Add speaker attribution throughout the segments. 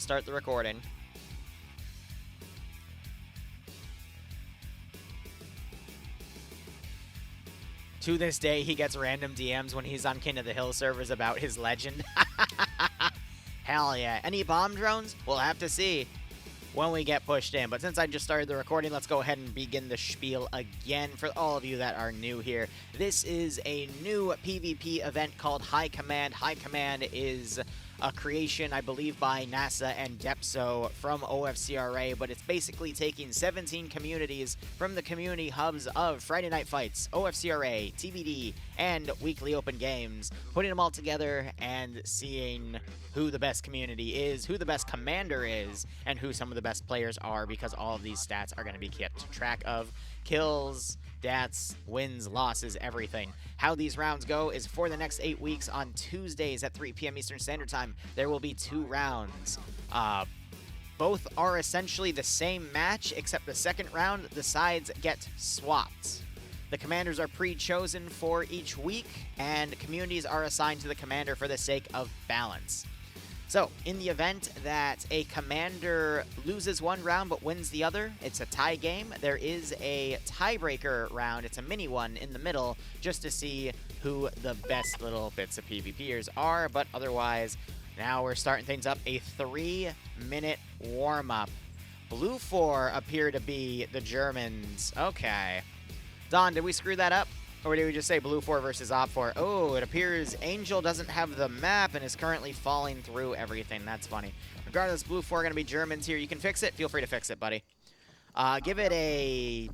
Speaker 1: to start the recording. To this day, he gets random DMs when he's on King of the Hill servers about his legend. Hell yeah. Any bomb drones? We'll have to see when we get pushed in. But since I just started the recording, let's go ahead and begin the spiel again for all of you that are new here. This is a new PvP event called High Command. High Command is a creation, I believe, by NASA and Depso from OFCRA, but it's basically taking 17 communities from the community hubs of Friday Night Fights, OFCRA, TBD, and Weekly Open Games, putting them all together and seeing who the best community is, who the best commander is, and who some of the best players are, because all of these stats are going to be kept track of. Kills, stats, wins, losses, everything. How these rounds go is for the next 8 weeks on Tuesdays at 3 p.m. Eastern Standard Time. There will be 2 rounds. Both are essentially the same match, except the second round, the sides get swapped. The commanders are pre-chosen for each week, and communities are assigned to the commander for the sake of balance. So, in the event that a commander loses one round but wins the other, it's a tie game. There is a tiebreaker round. It's a mini one in the middle, just to see who the best little bits of PvPers are. But otherwise, now we're starting things up. A 3-minute warm-up. Blue 4 appear to be the Germans. Okay. Don, did we screw that up? Or did we just say Blue 4 versus Op 4? Oh, it appears Angel doesn't have the map and is currently falling through everything. That's funny. Regardless, Blue 4 are going to be Germans here. You can fix it. Feel free to fix it, buddy. Give it a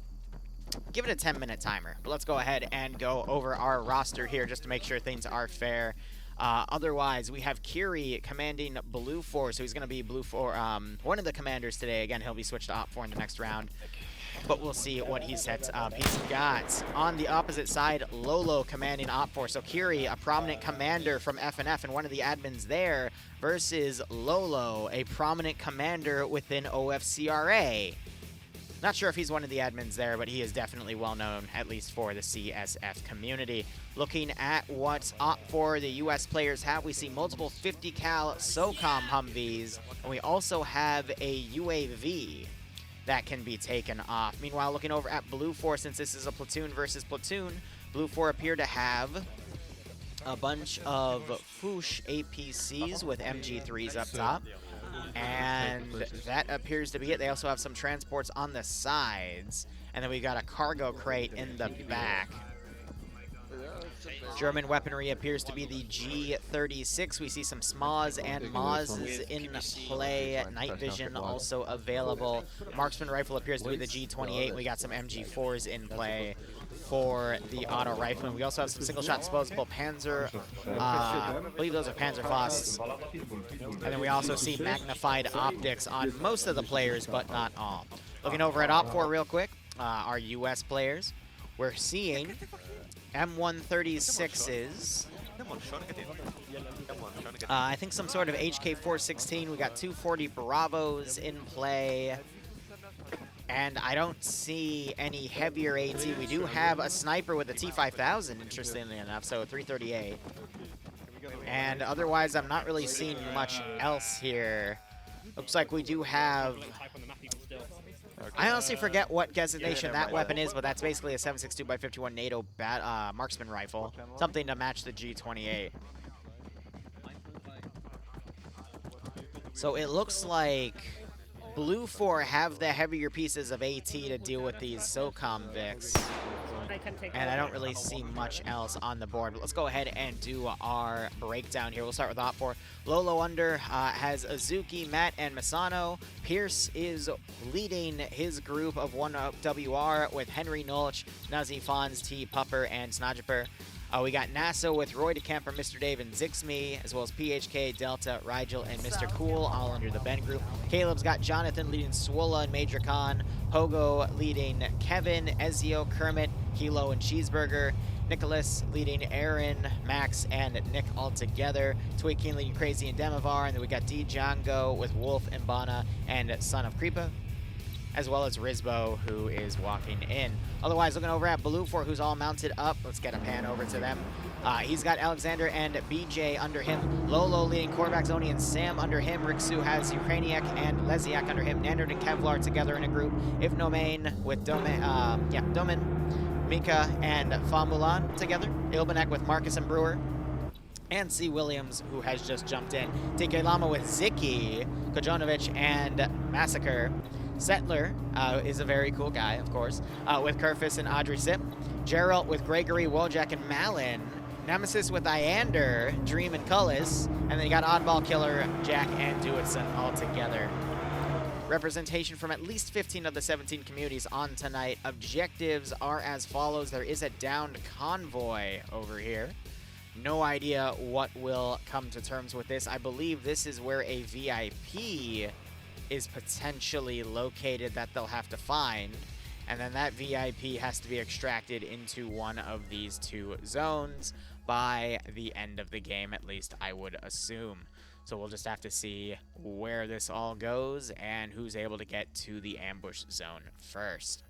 Speaker 1: 10-minute timer. But let's go ahead and go over our roster here just to make sure things are fair. Otherwise, we have Kiri commanding Blue 4, so he's going to be Blue 4, one of the commanders today. Again, he'll be switched to Op 4 in the next round. But we'll see what he sets up. He's got, on the opposite side, Lolo commanding Op 4. So Kiri, a prominent commander from FNF and one of the admins there, versus Lolo, a prominent commander within OFCRA. Not sure if he's one of the admins there, but he is definitely well known, at least for the CSF community. Looking at what Op 4 the US players have, we see multiple 50 cal SOCOM Humvees, and we also have a UAV that can be taken off. Meanwhile, looking over at Blue 4, since this is a platoon versus platoon, Blue 4 appear to have a bunch of Foosh APCs with MG3s up top. And that appears to be it. They also have some transports on the sides. And then we got a cargo crate in the back. German weaponry appears to be the G36. We see some SMAs and MAs in play. Night vision also available. Marksman rifle appears to be the G28. We got some MG4s in play for the auto rifleman. We also have some single shot disposable Panzer. I believe those are Panzerfausts. And then we also see magnified optics on most of the players, but not all. Looking over at Op 4 real quick, our US players. We're seeing M136s. I think some sort of HK416. We got 240 Bravos in play. And I don't see any heavier AT. We do have a sniper with a T5000, interestingly enough, so 338. And otherwise, I'm not really seeing much else here. Looks like we do have... I honestly forget what designation that weapon is, but that's basically a 7.62x51 NATO marksman rifle. Something to match the G28. So it looks like Blue 4 have the heavier pieces of AT to deal with these SOCOM Vics. And I don't really see much else on the board. But let's go ahead and do our breakdown here. We'll start with Op 4. Lolo under has Azuki, Matt, and Misano. Pierce is leading his group of 1WR with Henry Nolch, Nazi Fonz, T. Pupper, and Snajiper. We got NASA with Roy DeCamper, Mr. Dave, and Zixme, as well as PHK, Delta, Rigel, and Mr. Cool, all under the Ben group. Caleb's got Jonathan leading Swola and Major Khan. Pogo leading Kevin, Ezio, Kermit, Kilo, and Cheeseburger. Nicholas leading Aaron, Max, and Nick all together. Tweaking leading Crazy and Demovar. And then we got D. Django with Wolf and Bana and Son of Creepa. as well as Rizbo, who is walking in. Otherwise, looking over at Blue 4, who's all mounted up. Let's get a pan over to them. He's got Alexander and BJ under him. Lolo leading quarterback Zoni and Sam under him. Rixu has Ukrainiak and Leziak under him. Nandard and Kevlar together in a group. Ivnomain with Domin, Mika and Famulan together. Ilbanek with Marcus and Brewer. And C. Williams, who has just jumped in. TK Lama with Ziki, Kojonovic, and Massacre. Settler is a very cool guy, of course, with Kerfis and Audrey Sip. Geralt with Gregory, Wojak, and Malin. Nemesis with Iander, Dream, and Cullis. And then you got Oddball Killer, Jack, and Dewitson all together. Representation from at least 15 of the 17 communities on tonight. Objectives are as follows. There is a downed convoy over here. No idea what will come to terms with this. I believe this is where a VIP is potentially located that they'll have to find. And then that VIP has to be extracted into one of these two zones by the end of the game, at least I would assume. So we'll just have to see where this all goes and who's able to get to the ambush zone first.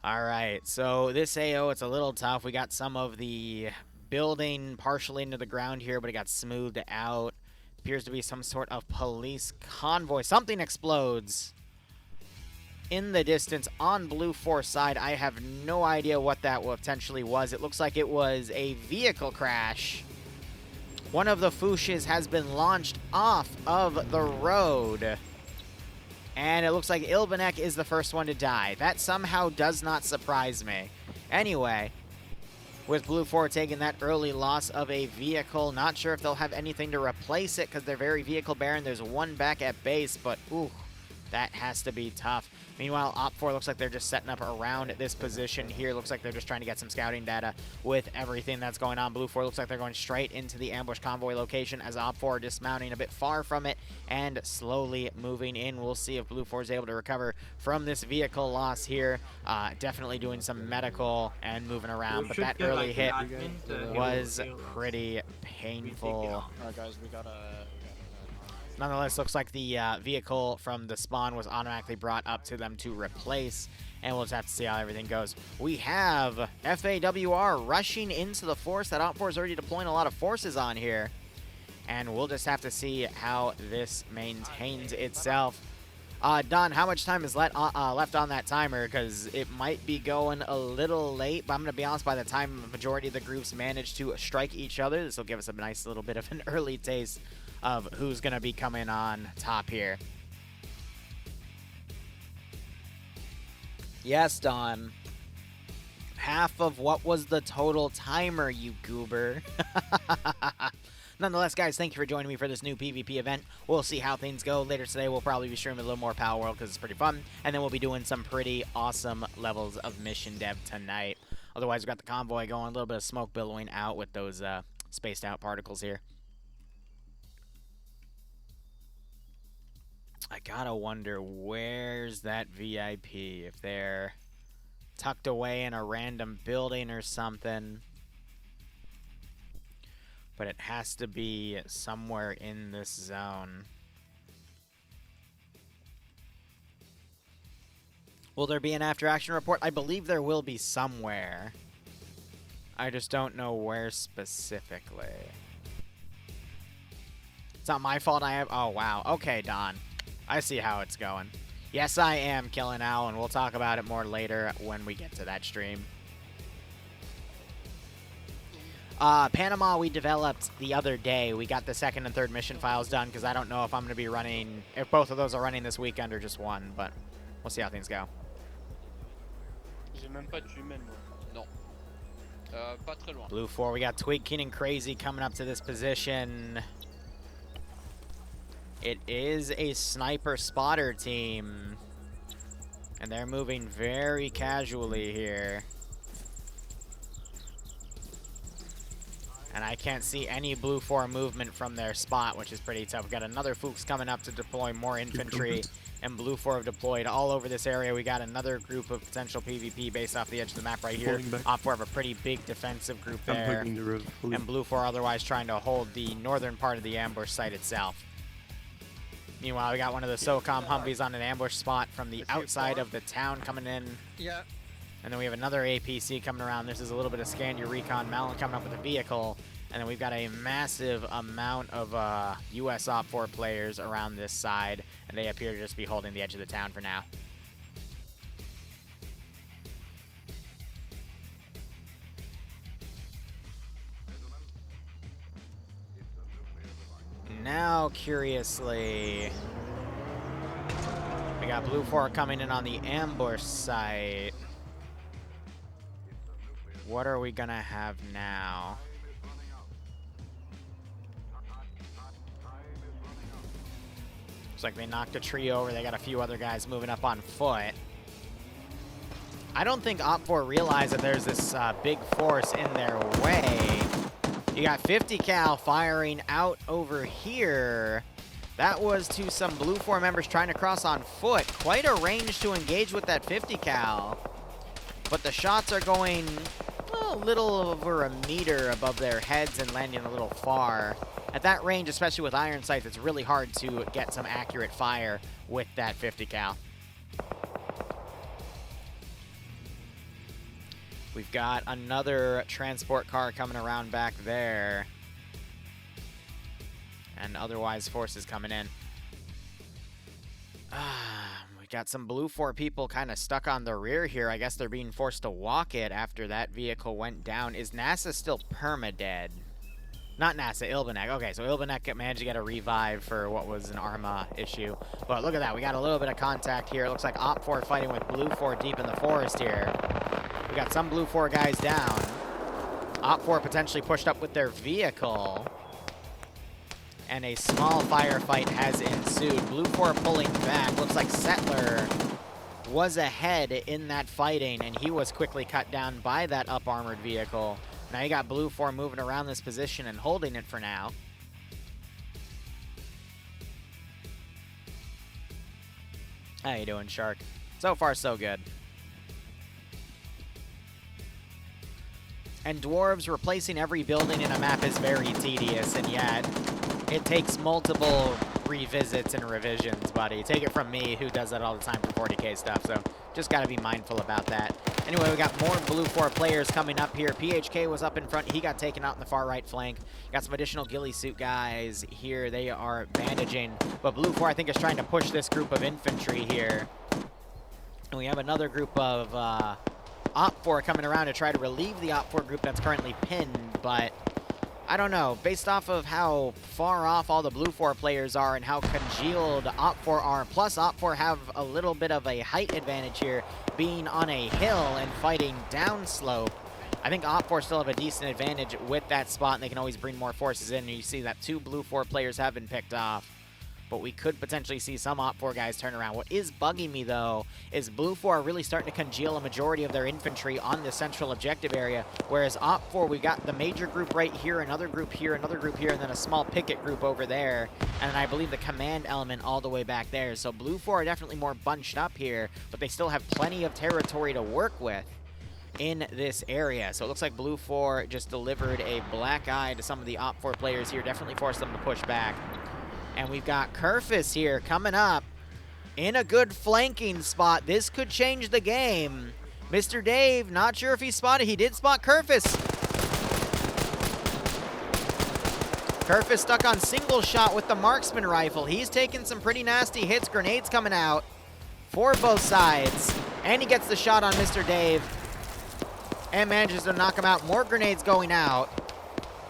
Speaker 1: All right, so this AO, it's a little tough. We got some of the building partially into the ground here, but it got smoothed out. Appears to be some sort of police convoy. Something explodes in the distance on Blue 4 side. I have no idea what that potentially was. It looks like it was a vehicle crash. One of the Fooshes has been launched off of the road. And it looks like Ilbanek is the first one to die. That somehow does not surprise me. Anyway, with Blue 4 taking that early loss of a vehicle, not sure if they'll have anything to replace it because they're very vehicle barren. There's one back at base, but ooh, that has to be tough. Meanwhile, Op4 looks like they're just setting up around this position here. Looks like they're just trying to get some scouting data with everything that's going on. Blue 4 looks like they're going straight into the ambush convoy location as Op4 are dismounting a bit far from it and slowly moving in. We'll see if Blue 4 is able to recover from this vehicle loss here. Definitely doing some medical and moving around, but that early hit was pretty painful.
Speaker 2: All right, guys, we gotta...
Speaker 1: Nonetheless, looks like the vehicle from the spawn was automatically brought up to them to replace, and we'll just have to see how everything goes. We have FAWR rushing into the force. That Op4 is already deploying a lot of forces on here, and we'll just have to see how this maintains itself. Don, how much time is left on that timer? Because it might be going a little late, but I'm going to be honest, by the time the majority of the groups manage to strike each other, this will give us a nice little bit of an early taste of who's going to be coming on top here. Yes, Don. Half of what was the total timer, you goober. Nonetheless, guys, thank you for joining me for this new PvP event. We'll see how things go. Later today, we'll probably be streaming a little more Power World because it's pretty fun. And then we'll be doing some pretty awesome levels of mission dev tonight. Otherwise, we've got the convoy going, a little bit of smoke billowing out with those spaced out particles here. I gotta wonder, where's that VIP? If they're tucked away in a random building or something. But it has to be somewhere in this zone. Will there be an after-action report? I believe there will be somewhere. I just don't know where specifically. It's not my fault I have... Oh, wow. Okay, Don. I see how it's going. Yes, I am killing Al, and we'll talk about it more later when we get to that stream. Panama we developed the other day. We got the second and third mission files done because I don't know if I'm going to be running, if both of those are running this weekend or just one, but we'll see how things go.
Speaker 3: J'ai même pas de jumelles, moi. Non. Pas très loin.
Speaker 1: Blue 4, we got Twig, Keen, and Crazy coming up to this position. It is a sniper spotter team, and they're moving very casually here. And I can't see any Blue 4 movement from their spot, which is pretty tough. We've got another Fuchs coming up to deploy more infantry, and Blue 4 have deployed all over this area. We got another group of potential PvP based off the edge of the map right here. Op 4 have a pretty big defensive group there, and Blue 4 otherwise trying to hold the northern part of the ambush site itself. Meanwhile, we got one of the SOCOM Humvees on an ambush spot from the outside of the town coming in.
Speaker 2: Yeah.
Speaker 1: And then we have another APC coming around. This is a little bit of scan your recon. Malin coming up with a vehicle. And then we've got a massive amount of US OPFOR players around this side. And they appear to just be holding the edge of the town for now. Now, curiously, we got Blue 4 coming in on the ambush site. What are we gonna have now? Looks like they knocked a tree over. They got a few other guys moving up on foot. I don't think OPFOR realized that there's this big force in their way. You got 50 cal firing out over here. That was to some Blue 4 members trying to cross on foot. Quite a range to engage with that 50 cal. But the shots are going a little over a meter above their heads and landing a little far. At that range, especially with iron sights, it's really hard to get some accurate fire with that 50 cal. We've got another transport car coming around back there. And otherwise, forces coming in. We got some Blue 4 people kind of stuck on the rear here. I guess they're being forced to walk it after that vehicle went down. Is NASA still perma-dead? Not NASA, Ilbanek. Okay, so Ilbanek managed to get a revive for what was an Arma issue. But look at that. We got a little bit of contact here. It looks like OPFOR fighting with Blue 4 deep in the forest here. We got some Blue 4 guys down. OPFOR potentially pushed up with their vehicle. And a small firefight has ensued. Blue 4 pulling back. Looks like Settler was ahead in that fighting, and he was quickly cut down by that up-armored vehicle. Now you got Blue 4 moving around this position and holding it for now. How you doing, Shark? So far, so good. And Dwarves replacing every building in a map is very tedious, and yet it takes multiple revisits and revisions, buddy. Take it from me, who does that all the time for 40k stuff, so just got to be mindful about that. Anyway, we got more Blue 4 players coming up here. PHK was up in front. He got taken out in the far right flank. Got some additional ghillie suit guys here. They are bandaging, but Blue 4, I think, is trying to push this group of infantry here. And we have another group of OPFOR coming around to try to relieve the OPFOR group that's currently pinned, but I don't know. Based off of how far off all the Blue 4 players are and how congealed OPFOR are, plus OPFOR have a little bit of a height advantage here, being on a hill and fighting downslope. I think OPFOR still have a decent advantage with that spot, and they can always bring more forces in. And you see that 2 Blue 4 players have been picked off. But we could potentially see some OPFOR guys turn around. What is bugging me, though, is Blue 4 are really starting to congeal a majority of their infantry on the central objective area, whereas OPFOR, we've got the major group right here, another group here, and then a small picket group over there, and I believe the command element all the way back there. So Blue 4 are definitely more bunched up here, but they still have plenty of territory to work with in this area. So it looks like Blue 4 just delivered a black eye to some of the OPFOR players here, definitely forced them to push back. And we've got Kerfus here coming up in a good flanking spot. This could change the game. Mr. Dave, not sure if he spotted. He did spot Kerfus. Kerfus stuck on single shot with the marksman rifle. He's taking some pretty nasty hits. Grenades coming out for both sides. And he gets the shot on Mr. Dave and manages to knock him out. More grenades going out.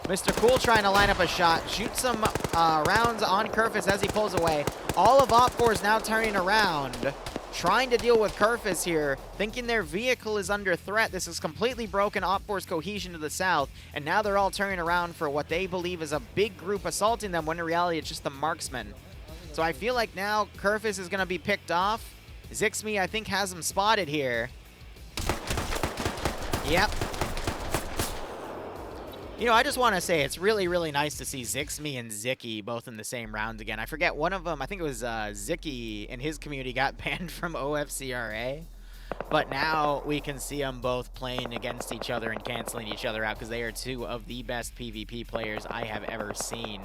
Speaker 1: Mr. Cool trying to line up a shot, shoot some rounds on Kerfus as he pulls away. All of OPFOR is now turning around, trying to deal with Kerfus here, thinking their vehicle is under threat. This has completely broken OPFOR's cohesion to the south, and now they're all turning around for what they believe is a big group assaulting them, when in reality it's just the marksman. So I feel like now Kerfus is going to be picked off. Zixme, I think, has him spotted here. Yep. You know, I just want to say it's really, really nice to see Zixme and Zicky both in the same rounds again. I forget one of them, I think it was Zicky in his community got banned from OFCRA. But now we can see them both playing against each other and canceling each other out because they are two of the best PvP players I have ever seen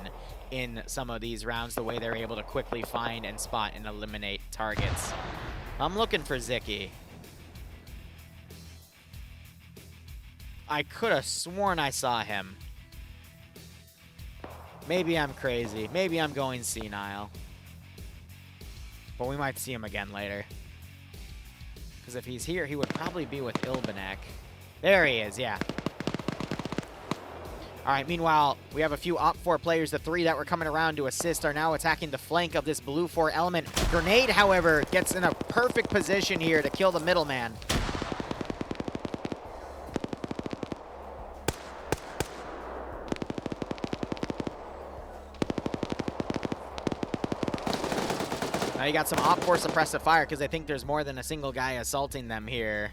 Speaker 1: in some of these rounds, the way they're able to quickly find and spot and eliminate targets. I'm looking for Zicky. I could have sworn I saw him. Maybe I'm crazy. Maybe I'm going senile. But we might see him again later. Because if he's here, he would probably be with Ilbanek. There he is, yeah. All right, meanwhile, we have a few Op4 players. The three that were coming around to assist are now attacking the flank of this blue 4 element. Grenade, however, gets in a perfect position here to kill the middleman. Now you got some Op4 suppressive fire because I think there's more than a single guy assaulting them here.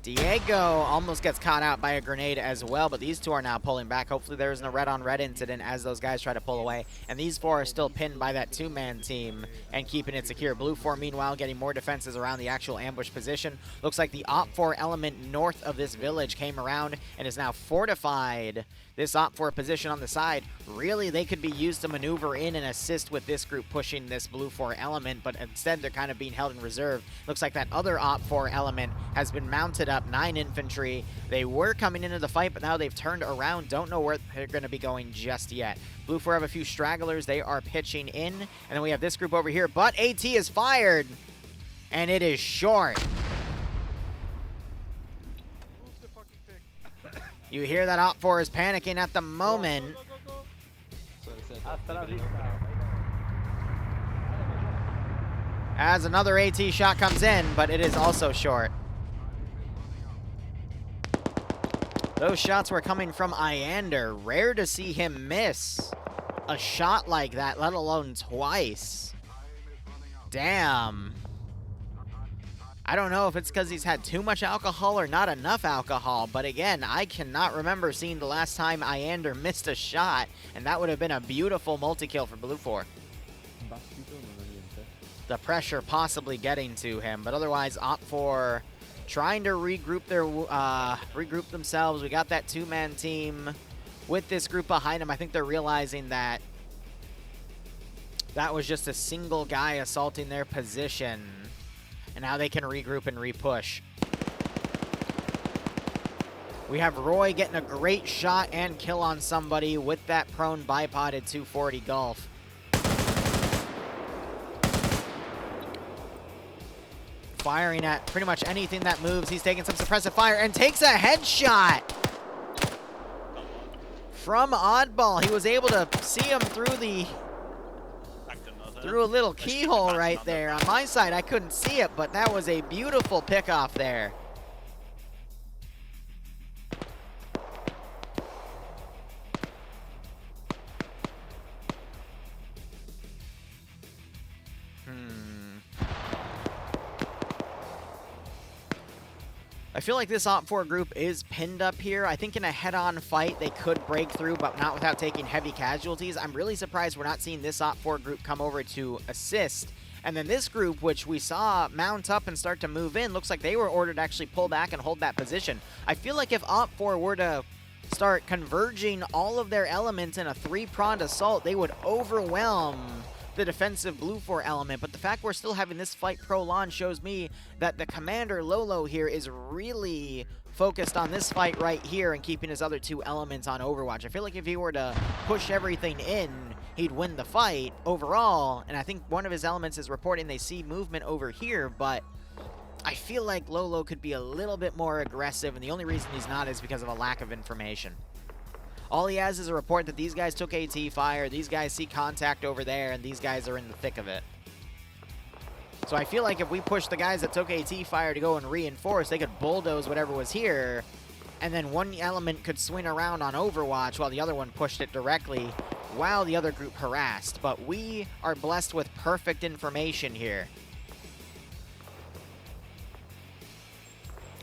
Speaker 1: Diego almost gets caught out by a grenade as well, but these two are now pulling back. Hopefully there isn't a red-on-red incident as those guys try to pull away. And these four are still pinned by that two-man team and keeping it secure. Blue 4, meanwhile, getting more defenses around the actual ambush position. Looks like the Op4 element north of this village came around and is now fortified this Op4 position on the side. Really, they could be used to maneuver in and assist with this group pushing this blue 4 element, but instead they're kind of being held in reserve. Looks like that other Op4 element has been mounted up, 9 infantry. They were coming into the fight, but now they've turned around. Don't know where they're going to be going just yet. Blue 4 have a few stragglers. They are pitching in, and then we have this group over here, but AT is fired, and it is short. You hear that Op4 is panicking at the moment. As another AT shot comes in, but it is also short. Those shots were coming from Iander. Rare to see him miss a shot like that, let alone twice. Damn. I don't know if it's because he's had too much alcohol or not enough alcohol, but again, I cannot remember seeing the last time Iander missed a shot, and that would have been a beautiful multi-kill for Blue 4. The pressure possibly getting to him, but otherwise, Op4 trying to regroup themselves. We got that two-man team with this group behind him. I think they're realizing that that was just a single guy assaulting their position. And now they can regroup and repush. We have Roy getting a great shot and kill on somebody with that prone bipoded 240 Gulf. Firing at pretty much anything that moves. He's taking some suppressive fire and takes a headshot from Oddball. He was able to see him through a little keyhole right there. On my side, I couldn't see it, but that was a beautiful pickoff there. I feel like this Op4 group is pinned up here. I think in a head-on fight, they could break through, but not without taking heavy casualties. I'm really surprised we're not seeing this Op4 group come over to assist. And then this group, which we saw mount up and start to move in, looks like they were ordered to actually pull back and hold that position. I feel like if Op4 were to start converging all of their elements in a three-pronged assault, they would overwhelm the defensive Blue 4 element, but the fact we're still having this fight prolonged shows me that the commander Lolo here is really focused on this fight right here and keeping his other two elements on Overwatch. I feel like if he were to push everything in, he'd win the fight overall, and I think one of his elements is reporting they see movement over here, but I feel like Lolo could be a little bit more aggressive, and the only reason he's not is because of a lack of information. All he has is a report that these guys took AT fire, these guys see contact over there, and these guys are in the thick of it. So I feel like if we push the guys that took AT fire to go and reinforce, they could bulldoze whatever was here, and then one element could swing around on Overwatch while the other one pushed it directly while the other group harassed. But we are blessed with perfect information here.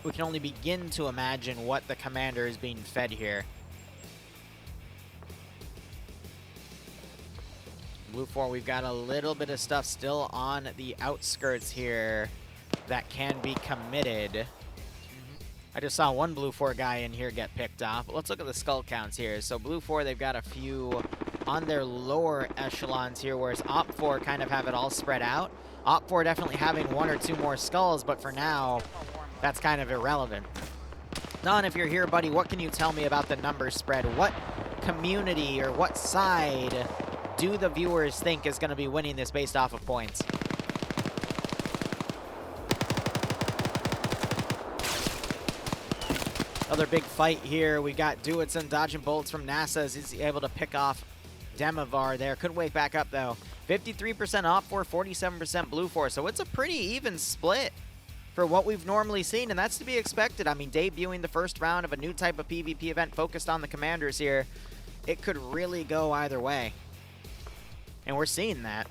Speaker 1: We can only begin to imagine what the commander is being fed here. Blue 4, we've got a little bit of stuff still on the outskirts here. that can be committed. I just saw one Blue 4 guy in here get picked off. But let's look at the skull counts here. So Blue 4, they've got a few on their lower echelons here, whereas Op 4 kind of have it all spread out. Op 4 definitely having 1 or 2 more skulls, but for now, that's kind of irrelevant. Don, if you're here, buddy, what can you tell me about the numbers spread? What community or what side do the viewers think is going to be winning this based off of points? Another big fight here. We got Duitson dodging bolts from NASA as he's able to pick off Demovar there. Couldn't wake back up, though. 53% Op 4, 47% Blue 4. So it's a pretty even split for what we've normally seen, and that's to be expected. I mean, debuting the first round of a new type of PvP event focused on the commanders here, it could really go either way. And we're seeing that.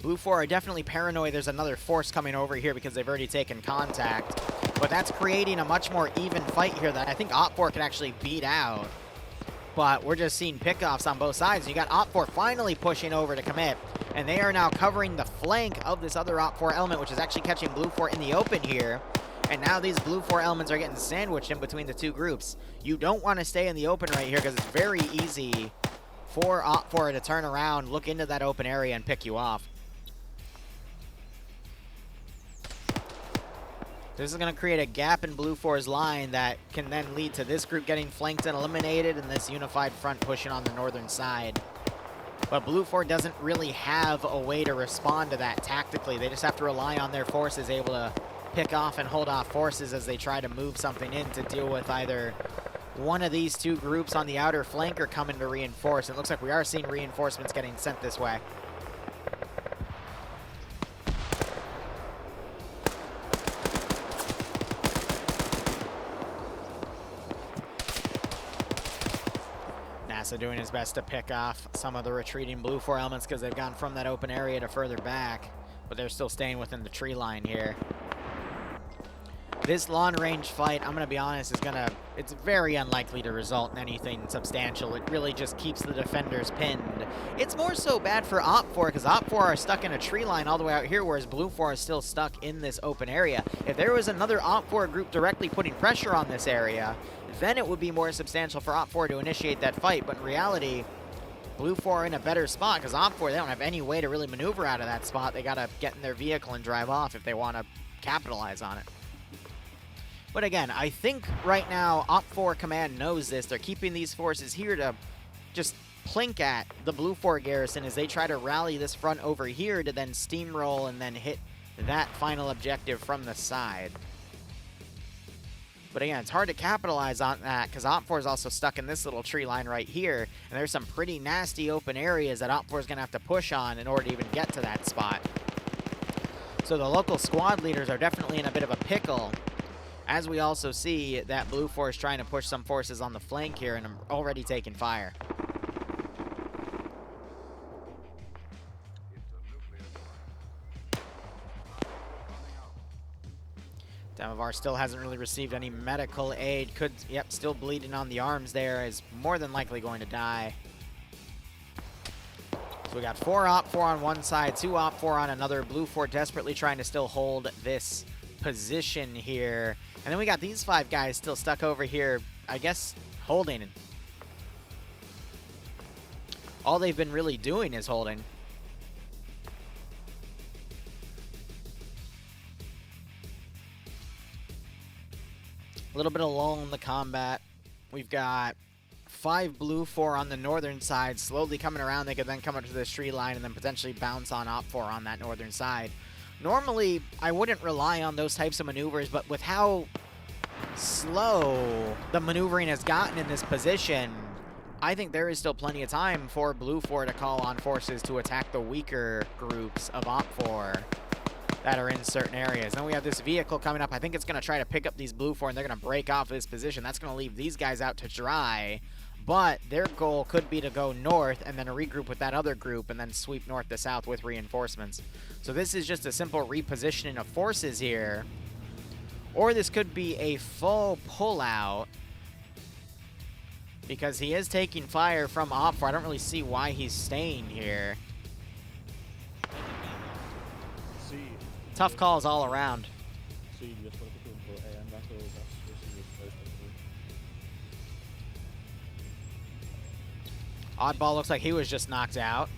Speaker 1: Blue 4 are definitely paranoid there's another force coming over here because they've already taken contact. But that's creating a much more even fight here that I think Op 4 can actually beat out. But we're just seeing pickoffs on both sides. You got Op 4 finally pushing over to commit. And they are now covering the flank of this other Op 4 element, which is actually catching Blue 4 in the open here. And now these Blue 4 elements are getting sandwiched in between the two groups. You don't want to stay in the open right here because it's very easy for Op 4 to turn around, look into that open area, and pick you off. This is going to create a gap in Blue 4's line that can then lead to this group getting flanked and eliminated and this unified front pushing on the northern side. But Blue 4 doesn't really have a way to respond to that tactically. They just have to rely on their forces able to pick off and hold off forces as they try to move something in to deal with either one of these two groups on the outer flank or come in to reinforce. It looks like we are seeing reinforcements getting sent this way. NASA doing his best to pick off some of the retreating Blue 4 elements because they've gone from that open area to further back, but they're still staying within the tree line here. This long-range fight, I'm going to be honest, it's very unlikely to result in anything substantial. It really just keeps the defenders pinned. It's more so bad for Op 4 because Op 4 are stuck in a tree line all the way out here, whereas Blue 4 is still stuck in this open area. If there was another Op 4 group directly putting pressure on this area, then it would be more substantial for Op 4 to initiate that fight. But in reality, Blue 4 are in a better spot because Op 4, they don't have any way to really maneuver out of that spot. They got to get in their vehicle and drive off if they want to capitalize on it. But again, I think right now Op 4 Command knows this. They're keeping these forces here to just plink at the Blue 4 garrison as they try to rally this front over here to then steamroll and then hit that final objective from the side. But again, it's hard to capitalize on that because Op 4 is also stuck in this little tree line right here. And there's some pretty nasty open areas that Op 4 is going to have to push on in order to even get to that spot. So the local squad leaders are definitely in a bit of a pickle, as we also see that Blue 4 is trying to push some forces on the flank here and I'm already taking fire. Demovar still hasn't really received any medical aid. Still bleeding on the arms there. Is more than likely going to die. So we got 4 Op 4 on one side, 2 Op 4 on another. Blue 4 desperately trying to still hold this position here. And then we got these 5 guys still stuck over here, I guess, holding. All they've been really doing is holding. A little bit of lull in the combat. We've got 5 Blue 4 on the northern side, slowly coming around. They could then come up to this tree line and then potentially bounce on Op 4 on that northern side. Normally, I wouldn't rely on those types of maneuvers, but with how slow the maneuvering has gotten in this position, I think there is still plenty of time for Blue 4 to call on forces to attack the weaker groups of Op 4 that are in certain areas. Then we have this vehicle coming up. I think it's going to try to pick up these Blue 4, and they're going to break off this position. That's going to leave these guys out to dry, but their goal could be to go north and then regroup with that other group and then sweep north to south with reinforcements. So this is just a simple repositioning of forces here. Or this could be a full pullout because he is taking fire from Op 4. I don't really see why he's staying here. Tough calls all around. Oddball looks like he was just knocked out.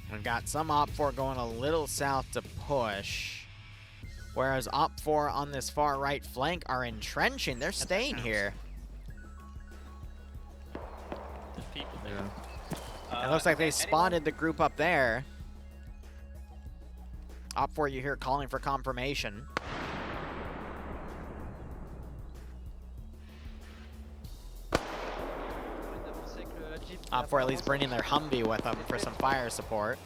Speaker 1: We've got some Op4 going a little south to push. Whereas Op4 on this far right flank are entrenching. They're staying here.
Speaker 3: People there.
Speaker 1: It looks like they spotted the group up there. Op4, you hear calling for confirmation. Op4 at least bringing their Humvee with them for some fire support.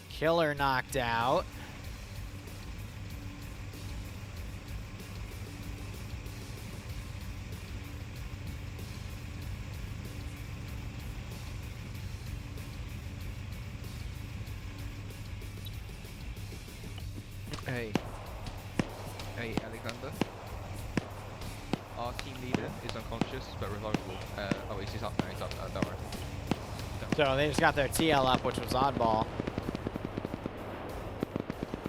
Speaker 1: Killer knocked out.
Speaker 2: Hey. Hey, Alexander. Our team leader is unconscious but revivable. Oh, he's up now. He's up now. Don't worry.
Speaker 1: So they just got their TL up, which was oddball.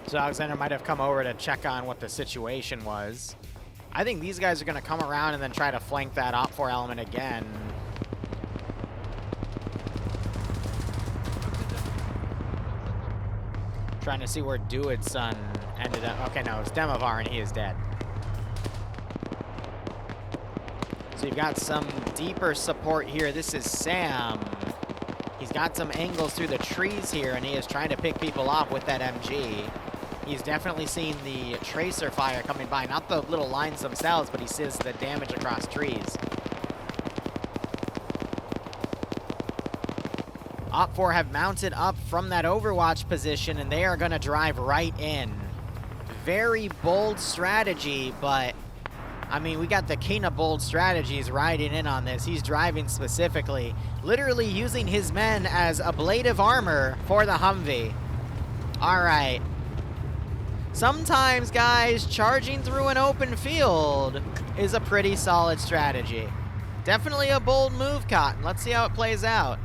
Speaker 1: So Alexander might have come over to check on what the situation was. I think these guys are going to come around and then try to flank that Op4 element again. Trying to see where Duid's son ended up. Okay, no, it's Demovar and he is dead. So you've got some deeper support here. This is Sam. He's got some angles through the trees here, and he is trying to pick people off with that MG. He's definitely seen the tracer fire coming by. Not the little lines themselves, but he sees the damage across trees. Op4 have mounted up from that Overwatch position, and they are going to drive right in. Very bold strategy, but, I mean, we got the king of bold strategies riding in on this. He's driving specifically, literally using his men as ablative armor for the Humvee. All right. Sometimes, guys, charging through an open field is a pretty solid strategy. Definitely a bold move, Cotton. Let's see how it plays out.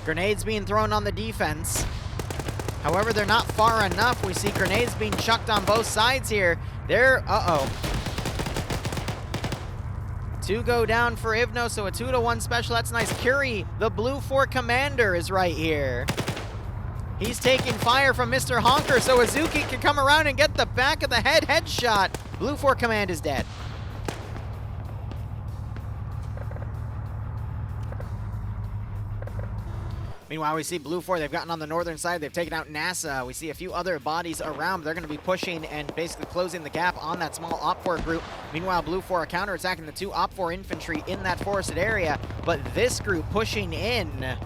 Speaker 1: Grenades being thrown on the defense. However, they're not far enough. We see grenades being chucked on both sides here. They're, Two go down for Ivno, so a 2-to-1 special. That's nice. Curie, the Blue 4 commander, is right here. He's taking fire from Mr. Honker, so Azuki can come around and get the back of the head headshot. Blue 4 command is dead. Meanwhile, we see Blue 4, they've gotten on the northern side, they've taken out NASA. We see a few other bodies around. They're going to be pushing and basically closing the gap on that small Op4 group. Meanwhile, Blue 4 are counterattacking the two Op4 infantry in that forested area. But this group pushing in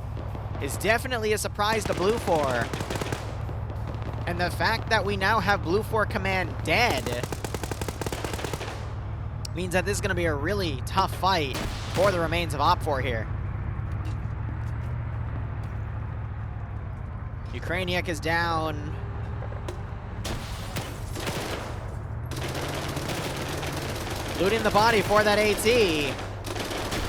Speaker 1: is definitely a surprise to Blue 4. And the fact that we now have Blue 4 command dead means that this is going to be a really tough fight for the remains of Op4 here. Ukrainiak is down. Looting the body for that AT.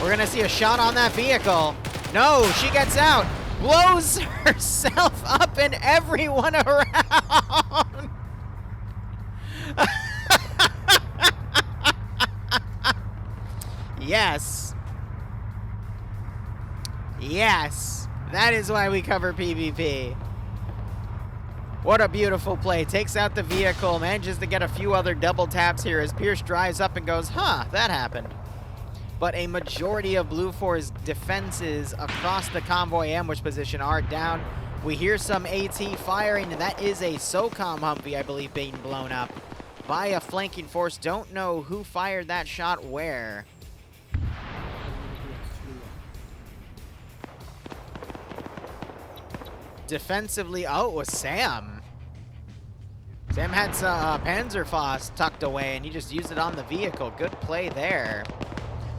Speaker 1: We're going to see a shot on that vehicle. No, she gets out. Blows herself up and everyone around. Yes. Yes. That is why we cover PvP. What a beautiful play. Takes out the vehicle, manages to get a few other double taps here as Pierce drives up and goes, huh, that happened. But a majority of Blue 4's defenses across the convoy ambush position are down. We hear some AT firing, and that is a SOCOM Humvee, I believe, being blown up by a flanking force. Don't know who fired that shot where. Defensively, oh, it was Sam. Sam had some Panzerfaust tucked away, and he just used it on the vehicle. Good play there.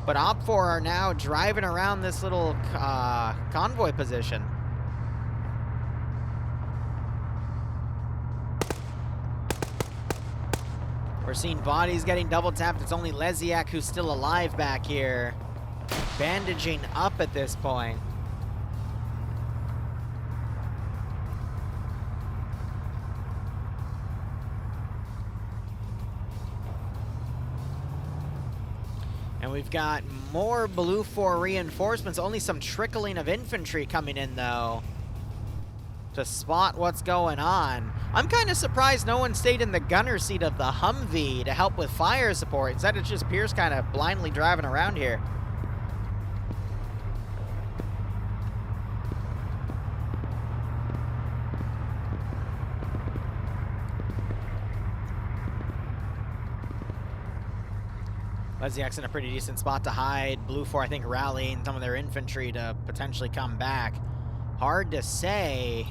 Speaker 1: But Op4 are now driving around this little convoy position. We're seeing bodies getting double tapped. It's only Leziak who's still alive back here. bandaging up at this point. And we've got more Blue 4 reinforcements. Only some trickling of infantry coming in, though, to spot what's going on. I'm kind of surprised no one stayed in the gunner seat of the Humvee to help with fire support. Instead, it's just Pierce kind of blindly driving around here. Leziak's in a pretty decent spot to hide. Blue 4, I think, rallying some of their infantry to potentially come back. Hard to say.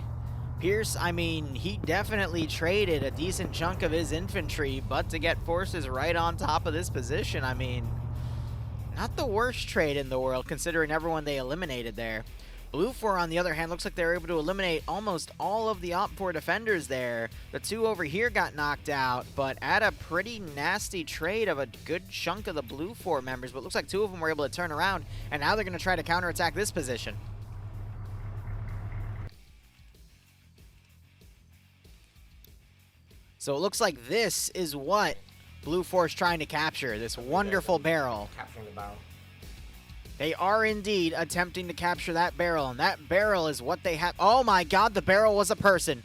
Speaker 1: Pierce, I mean, he definitely traded a decent chunk of his infantry, but to get forces right on top of this position, I mean, not the worst trade in the world, considering everyone they eliminated there. Blue 4, on the other hand, looks like they were able to eliminate almost all of the Op 4 defenders there. The 2 over here got knocked out, but at a pretty nasty trade of a good chunk of the Blue 4 members. But it looks like 2 of them were able to turn around, and now they're going to try to counterattack this position. So it looks like this is what Blue 4 is trying to capture, this wonderful barrel.
Speaker 4: Capturing the barrel.
Speaker 1: They are indeed attempting to capture that barrel, and that barrel is what they have. Oh my god, the barrel was a person.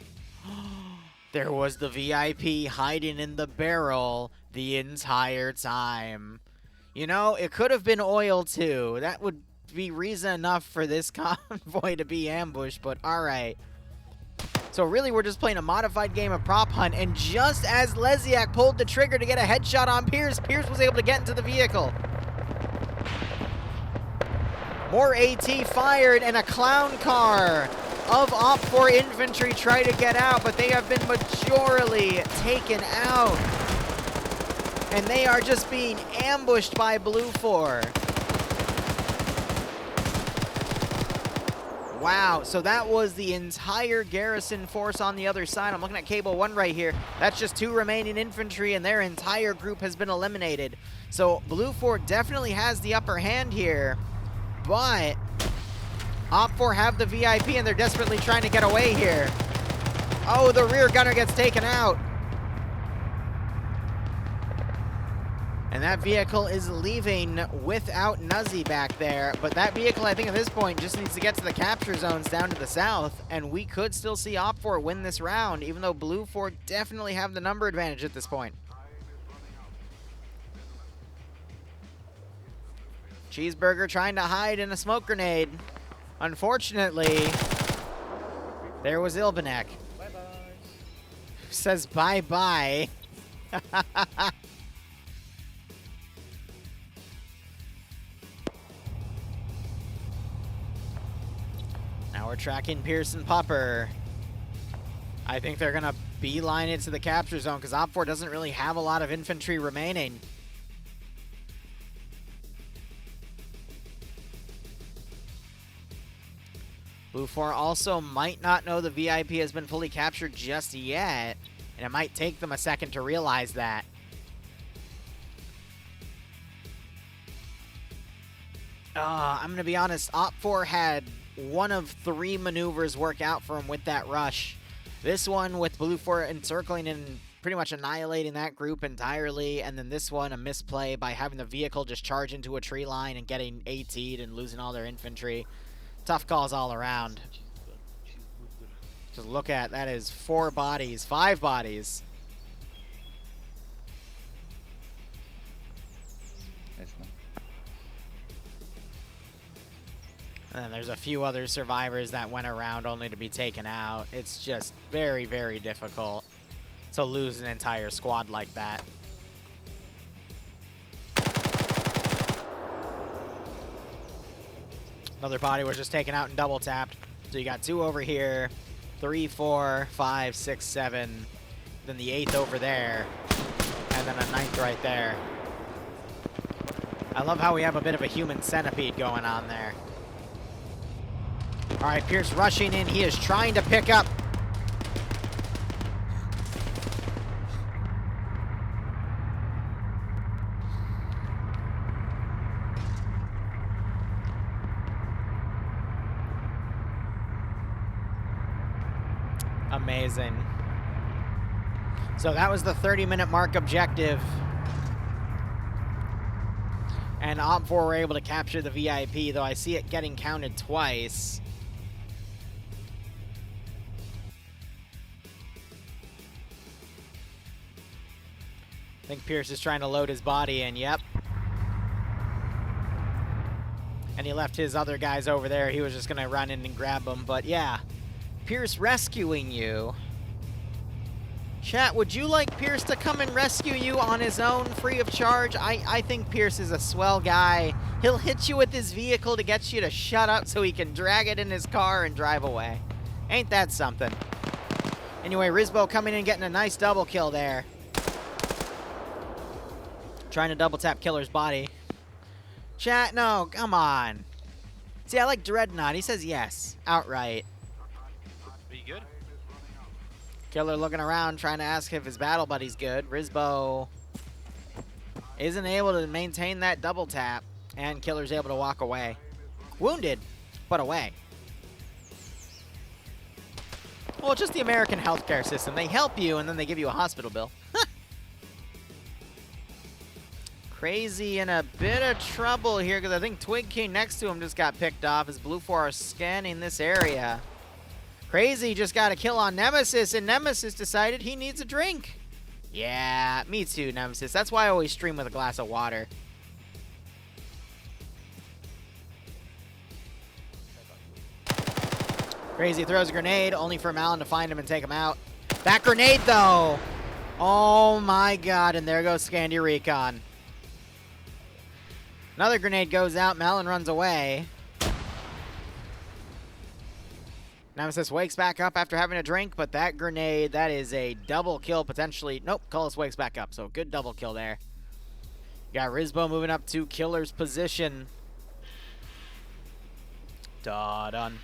Speaker 1: There was the VIP hiding in the barrel the entire time. You know, it could have been oil too. That would be reason enough for this convoy to be ambushed, but alright. So really, we're just playing a modified game of prop hunt, and just as Leziak pulled the trigger to get a headshot on Pierce, Pierce was able to get into the vehicle. More AT fired, and a clown car of Op 4 infantry try to get out, but they have been majorly taken out. And they are just being ambushed by Blue 4. Wow, so that was the entire garrison force on the other side. I'm looking at Cable 1 right here. That's just 2 remaining infantry, and their entire group has been eliminated. So Blue 4 definitely has the upper hand here. But Op 4 have the VIP, and they're desperately trying to get away here. Oh, the rear gunner gets taken out. And that vehicle is leaving without Nuzzy back there. But that vehicle, I think at this point, just needs to get to the capture zones down to the south. And we could still see Op 4 win this round, even though Blue 4 definitely have the number advantage at this point. Cheeseburger trying to hide in a smoke grenade. Unfortunately, there was Ilbanek.
Speaker 4: Bye-bye.
Speaker 1: Says bye-bye. Now we're tracking Pearson Pupper. I think they're going to beeline it to the capture zone because Op 4 doesn't really have a lot of infantry remaining. Blue 4 also might not know the VIP has been fully captured just yet, and it might take them a second to realize that. I'm going to be honest, Op 4 had 1 of 3 maneuvers work out for him with that rush. This one with Blue 4 encircling and pretty much annihilating that group entirely, and then this one a misplay by having the vehicle just charge into a tree line and getting AT'd and losing all their infantry. Tough calls all around. Just look at that is 4 bodies, 5 bodies. And then there's a few other survivors that went around only to be taken out. It's just very, very difficult to lose an entire squad like that. Another body was just taken out and double tapped. So you got 2 over here, 3, 4, 5, 6, 7, then the 8th over there, and then a 9th right there. I love how we have a bit of a human centipede going on there. All right, Pierce rushing in. He is trying to pick up. Amazing. So that was the 30-minute mark objective. And Op4 were able to capture the VIP, though I see it getting counted twice. I think Pierce is trying to load his body in, yep. And he left his other guys over there. He was just going to run in and grab them. But yeah, Pierce rescuing you. Chat, would you like Pierce to come and rescue you on his own, free of charge? I think Pierce is a swell guy. He'll hit you with his vehicle to get you to shut up so he can drag it in his car and drive away. Ain't that something? Anyway, Rizbo coming in getting a nice double kill there. Trying to double tap Killer's body. Chat, no, come on. See, I like Dreadnought. He says yes, outright.
Speaker 3: Be good.
Speaker 1: Killer looking around, trying to ask if his battle buddy's good. Rizbo isn't able to maintain that double tap, and Killer's able to walk away. Wounded, but away. Well, just the American healthcare system. They help you, and then they give you a hospital bill. Crazy in a bit of trouble here, because I think Twig King next to him just got picked off as Blue 4 are scanning this area. Crazy just got a kill on Nemesis, and Nemesis decided he needs a drink. Yeah, me too, Nemesis. That's why I always stream with a glass of water. Crazy throws a grenade, only for Malin to find him and take him out. That grenade, though! Oh my god, and there goes Scandy Recon. Another grenade goes out, Malin runs away. Nemesis wakes back up after having a drink, but that grenade, that is a double kill potentially. Nope, Cullis wakes back up, so good double kill there. You got Rizbo moving up to Killer's position. Da-dun.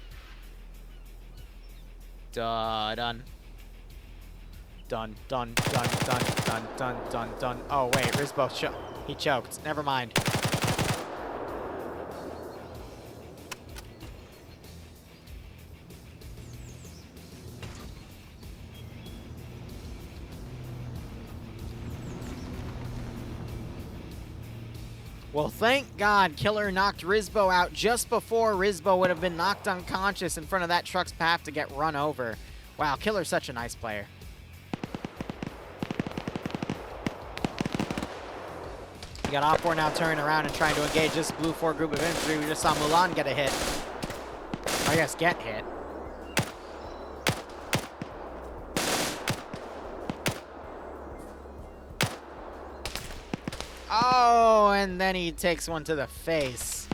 Speaker 1: Da-dun. Dun, dun, dun, dun, dun, dun, dun, dun. Oh, wait, Rizbo, he choked. Never mind. Well, thank God Killer knocked Rizbo out just before Rizbo would have been knocked unconscious in front of that truck's path to get run over. Wow, Killer's such a nice player. You got Op4 now turning around and trying to engage this Blue 4 group of infantry. We just saw Mulan get a hit. I guess get hit. Oh, and then he takes one to the face.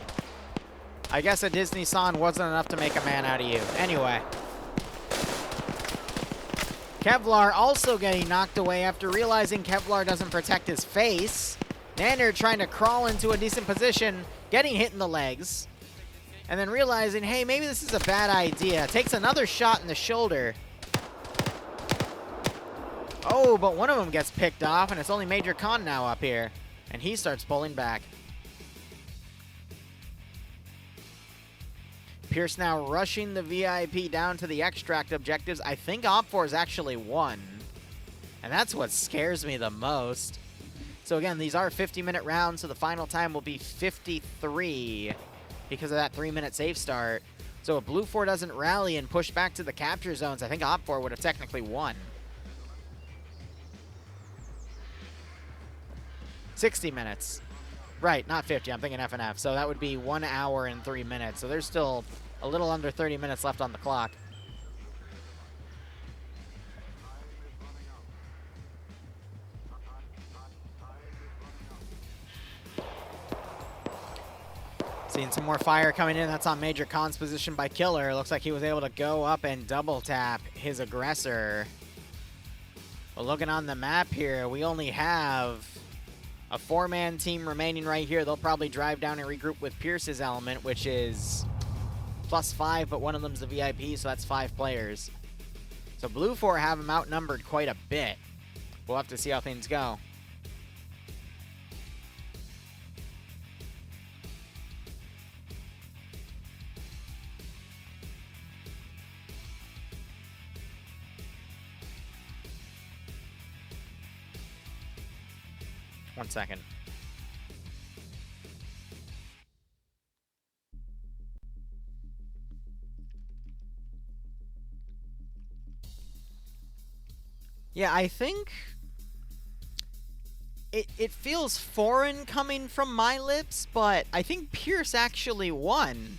Speaker 1: I guess a Disney song wasn't enough to make a man out of you. Anyway. Kevlar also getting knocked away after realizing Kevlar doesn't protect his face. Nander trying to crawl into a decent position, getting hit in the legs. And then realizing, hey, maybe this is a bad idea. Takes another shot in the shoulder. Oh, but one of them gets picked off, and it's only Major Khan now up here. And he starts pulling back. Pierce now rushing the VIP down to the extract objectives. I think Op4 is actually won. And that's what scares me the most. So again, these are 50-minute rounds, so the final time will be 53 because of that 3-minute safe start. So if Blue 4 doesn't rally and push back to the capture zones, I think Op4 would have technically won. 60 minutes. Right, not 50. I'm thinking FNF. So that would be 1 hour and 3 minutes. So there's still a little under 30 minutes left on the clock. Seeing some more fire coming in. That's on Major Khan's position by Killer. Looks like he was able to go up and double tap his aggressor. Well, looking on the map here, we only have a 4-man team remaining right here. They'll probably drive down and regroup with Pierce's element, which is +5, but one of them's the VIP, so that's 5 players. So Blue 4 have them outnumbered quite a bit. We'll have to see how things go. 1 second. Yeah, I think it feels foreign coming from my lips, but I think Pierce actually won.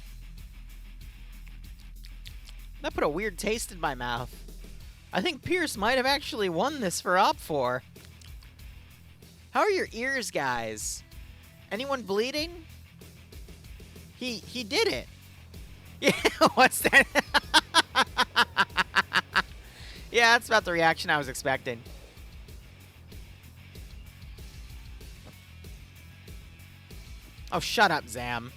Speaker 1: That put a weird taste in my mouth. I think Pierce might have actually won this for Op4. How are your ears, guys? Anyone bleeding? He did it. Yeah, what's that? Yeah, that's about the reaction I was expecting. Oh, shut up, Zam.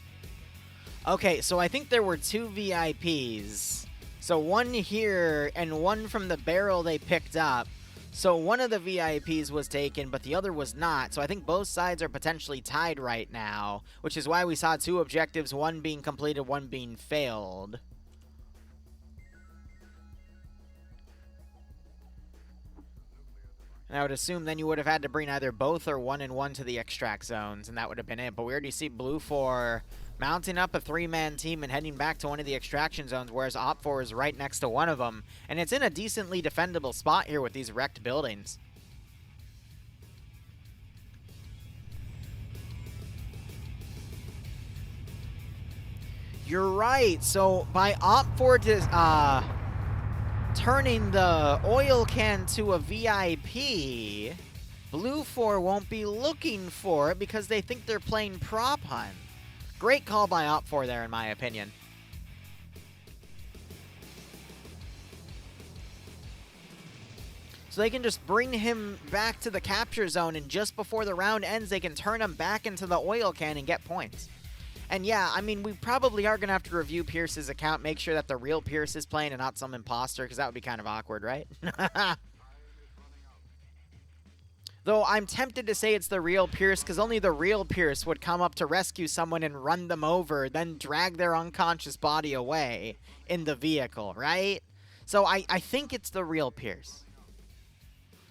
Speaker 1: Okay, so I think there were 2 VIPs. So one here and one from the barrel they picked up. So one of the VIPs was taken, but the other was not. So I think both sides are potentially tied right now, which is why we saw 2 objectives, one being completed, one being failed. And I would assume then you would have had to bring either both or 1 and 1 to the extract zones, and that would have been it. But we already see Blue 4 mounting up a 3-man team and heading back to one of the extraction zones, whereas Op 4 is right next to one of them. And it's in a decently defendable spot here with these wrecked buildings. You're right. So by Op 4 to turning the oil can to a VIP, Blue 4 won't be looking for it because they think they're playing prop hunt. Great call by Op 4 there, in my opinion. So they can just bring him back to the capture zone, and just before the round ends, they can turn him back into the oil can and get points. And yeah, I mean, we probably are going to have to review Pierce's account, make sure that the real Pierce is playing and not some imposter, because that would be kind of awkward, right? Though I'm tempted to say it's the real Pierce, because only the real Pierce would come up to rescue someone and run them over, then drag their unconscious body away in the vehicle, right? So I think it's the real Pierce.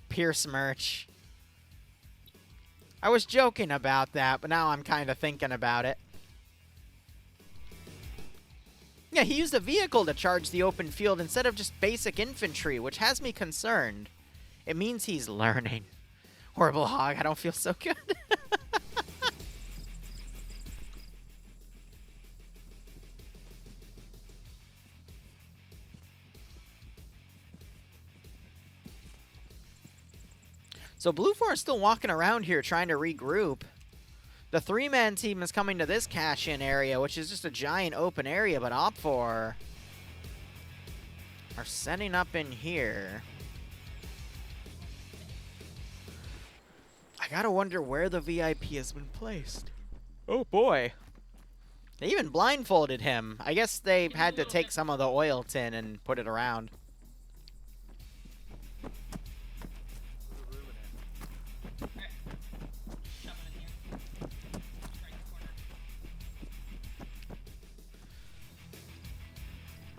Speaker 1: Pierce merch. I was joking about that, but now I'm kind of thinking about it. Yeah, he used a vehicle to charge the open field instead of just basic infantry, which has me concerned. It means he's learning. Horrible hog, I don't feel so good. So Blue 4 is still walking around here trying to regroup. The 3-man team is coming to this cash-in area, which is just a giant open area, but Op 4 are setting up in here. I gotta wonder where the VIP has been placed. Oh boy. They even blindfolded him. I guess they had to take some of the oil tin and put it around.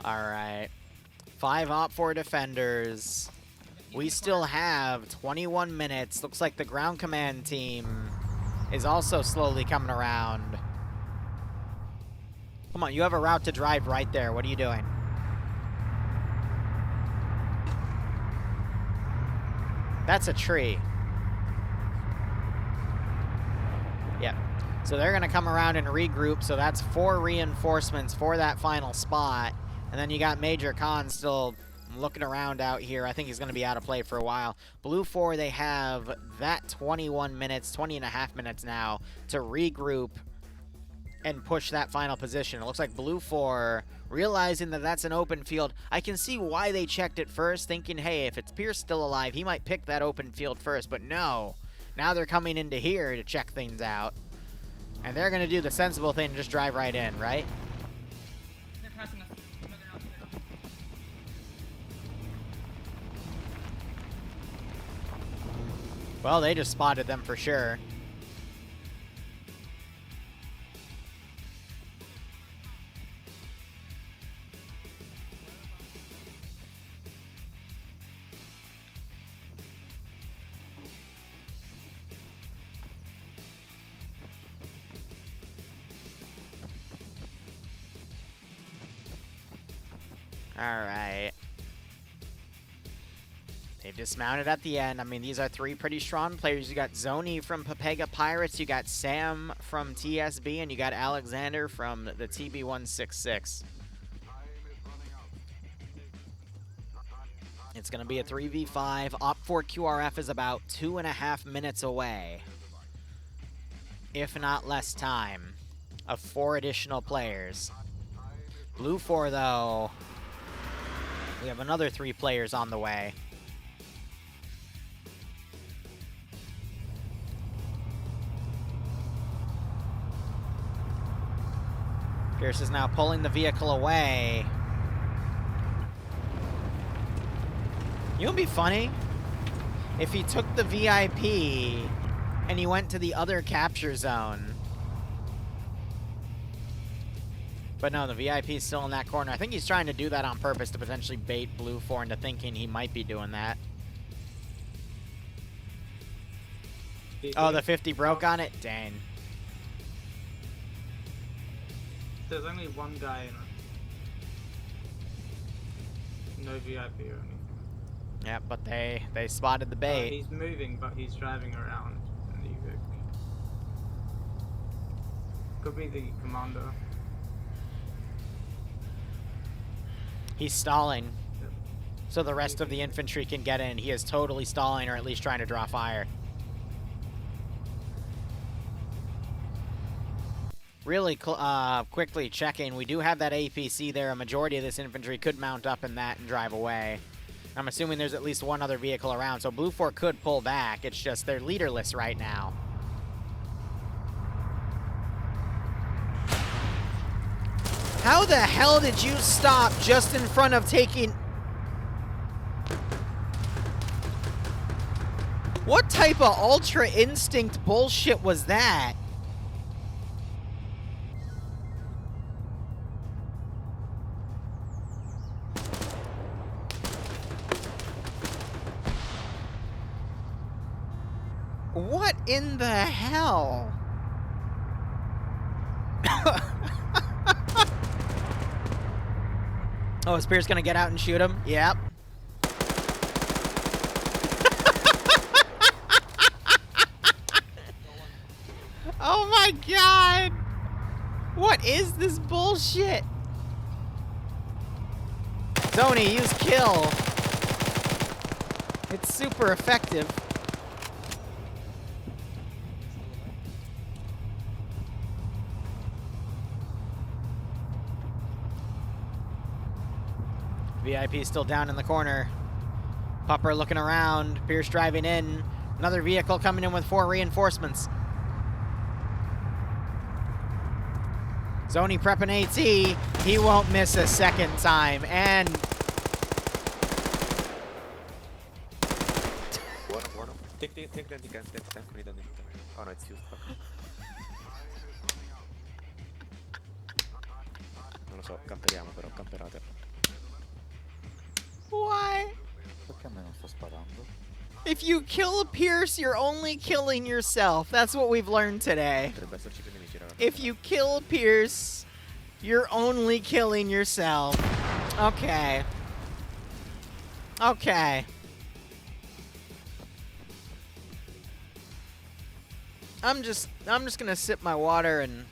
Speaker 1: Alright. 5 Op 4 defenders. We still have 21 minutes. Looks like the ground command team is also slowly coming around. Come on, you have a route to drive right there. What are you doing? That's a tree. Yep. So they're going to come around and regroup. So that's 4 reinforcements for that final spot. And then you got Major Khan still looking around out here. I think he's going to be out of play for a while. Blue 4, they have that 21 minutes, 20 and a half minutes now to regroup and push that final position. It looks like Blue 4, realizing that that's an open field. I can see why they checked it first, thinking, hey, if it's Pierce still alive, he might pick that open field first. But no. Now they're coming into here to check things out. And they're going to do the sensible thing and just drive right in, right?
Speaker 4: They're passing us. No, they're not.
Speaker 1: Well, they just spotted them for sure. Alright. They've dismounted at the end. I mean, these are three pretty strong players. You got Zoni from Papega Pirates, you got Sam from TSB, and you got Alexander from the TB166. It's going to be a 3v5. Op4 QRF is about 2.5 minutes away, if not less time, of 4 additional players. Blue 4, though, we have another 3 players on the way. Pierce is now pulling the vehicle away. You know what'd be funny? If he took the VIP and he went to the other capture zone. But no, the VIP is still in that corner. I think he's trying to do that on purpose to potentially bait Blue 4 into thinking he might be doing that. Oh, the 50 broke on it? Dang.
Speaker 5: There's only one guy in it. No VIP or anything.
Speaker 1: Yeah, but they spotted the bait.
Speaker 5: He's moving, but he's driving around in the Evic. Could be the commander.
Speaker 1: He's stalling,
Speaker 5: Yep.
Speaker 1: so the rest of the infantry can get in. He is totally stalling, or at least trying to draw fire. Really quickly checking, we do have that APC there. A majority of this infantry could mount up in that and drive away. I'm assuming there's at least one other vehicle around, so Blue 4 could pull back. It's just they're leaderless right now. How the hell did you stop just in front of taking... What type of Ultra Instinct bullshit was that? What in the hell? Oh, is Pierce gonna get out and shoot him? Yep. Oh my god! What is this bullshit? Zoni, use kill. It's super effective. VIP still down in the corner. Pupper looking around. Pierce driving in. Another vehicle coming in with 4 reinforcements. Zoni prepping AT. He won't miss a second time. And...
Speaker 6: Take them, you can take them, we don't need them. Oh no, it's used. Non lo so, camperiamo però, camperate.
Speaker 1: Why?
Speaker 7: Perché a me non sta sparando?
Speaker 1: If you kill a Pierce, you're only killing yourself. That's what we've learned today.
Speaker 6: Potrebbe esserci più nemici, raga.
Speaker 1: If you kill a Pierce, you're only killing yourself. Okay. Okay. I'm just gonna sip my water and...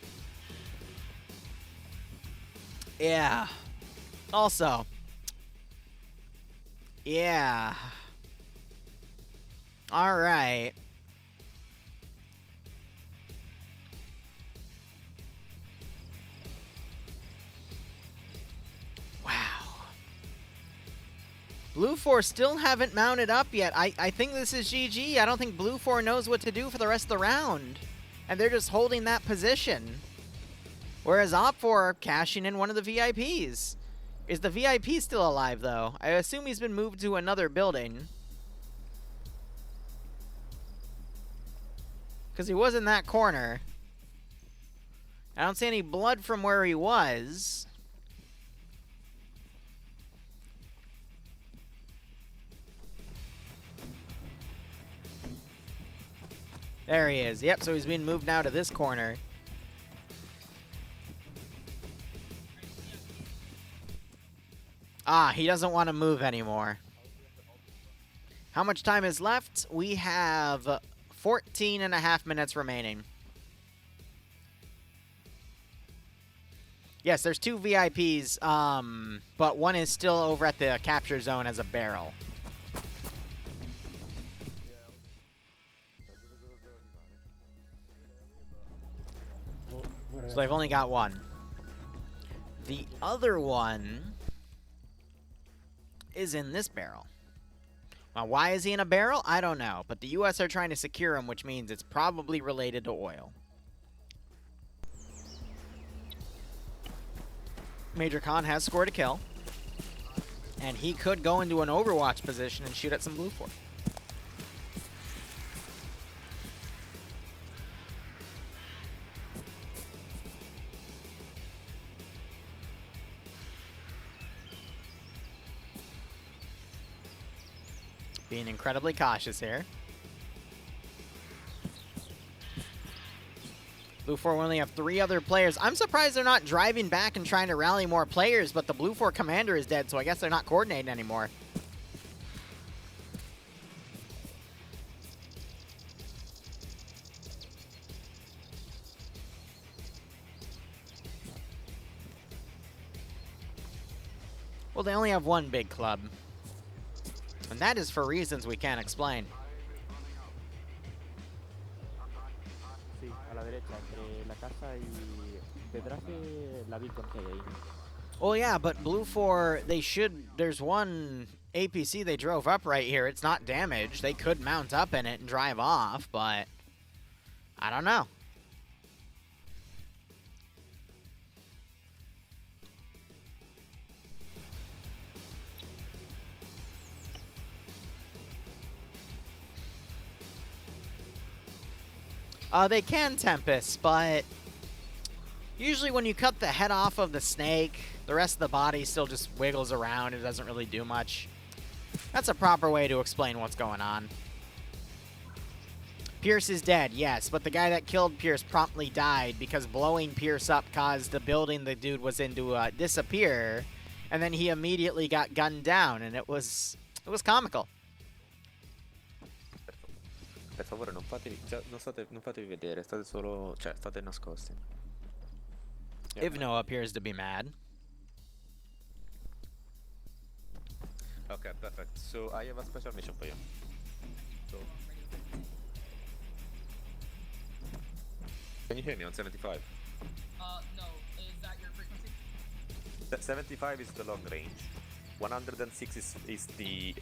Speaker 1: Yeah. Also... Yeah. All right. Wow. Blue 4 still haven't mounted up yet. I think this is GG. I don't think Blue 4 knows what to do for the rest of the round. And they're just holding that position. Whereas Op 4 are cashing in one of the VIPs. Is the VIP still alive, though? I assume he's been moved to another building. Because he was in that corner. I don't see any blood from where he was. There he is. Yep, so he's being moved now to this corner. Ah, he doesn't want to move anymore. How much time is left? We have 14 and a half minutes remaining. Yes, there's 2 VIPs, but one is still over at the capture zone as a barrel. So they've only got one. The other one is in this barrel. Now, why is he in a barrel? I don't know, but the U.S. are trying to secure him, which means it's probably related to oil. Major Khan has scored a kill, and he could go into an Overwatch position and shoot at some Blue 4. Being incredibly cautious here. Blue 4 only have 3 other players. I'm surprised they're not driving back and trying to rally more players, but the Blue 4 commander is dead, so I guess they're not coordinating anymore. Well, they only have one big club. And that is for reasons we can't explain.
Speaker 8: Sí, a la derecha, entre la casa y detrás de la beacon que hay ahí.
Speaker 1: Well, yeah, but Blue 4, they should... There's one APC they drove up right here. It's not damaged. They could mount up in it and drive off, but... I don't know. They can Tempest, but usually when you cut the head off of the snake, the rest of the body still just wiggles around. It doesn't really do much. That's a proper way to explain what's going on. Pierce is dead, yes, but the guy that killed Pierce promptly died because blowing Pierce up caused the building the dude was in to disappear, and then he immediately got gunned down, and it was comical.
Speaker 6: Per favore non fatevi vedere, state solo, cioè state nascosti.
Speaker 1: Ivno appears to be mad.
Speaker 6: Okay, perfect. So I have a special mission for you. So can you hear me on 75?
Speaker 4: No. Is that your frequency?
Speaker 6: 75 is the long range. 106 is the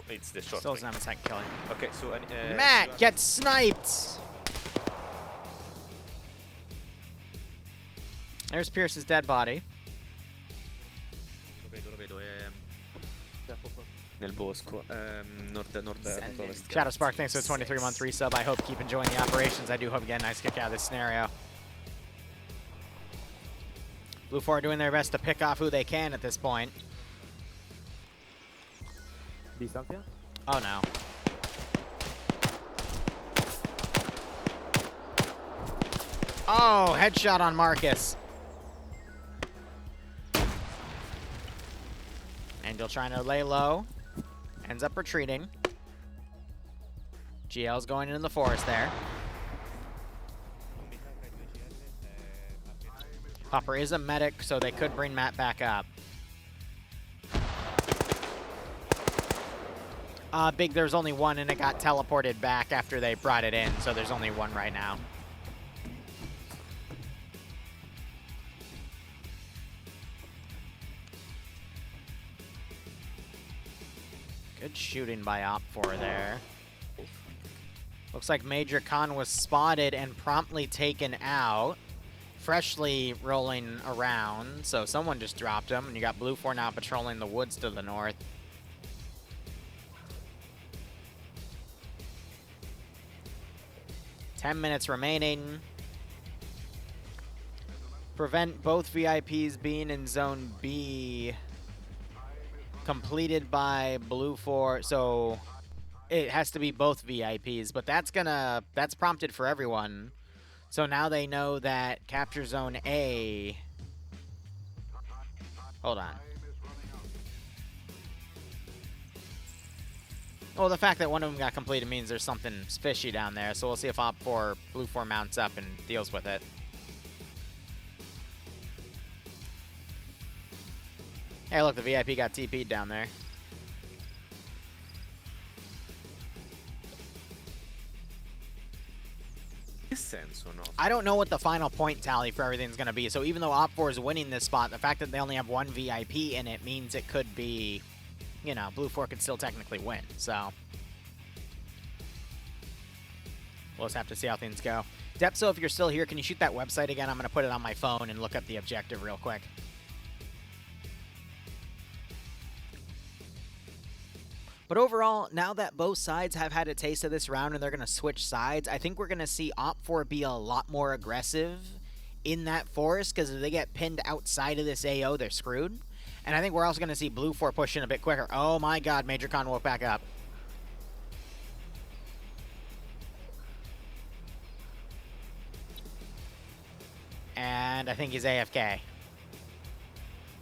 Speaker 6: it's the short
Speaker 1: Still
Speaker 6: range.
Speaker 1: doesn't have a killing.
Speaker 6: Okay, so
Speaker 1: Matt gets sniped! There's Pierce's dead body.
Speaker 6: Lo vedo, nel bosco, nord-ovest.
Speaker 1: Shadow Spark, thanks for the 23-month resub. I hope you keep enjoying the operations. I do hope you get a nice kick out of this scenario. Blue 4 are doing their best to pick off who they can at this point.
Speaker 8: Distancia.
Speaker 1: Oh no. Oh, headshot on Marcus. Angel trying to lay low. Ends up retreating. GL's going into the forest there. Hopper is a medic, so they could bring Matt back up. Big, there's only one, and it got teleported back after they brought it in, so there's only one right now. Good shooting by Op4 there. Looks like Major Khan was spotted and promptly taken out. Freshly rolling around, so someone just dropped him, and you got Blue 4 now patrolling the woods to the north. Ten minutes remaining. Prevent both VIPs being in Zone B. Completed by Blue 4, so it has to be both VIPs, but that's prompted for everyone. So now they know that Capture Zone A... Hold on. Well, the fact that one of them got completed means there's something fishy down there, so we'll see if Op 4, Blue 4 mounts up and deals with it. Hey, look, the VIP got TP'd down there.
Speaker 6: Sense or not?
Speaker 1: I don't know what the final point tally for everything's going to be, so even though Op 4 is winning this spot, the fact that they only have one VIP in it means it could be, you know, Blue 4 could still technically win, so we'll just have to see how things go. Depso, if you're still here, can you shoot that website again? I'm going to put it on my phone and look up the objective real quick. But overall, now that both sides have had a taste of this round and they're going to switch sides, I think we're going to see Op 4 be a lot more aggressive in that forest, because if they get pinned outside of this AO, they're screwed. And I think we're also going to see Blue 4 pushing a bit quicker. Oh my god, Major Con woke back up. And I think he's AFK.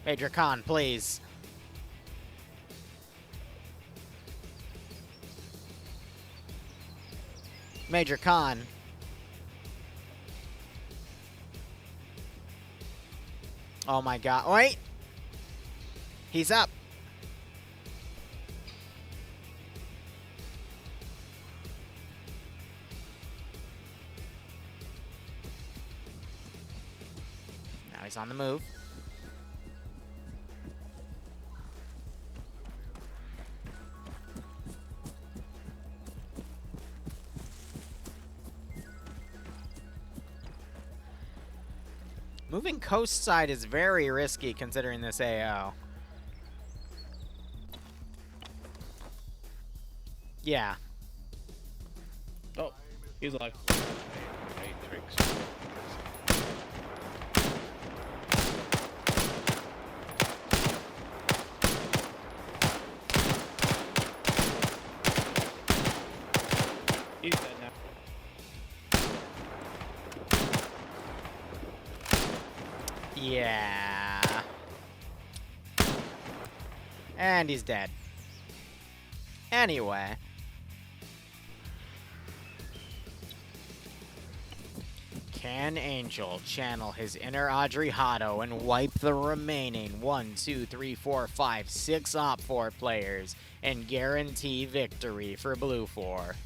Speaker 1: Major Con, please. Major Con. Oh my god. Wait! He's up. Now he's on the move. Moving coast side is very risky considering this AO. Yeah.
Speaker 9: Oh, he's alive.
Speaker 3: Matrix.
Speaker 9: He's dead now.
Speaker 1: Yeah. And he's dead. Anyway. Can Angel channel his inner Audrey Hotto and wipe the remaining 1, 2, 3, 4, 5, 6 Op 4 players and guarantee victory for Blue 4?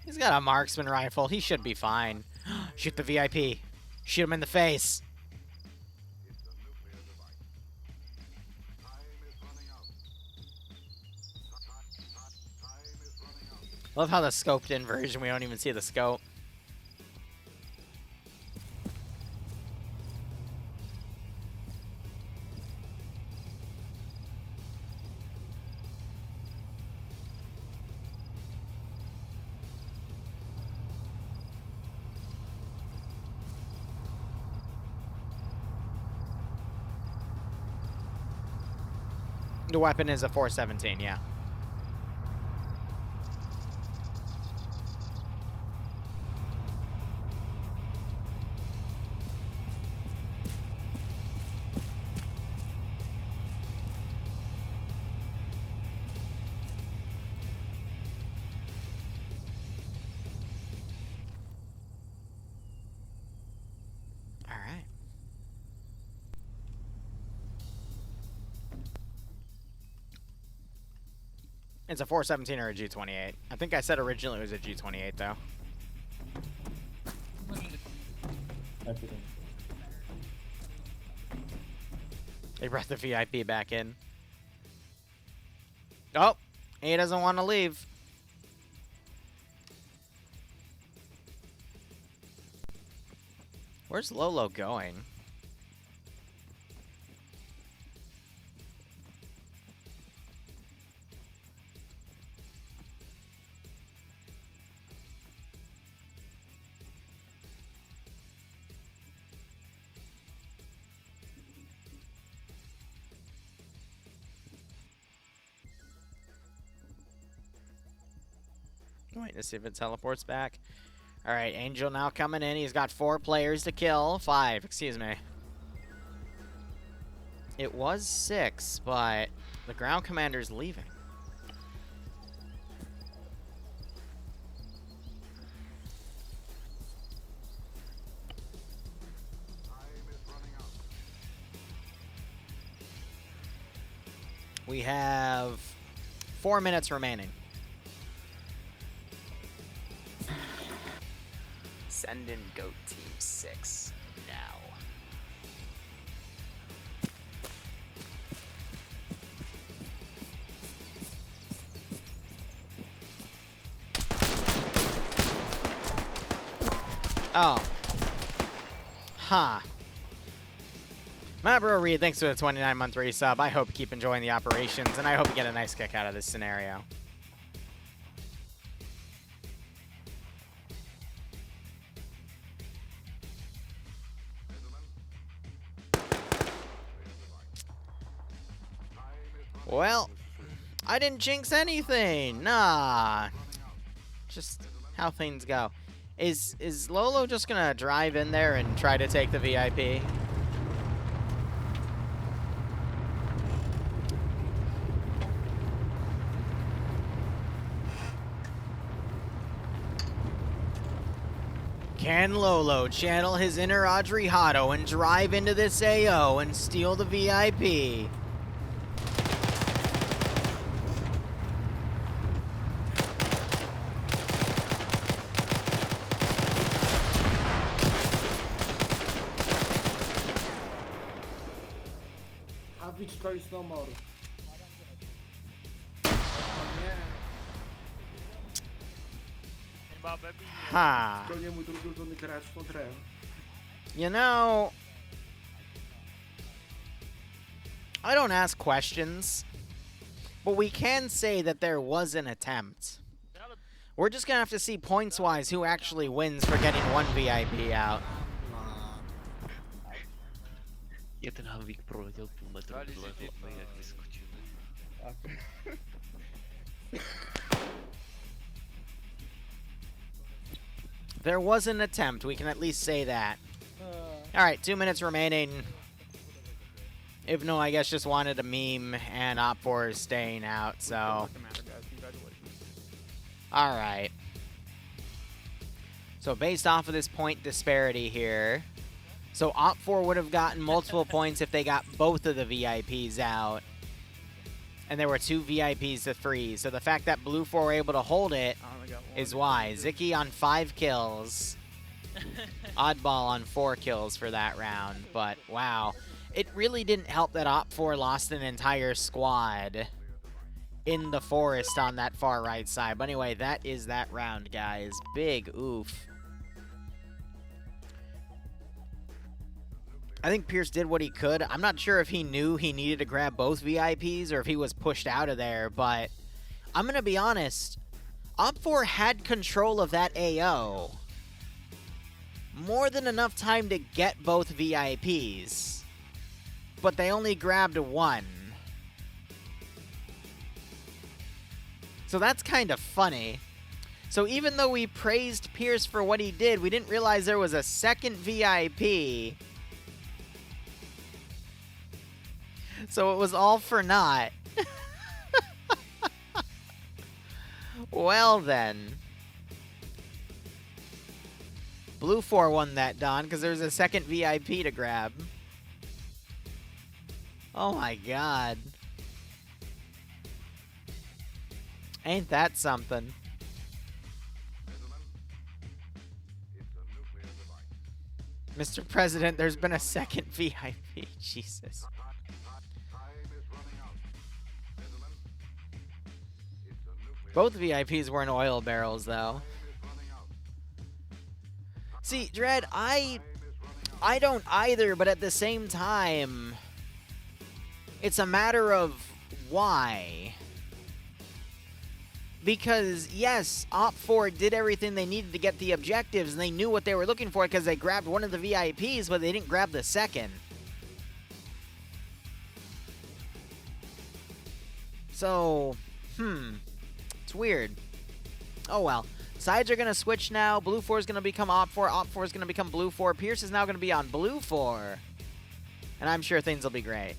Speaker 1: He's got a marksman rifle. He should be fine. Shoot the VIP. Shoot him in the face. Love how the scoped in version, we don't even see the scope. The weapon is a 417, yeah. All right. It's a 417 or a G28. I think I said originally it was a G28 though. They brought the VIP back in. Oh, he doesn't want to leave. Where's Lolo going? Wait to see if it teleports back. All right, Angel now coming in. He's got 4 players to kill. 5, excuse me. It was 6, but the ground commander's leaving. We have 4 minutes remaining.
Speaker 10: Send in Goat Team 6 now.
Speaker 1: Oh. Huh. My bro Reed, thanks for the 29-month resub. I hope you keep enjoying the operations, and I hope you get a nice kick out of this scenario. Well, I didn't jinx anything. Nah. Just how things go. Is Lolo just gonna drive in there and try to take the VIP? Can Lolo channel his inner Audrey Hotto and drive into this AO and steal the VIP? Huh. You know, I don't ask questions, but we can say that there was an attempt. We're just gonna have to see points-wise who actually wins for getting one VIP out.
Speaker 11: Jeden Havik proletěl půl metru, jak vyskočil.
Speaker 1: There was an attempt, we can at least say that. Alright, 2 minutes remaining. If no, I guess just wanted a meme, and Op4 is staying out, so... Alright. So based off of this point disparity here, so Op4 would have gotten multiple points if they got both of the VIPs out. And there were 2 VIPs to 3. So the fact that Blue 4 were able to hold it is why. Zicky on 5 kills. Oddball on 4 kills for that round. But wow. It really didn't help that Op4 lost an entire squad in the forest on that far right side. But anyway, that is that round, guys. Big oof. I think Pierce did what he could. I'm not sure if he knew he needed to grab both VIPs or if he was pushed out of there, but I'm going to be honest. Op4 had control of that AO. More than enough time to get both VIPs. But they only grabbed one. So that's kind of funny. So even though we praised Pierce for what he did, we didn't realize there was a second VIP. So it was all for naught. Well then. Blue 4 won that, Don, because there's a second VIP to grab. Oh my god. Ain't that something? Mr. President, there's been a second VIP. Jesus. Both VIPs were in oil barrels, though. See, Dread, I don't either, but at the same time, it's a matter of why. Because, yes, Op4 did everything they needed to get the objectives, and they knew what they were looking for because they grabbed one of the VIPs, but they didn't grab the second. So, it's weird. Oh well. Sides are going to switch now. Blue 4 is going to become Op4. Op4 is going to become Blue 4. Pierce is now going to be on Blue 4. And I'm sure things will be great.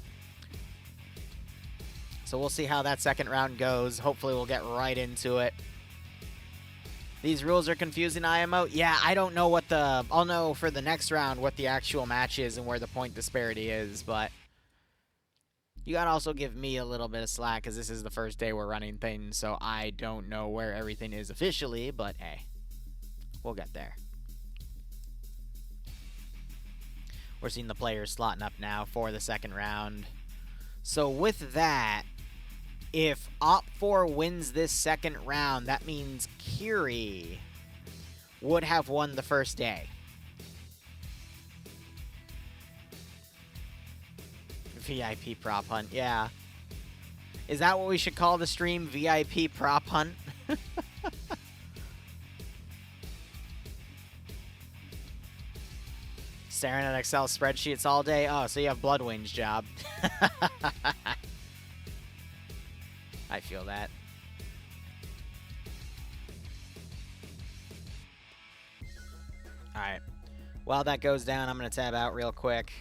Speaker 1: So we'll see how that second round goes. Hopefully we'll get right into it. These rules are confusing, IMO. Yeah, I don't know what the... I'll know for the next round what the actual match is and where the point disparity is, but... You gotta also give me a little bit of slack, because this is the first day we're running things, so I don't know where everything is officially, but hey, we'll get there. We're seeing the players slotting up now for the second round. So with that, if Op4 wins this second round, that means Kiri would have won the first day. VIP prop hunt, yeah. Is that what we should call the stream? VIP prop hunt? Staring at Excel spreadsheets all day? Oh, so you have Bloodwing's job. I feel that. Alright. While that goes down, I'm going to tab out real quick.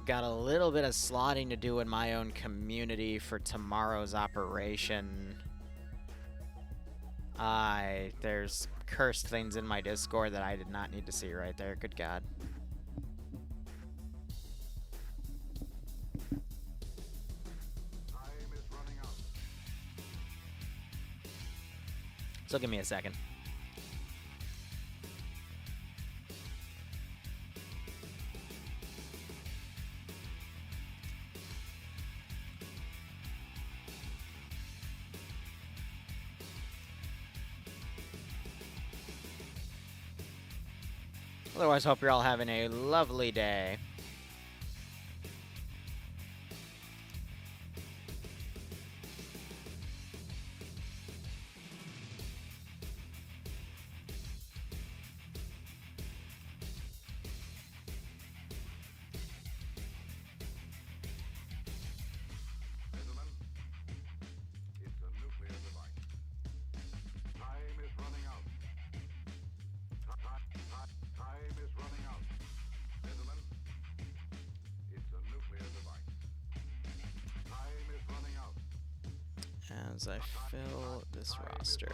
Speaker 1: Got a little bit of slotting to do in my own community for tomorrow's operation. There's cursed things in my Discord that I did not need to see right there. Good God. So give me a second. Otherwise, hope you're all having a lovely day. As I fill this roster.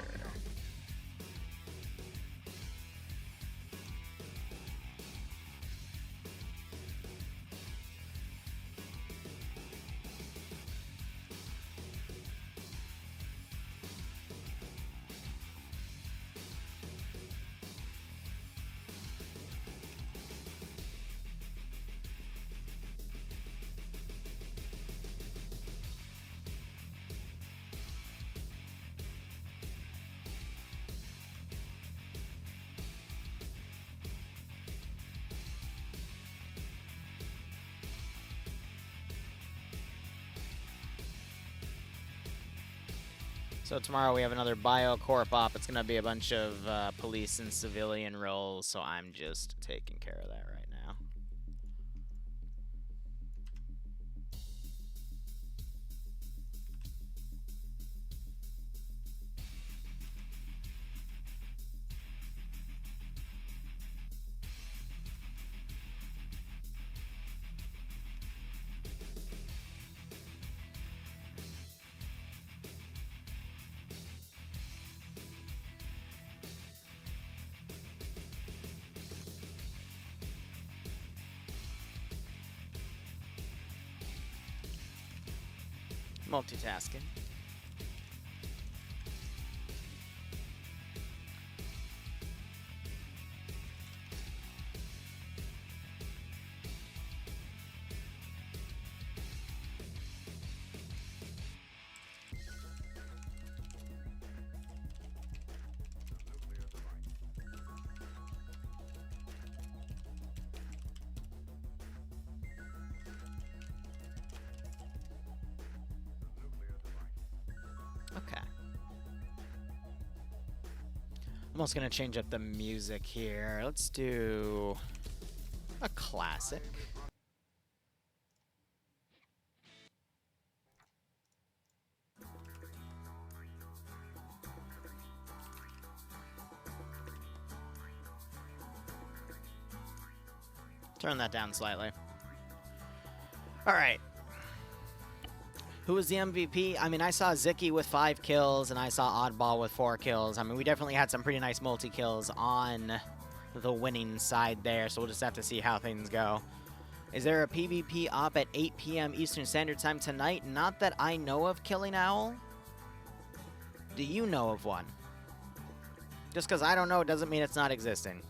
Speaker 1: So tomorrow we have another BioCorp op. It's going to be a bunch of police and civilian roles, so I'm just taking care of that right now. Multitasking. Okay. I'm also going to change up the music here. Let's do a classic. Turn that down slightly. All right. Who was the MVP? I mean, I saw Zicky with 5 kills, and I saw Oddball with 4 kills. I mean, we definitely had some pretty nice multi-kills on the winning side there, so we'll just have to see how things go. Is there a PvP op at 8 p.m. Eastern Standard Time tonight? Not that I know of, Killing Owl. Do you know of one? Just because I don't know doesn't mean it's not existing.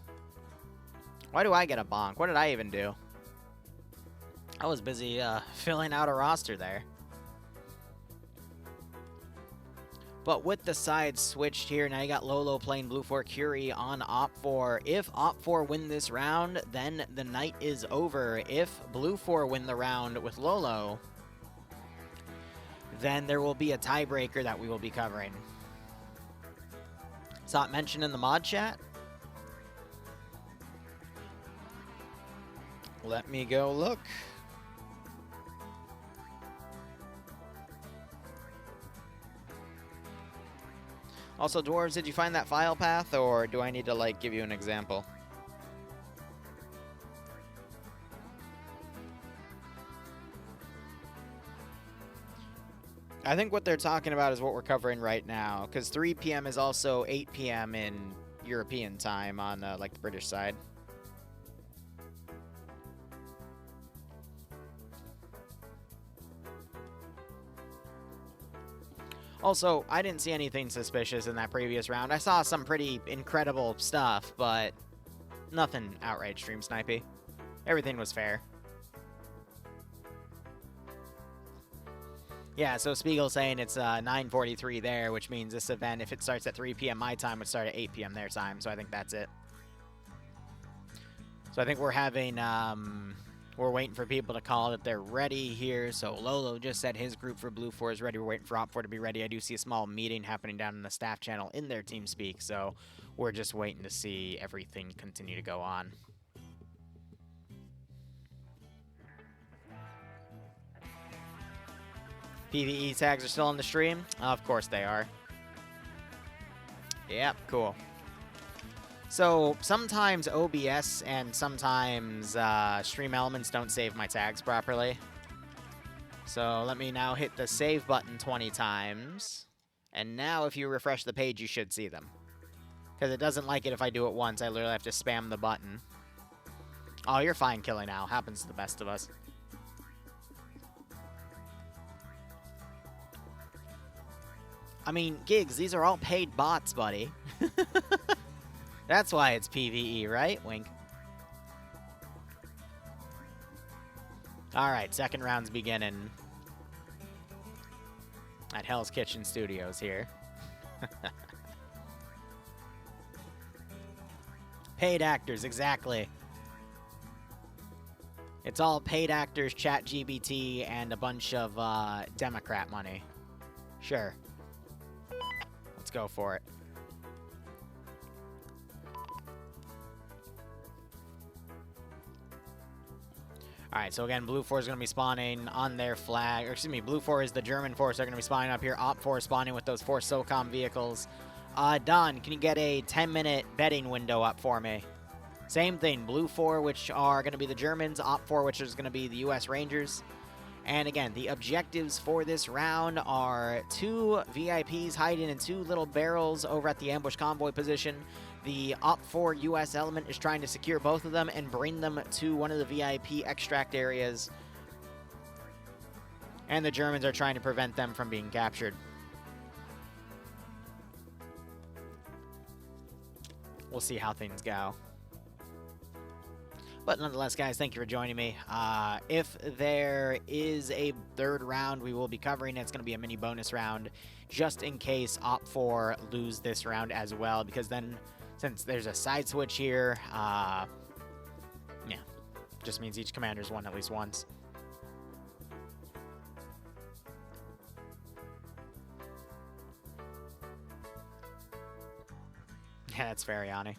Speaker 1: Why do I get a bonk? What did I even do? I was busy filling out a roster there. But with the sides switched here, now you got Lolo playing Blue 4 Curie on Op4. If Op4 win this round, then the night is over. If Blue 4 win the round with Lolo, then there will be a tiebreaker that we will be covering. Saw it mentioned in the mod chat. Let me go look. Also, Dwarves, did you find that file path, or do I need to, like, give you an example? I think what they're talking about is what we're covering right now, because 3 p.m. is also 8 p.m. in European time on, like, the British side. Also, I didn't see anything suspicious in that previous round. I saw some pretty incredible stuff, but nothing outright stream snipey. Everything was fair. Yeah, so Spiegel's saying it's 9:43 there, which means this event, if it starts at 3 p.m. my time, would start at 8 p.m. their time, so I think that's it. So I think we're having, we're waiting for people to call that they're ready here. So Lolo just said his group for Blue 4 is ready. We're waiting for Op 4 to be ready. I do see a small meeting happening down in the staff channel in their TeamSpeak, so we're just waiting to see everything continue to go on. PvE tags are still on the stream? Of course they are. Yep, cool. So, sometimes OBS and sometimes Stream Elements don't save my tags properly. So, let me now hit the save button 20 times. And now, if you refresh the page, you should see them. Because it doesn't like it if I do it once. I literally have to spam the button. Oh, you're fine, Killing Owl. Happens to the best of us. I mean, Gigs, these are all paid bots, buddy. That's why it's PvE, right? Wink. Alright, second round's beginning. At Hell's Kitchen Studios here. Paid actors, exactly. It's all paid actors, ChatGPT, and a bunch of Democrat money. Sure. Let's go for it. Alright, so again, Blue 4 is going to be spawning on their flag. Or excuse me, Blue 4 is the German force. They're going to be spawning up here. Op 4 is spawning with those 4 SOCOM vehicles. Don, can you get a 10-minute betting window up for me? Same thing, Blue 4, which are going to be the Germans. Op 4, which is going to be the U.S. Rangers. And again, the objectives for this round are 2 VIPs hiding in 2 little barrels over at the ambush convoy position. The Op 4 US element is trying to secure both of them and bring them to one of the VIP extract areas. And the Germans are trying to prevent them from being captured. We'll see how things go. But nonetheless, guys, thank you for joining me. If there is a third round, we will be covering it. It's going to be a mini bonus round, just in case Op 4 lose this round as well, because then, since there's a side switch here, yeah, just means each commander's won at least once. Yeah, that's fair, Yanni.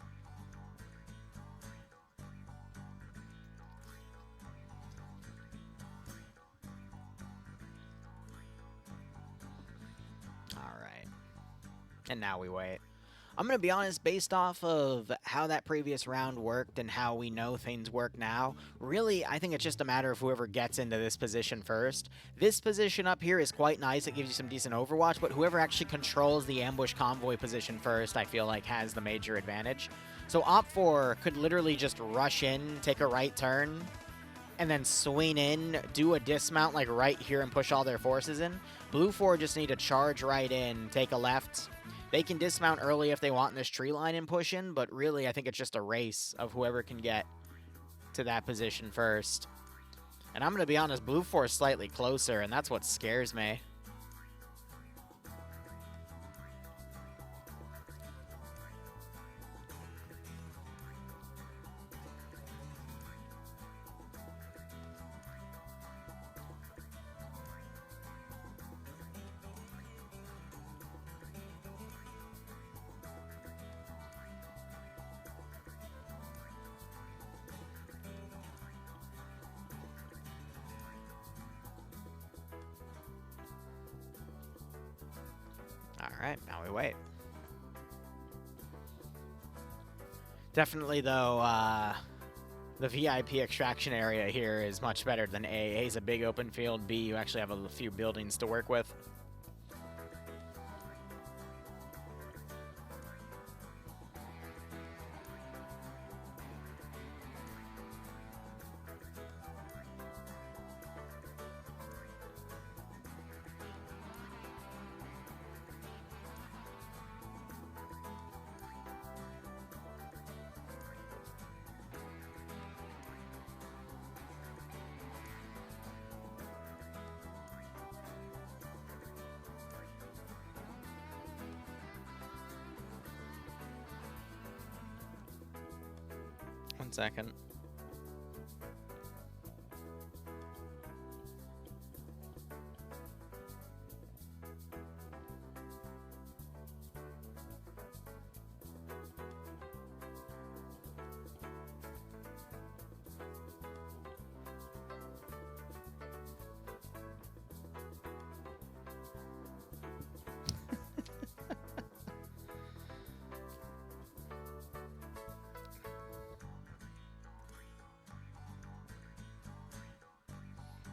Speaker 1: And now we wait. I'm going to be honest, based off of how that previous round worked and how we know things work now, really, I think it's just a matter of whoever gets into this position first. This position up here is quite nice. It gives you some decent overwatch, but whoever actually controls the ambush convoy position first, I feel like, has the major advantage. So Op4 could literally just rush in, take a right turn, and then swing in, do a dismount like right here and push all their forces in. Blue 4 just need to charge right in, take a left. They can dismount early if they want in this tree line and push in, but really I think it's just a race of whoever can get to that position first. And I'm going to be honest, Blue 4 is slightly closer, and that's what scares me. Alright, now we wait. Definitely, though, the VIP extraction area here is much better than A. A is a big open field. B, you actually have a few buildings to work with. One second.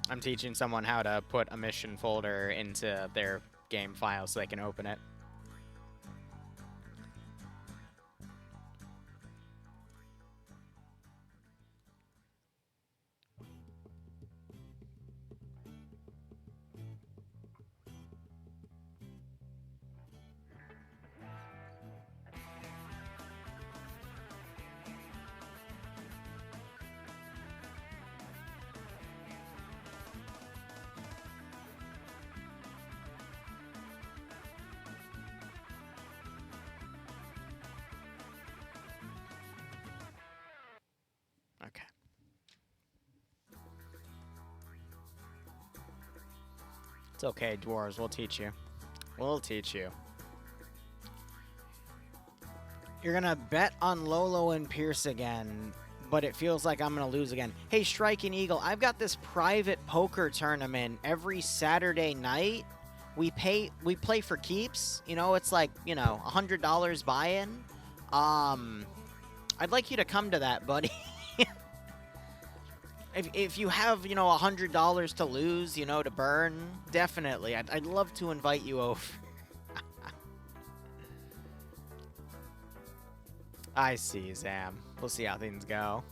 Speaker 1: I'm teaching someone how to put a mission folder into their game file so they can open it. Okay. It's okay, dwarves. We'll teach you. We'll teach you. You're gonna bet on Lolo and Pierce again, but it feels like I'm gonna lose again. Hey, Striking Eagle, I've got this private poker tournament every Saturday night. We play for keeps. You know, it's like, you know, $100 buy-in. I'd like you to come to that, buddy. If you have, you know, $100 to lose, you know, to burn, definitely. I'd love to invite you over. I see, Zam. We'll see how things go.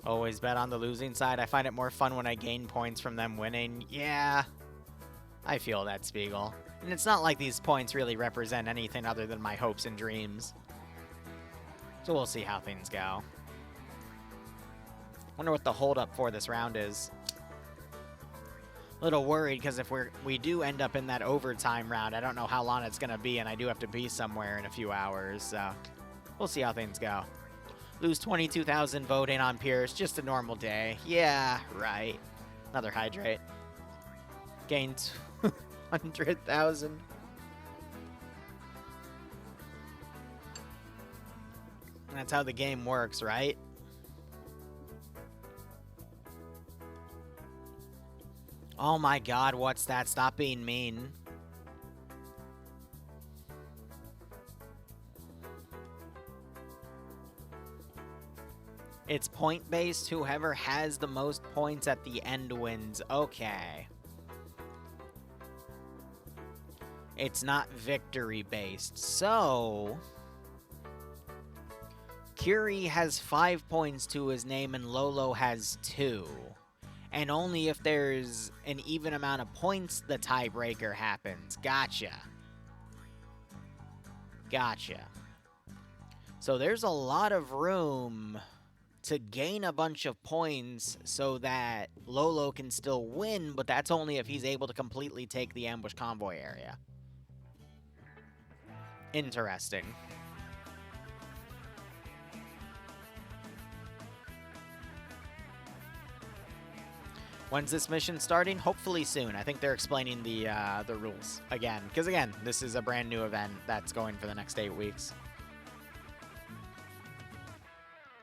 Speaker 1: Always bet on the losing side. I find it more fun when I gain points from them winning. Yeah, I feel that, Spiegel. And it's not like these points really represent anything other than my hopes and dreams. So we'll see how things go. Wonder what the holdup for this round is. A little worried because if we do end up in that overtime round, I don't know how long it's going to be, and I do have to be somewhere in a few hours. So we'll see how things go. Lose 22,000 voting on Pierce. Just a normal day. Yeah, right. Another hydrate. Gain 200,000. That's how the game works, right? Oh my god, what's that? Stop being mean. It's point-based. Whoever has the most points at the end wins. Okay. It's not victory-based. So... Curie has 5 points to his name and Lolo has 2. And only if there's an even amount of points the tiebreaker happens. Gotcha. Gotcha. So there's a lot of room to gain a bunch of points so that Lolo can still win, but that's only if he's able to completely take the ambush convoy area. Interesting. When's this mission starting? Hopefully soon. I think they're explaining the rules again. Because again, this is a brand new event that's going for the next 8 weeks.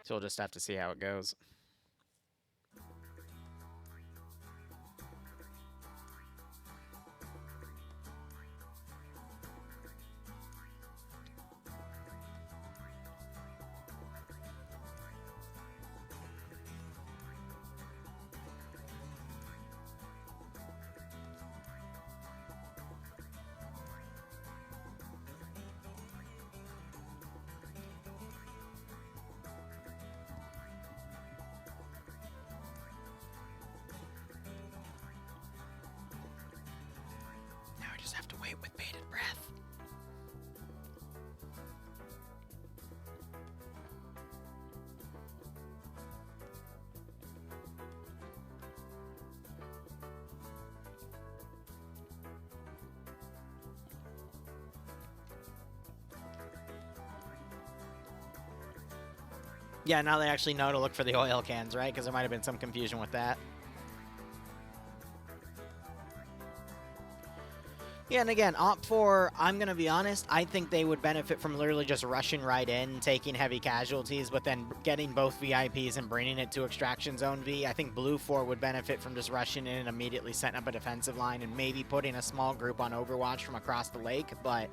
Speaker 1: So we'll just have to see how it goes. Have to wait with bated breath. Yeah, now they actually know to look for the oil cans, right? Because there might have been some confusion with that. Yeah, and again, Op4, I'm going to be honest, I think they would benefit from literally just rushing right in, taking heavy casualties, but then getting both VIPs and bringing it to Extraction Zone V. I think Blue 4 would benefit from just rushing in and immediately setting up a defensive line and maybe putting a small group on Overwatch from across the lake, but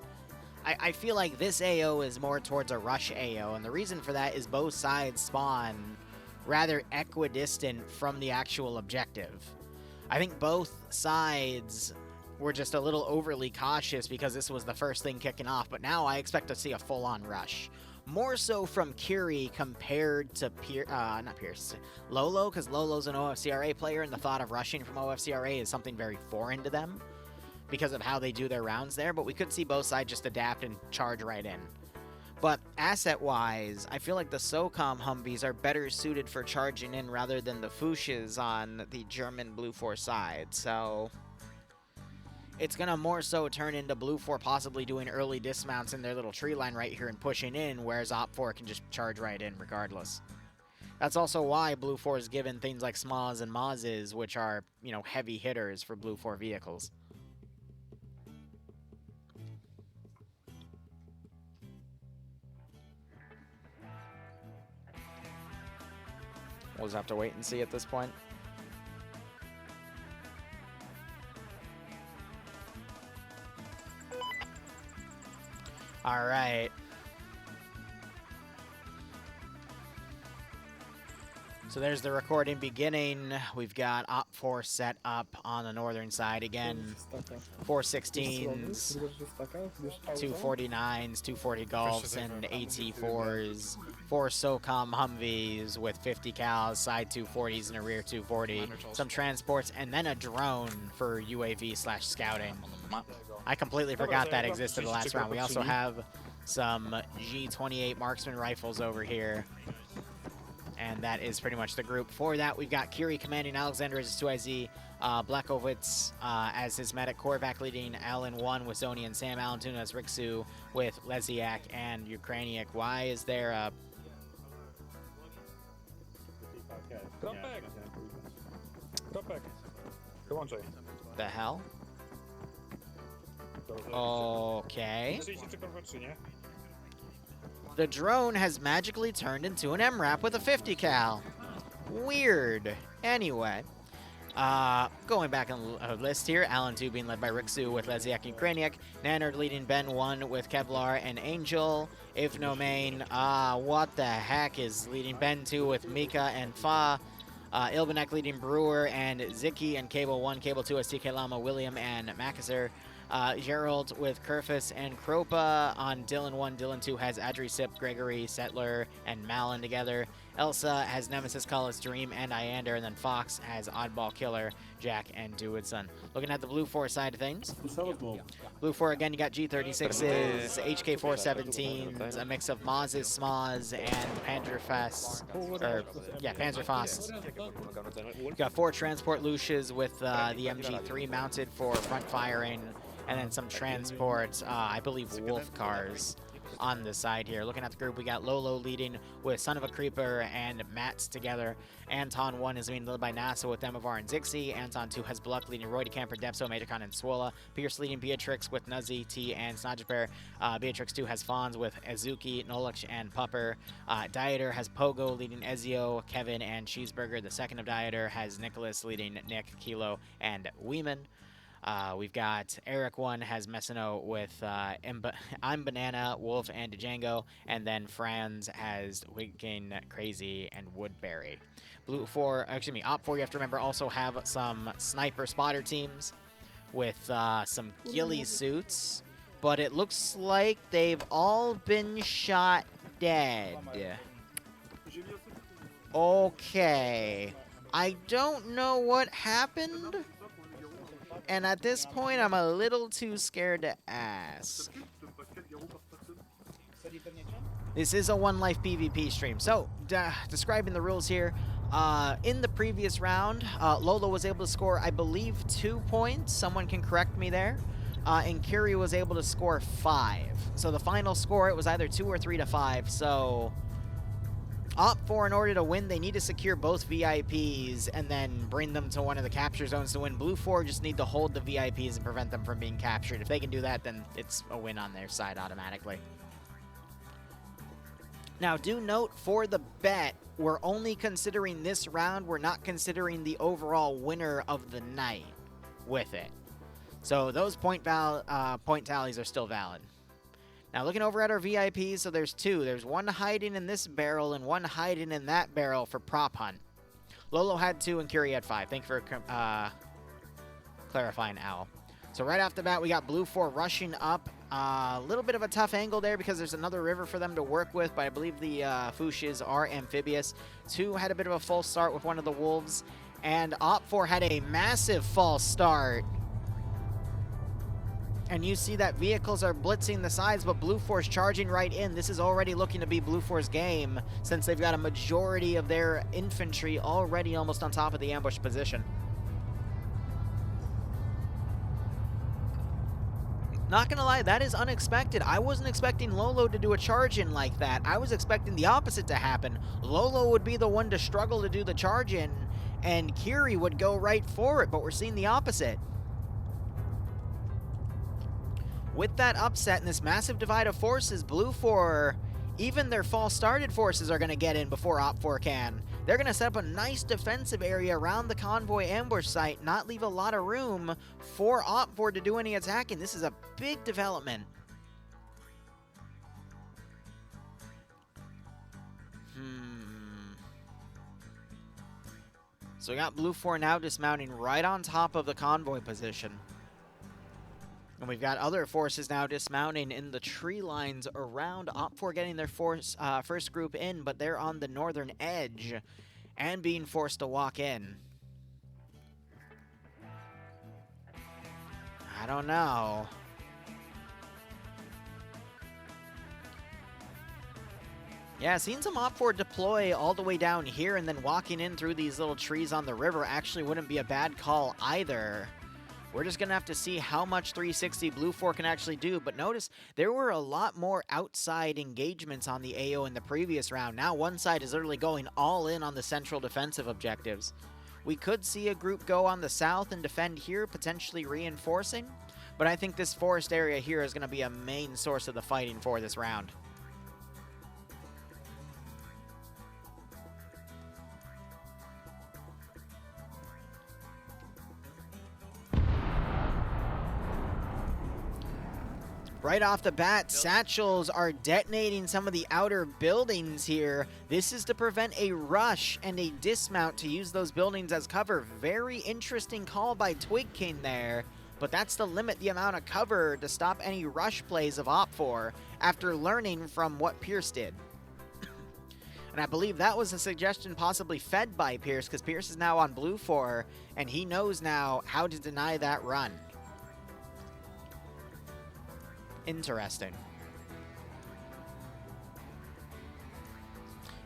Speaker 1: I feel like this AO is more towards a rush AO, and the reason for that is both sides spawn rather equidistant from the actual objective. I think both sides were just a little overly cautious because this was the first thing kicking off, but now I expect to see a full-on rush. More so from Curie compared to Lolo, because Lolo's an OFCRA player, and the thought of rushing from OFCRA is something very foreign to them because of how they do their rounds there, but we could see both sides just adapt and charge right in. But asset-wise, I feel like the SOCOM Humvees are better suited for charging in rather than the Fuchsias on the German Blue 4 side, so it's going to more so turn into Blue 4 possibly doing early dismounts in their little tree line right here and pushing in, whereas Op 4 can just charge right in regardless. That's also why Blue 4 is given things like SMAs and MAZs, which are, you know, heavy hitters for Blue 4 vehicles. We'll just have to wait and see at this point. All right. So there's the recording beginning. We've got Op 4 set up on the northern side again. 416s, 249s, 240 Golfs, and AT4s. 4 SOCOM Humvees with 50 cals, side 240s, and a rear 240. Some transports, and then a drone for UAV/scouting. I completely forgot that existed the last round. We also have some G28 marksman rifles over here. And that is pretty much the group. For that, we've got Curie commanding Alexander as his 2IZ, Blackovitz as his medic, Korvac leading Allen-1 with Zoni and Sam, Allen-2 as Riksu with Leziak and Ukrainiak. Why is there a...
Speaker 12: Drop back! Drop back! Come on, Jay.
Speaker 1: The hell? Okay. The drone has magically turned into an MRAP with a 50 cal. Weird. Anyway, Going back on the list here, Alan 2 being led by Rixu with Leziak and Kraniak. Nanard leading Ben 1 with Kevlar and Angel. If no main, what the heck is leading Ben 2 with Mika and Fa. Ilbanek leading Brewer and Ziki, and Cable 1, Cable 2 as TK Lama, William, and Makassar. Gerald with Kerfus and Kropa. On Dylan 1, Dylan 2 has Adri Sip, Gregory, Settler, and Malin together. Elsa has Nemesis, Cullis, Dream, and Iander, and then Fox has Oddball Killer, Jack, and Duidson. Looking at the Blue 4 side of things. Blue 4 again, you got G36s, HK417s, a mix of Maz's, Smaz, and Panzerfaust, or yeah, Panzerfaust. You got 4 transport Lucias with the MG3 mounted for front firing, and then some transport, I believe, Wolf cars on the side here. Looking at the group, we got Lolo leading with Son of a Creeper and Mats together. Anton 1 is being led by NASA with Demovar and Zixi. Anton 2 has Bluck leading Roy Camper, Depso, Majorcon, and Swola. Pierce leading Beatrix with Nuzzy, T, and Snodgebear. Beatrix 2 has Fonz with Azuki, Nolux, and Pupper. Dieter has Pogo leading Ezio, Kevin, and Cheeseburger. The second of Dieter has Nicholas leading Nick, Kilo, and Weeman. We've got Eric 1 has Messino with I'm Banana, Wolf, and Django, and then Franz has Wiggin, Crazy, and Woodbury. Blue 4, excuse me, Op 4, you have to remember, also have some sniper spotter teams with some ghillie suits, but it looks like they've all been shot dead. Okay. I don't know what happened. And at this point, I'm a little too scared to ask. This is a One Life PvP stream. So, describing the rules here. In the previous round, Lolo was able to score, I believe, 2 points. Someone can correct me there. And Curie was able to score 5. So the final score, it was either 2 or 3 to 5. So Op 4, in order to win, they need to secure both VIPs and then bring them to one of the capture zones to win. Blue 4 just need to hold the VIPs and prevent them from being captured. If they can do that, then it's a win on their side automatically. Now, do note, for the bet, we're only considering this round. We're not considering the overall winner of the night with it. So those point tallies are still valid. Now, looking over at our VIPs, so there's 2. There's 1 hiding in this barrel and 1 hiding in that barrel for prop hunt. Lolo had 2 and Curie had 5. Thank you for clarifying, Owl. So right off the bat, we got Blue 4 rushing up. A little bit of a tough angle there because there's another river for them to work with, but I believe the Fuchsias are amphibious. 2 had a bit of a false start with one of the Wolves, and Op 4 had a massive false start. And you see that vehicles are blitzing the sides, but Blue 4's charging right in. This is already looking to be Blue 4's game, since they've got a majority of their infantry already almost on top of the ambush position. Not gonna lie, that is unexpected. I wasn't expecting Lolo to do a charge in like that. I was expecting the opposite to happen. Lolo would be the one to struggle to do the charge in, and Curie would go right for it, but we're seeing the opposite. With that upset and this massive divide of forces, Blue 4, even their false started forces are going to get in before Op 4 can. They're going to set up a nice defensive area around the convoy ambush site, not leave a lot of room for Op 4 to do any attacking. This is a big development. So we got Blue 4 now dismounting right on top of the convoy position. And we've got other forces now dismounting in the tree lines around. Op 4 getting their first group in, but they're on the northern edge and being forced to walk in. I don't know. Yeah, seeing some Op 4 deploy all the way down here and then walking in through these little trees on the river actually wouldn't be a bad call either. We're just going to have to see how much 360 Blue 4 can actually do. But notice, there were a lot more outside engagements on the AO in the previous round. Now one side is literally going all in on the central defensive objectives. We could see a group go on the south and defend here, potentially reinforcing. But I think this forest area here is going to be a main source of the fighting for this round. Right off the bat, Satchels are detonating some of the outer buildings here. This is to prevent a rush and a dismount to use those buildings as cover. Very interesting call by Twig King there, but that's to limit the amount of cover to stop any rush plays of Op4 after learning from what Pierce did. And I believe that was a suggestion possibly fed by Pierce, because Pierce is now on Blue 4, and he knows now how to deny that run. Interesting.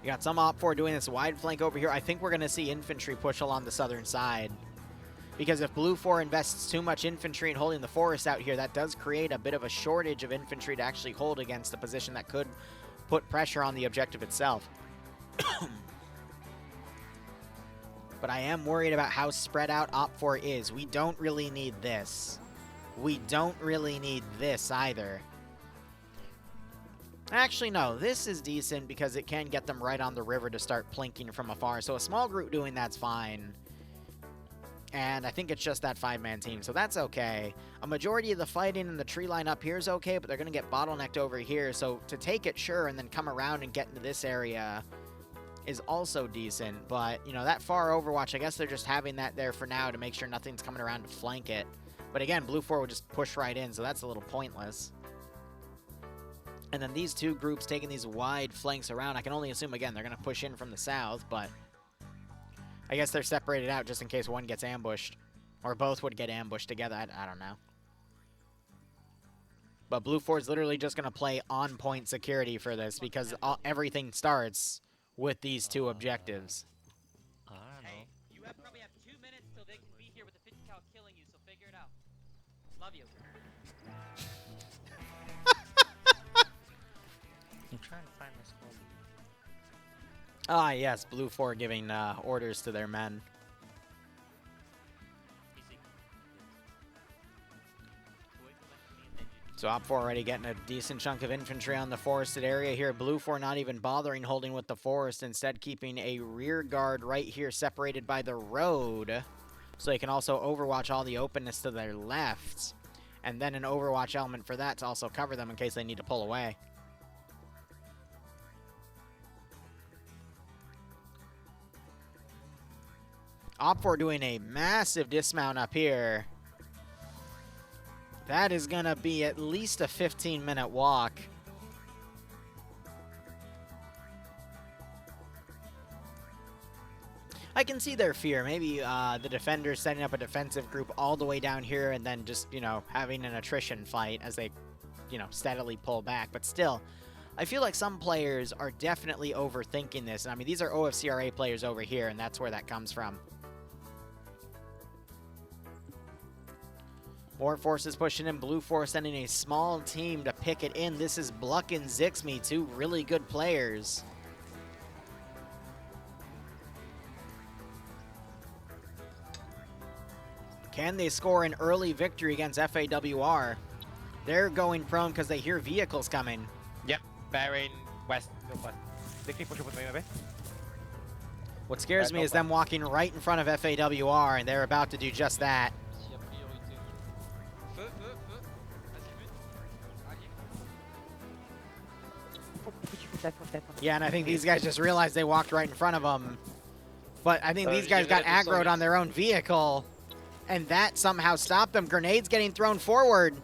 Speaker 1: You got some Op4 doing this wide flank over here. I think we're going to see infantry push along the southern side. Because if Blue 4 invests too much infantry in holding the forest out here, that does create a bit of a shortage of infantry to actually hold against a position that could put pressure on the objective itself. But I am worried about how spread out Op4 is. We don't really need this. We don't really need this either. Actually, no. This is decent because it can get them right on the river to start plinking from afar. So a small group doing that's fine. And I think it's just that 5-man team, so that's okay. A majority of the fighting in the tree line up here is okay, but they're going to get bottlenecked over here. So to take it, sure, and then come around and get into this area is also decent. But, you know, that far Overwatch, I guess they're just having that there for now to make sure nothing's coming around to flank it. But again, Blue 4 would just push right in, so that's a little pointless. And then these two groups taking these wide flanks around, I can only assume, again, they're going to push in from the south, but I guess they're separated out just in case one gets ambushed. Or both would get ambushed together, I don't know. But Blue 4 is literally just going to play on-point security for this, because everything starts with these two objectives.
Speaker 4: Hey, you probably have 2 minutes till they can be here with the 50 cal killing you, so figure it out. Love you.
Speaker 11: I'm trying to find this call.
Speaker 1: Ah, yes, Blue 4 giving orders to their men. So Op4 already getting a decent chunk of infantry on the forested area here. Blue 4 not even bothering holding with the forest, instead keeping a rear guard right here separated by the road, so they can also overwatch all the openness to their left. And then an overwatch element for that to also cover them in case they need to pull away. Op4 doing a massive dismount up here. That is going to be at least a 15-minute walk. I can see their fear. Maybe the defenders setting up a defensive group all the way down here and then just, you know, having an attrition fight as they, you know, steadily pull back. But still, I feel like some players are definitely overthinking this. And I mean, these are OFCRA players over here, and that's where that comes from. More forces pushing in. Blue 4 sending a small team to pick it in. This is Bluck and Zixme, two really good players. Can they score an early victory against FAWR? They're going prone because they hear vehicles coming.
Speaker 13: Yep, bearing west. They keep pushing with me, maybe.
Speaker 1: What scares me is them walking right in front of FAWR, and they're about to do just that. Yeah, and I think these guys just realized they walked right in front of them. But I think these guys got aggroed on their own vehicle, and that somehow stopped them. Grenades getting thrown forward.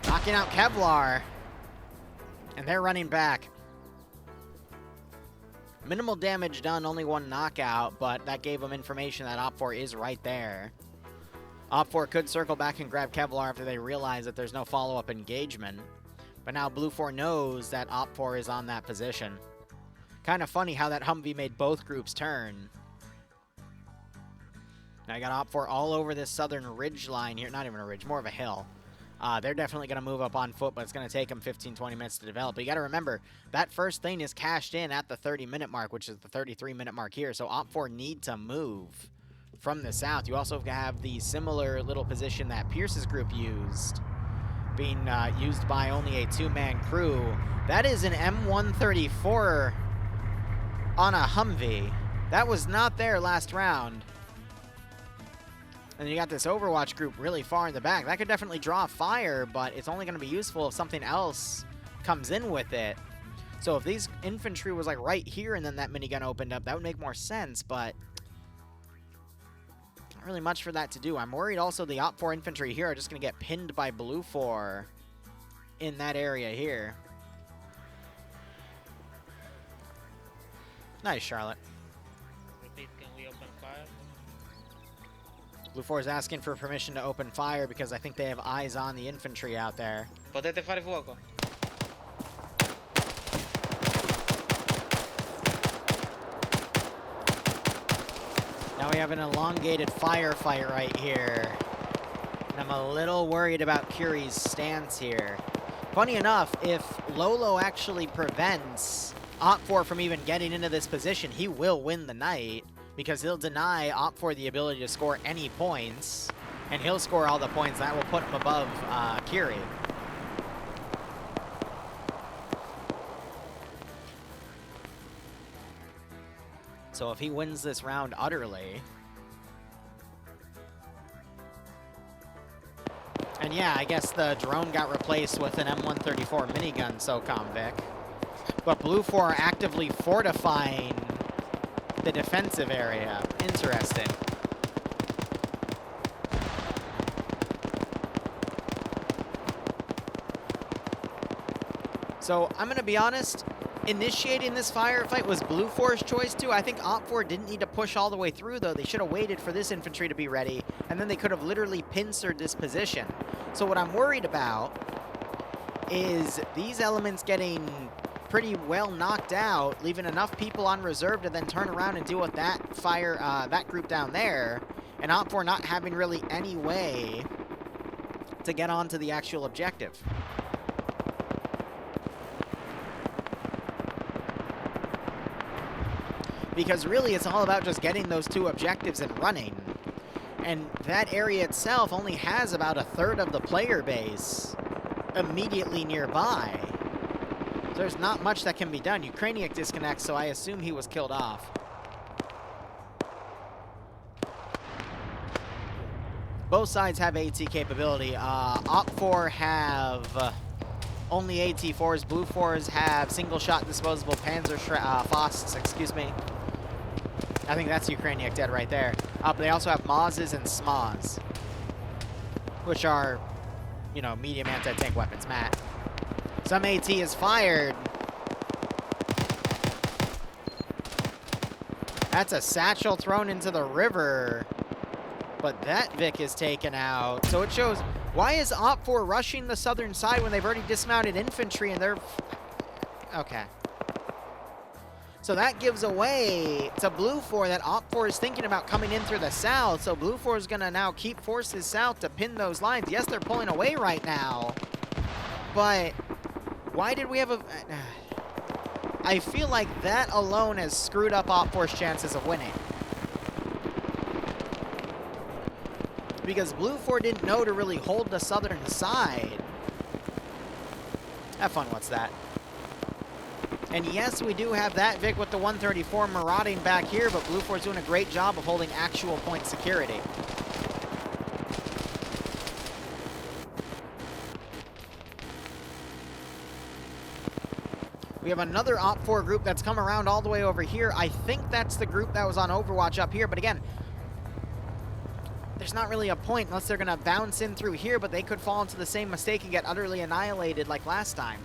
Speaker 1: Knocking out Kevlar. And they're running back. Minimal damage done, only one knockout, but that gave them information that Op4 is right there. Op4 could circle back and grab Kevlar after they realize that there's no follow-up engagement. But now Blue 4 knows that Op4 is on that position. Kind of funny how that Humvee made both groups turn. Now I got Op4 all over this southern ridge line here. Not even a ridge, more of a hill. They're definitely going to move up on foot, but it's going to take them 15-20 minutes to develop. But you got to remember, that first thing is cashed in at the 30-minute mark, which is the 33-minute mark here. So Op4 need to move from the south. You also have the similar little position that Pierce's group used, being used by only a 2-man crew. That is an M134 on a Humvee. That was not there last round. And you got this Overwatch group really far in the back. That could definitely draw fire, but it's only going to be useful if something else comes in with it. So if these infantry was like right here and then that minigun opened up, that would make more sense, but not really much for that to do. I'm worried also the Op 4 infantry here are just going to get pinned by Blue 4 in that area here. Nice, Charlotte.
Speaker 9: Repeat, can we open fire?
Speaker 1: Blue 4 is asking for permission to open fire because I think they have eyes on the infantry out there.
Speaker 9: Potete fare fuoco.
Speaker 1: Now we have an elongated firefight right here. And I'm a little worried about Curie's stance here. Funny enough, if Lolo actually prevents Op4 from even getting into this position, he will win the night because he'll deny Op4 the ability to score any points, and he'll score all the points. That will put him above Curie. So if he wins this round utterly... And yeah, I guess the drone got replaced with an M134 minigun, SOCOM Vic. But Blue 4 are actively fortifying the defensive area. Interesting. So, I'm going to be honest, initiating this firefight was Blue 4's choice too. I think Op 4 didn't need to push all the way through though. They should have waited for this infantry to be ready, and then they could have literally pincered this position. So what I'm worried about is these elements getting pretty well knocked out, leaving enough people on reserve to then turn around and deal with that that group down there, and Op 4 not having really any way to get onto the actual objective. Because really it's all about just getting those two objectives and running. And that area itself only has about a third of the player base immediately nearby. So there's not much that can be done. Ukrainiak disconnects, so I assume he was killed off. Both sides have AT capability. Op 4 have only AT4s. Blue 4s have single-shot disposable Panzer Fausts, excuse me. I think that's Ukrainiak dead right there. But they also have Mazes and SMAs, which are, you know, medium anti-tank weapons. Matt. Some AT is fired. That's a satchel thrown into the river. But that Vic is taken out. So it shows, why is Op 4 rushing the southern side when they've already dismounted infantry and they're... Okay. So that gives away to Blue 4 that Op 4 is thinking about coming in through the south. So Blue 4 is going to now keep forces south to pin those lines. Yes, they're pulling away right now. But why did we have a... I feel like that alone has screwed up Op 4's chances of winning. Because Blue 4 didn't know to really hold the southern side. Have fun, what's that? And yes, we do have that Vic with the 134 marauding back here, but Blue 4's doing a great job of holding actual point security. We have another Op 4 group that's come around all the way over here. I think that's the group that was on Overwatch up here, but again, there's not really a point unless they're going to bounce in through here, but they could fall into the same mistake and get utterly annihilated like last time.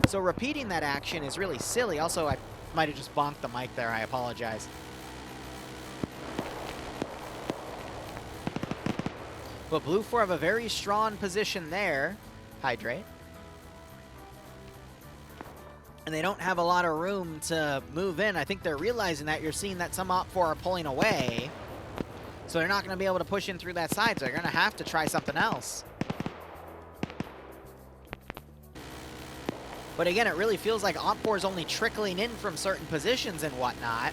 Speaker 1: So repeating that action is really silly. Also, I might have just bonked the mic there. I apologize. But Blue 4 have a very strong position there. Hydrate. And they don't have a lot of room to move in. I think they're realizing that. You're seeing that some Op 4 are pulling away. So they're not going to be able to push in through that side. So they're going to have to try something else. But again, it really feels like Op 4 is only trickling in from certain positions and whatnot.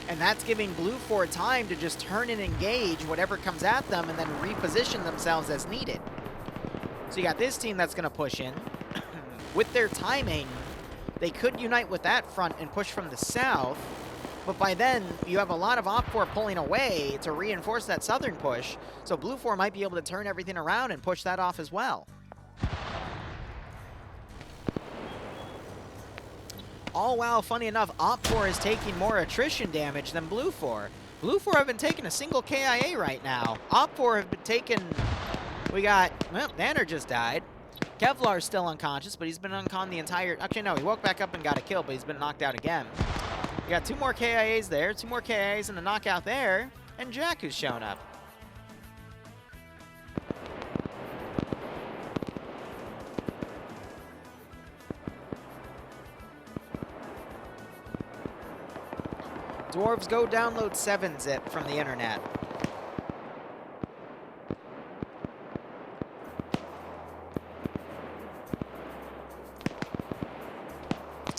Speaker 1: And that's giving Blue 4 time to just turn and engage whatever comes at them and then reposition themselves as needed. So you got this team that's going to push in. With their timing, they could unite with that front and push from the south. But by then, you have a lot of Op4 pulling away to reinforce that southern push, so Blue 4 might be able to turn everything around and push that off as well. All while, funny enough, Op4 is taking more attrition damage than Blue 4. Blue 4 have been taking a single KIA right now. Op4 have been taking... We got... Well, Banner just died. Kevlar's still unconscious, but he's been uncon the entire... Actually, no, he woke back up and got a kill, but he's been knocked out again. We got 2 more KIAs there, 2 more KIAs and a knockout there, and Jack who's shown up. Dwarves, go download 7-zip from the internet.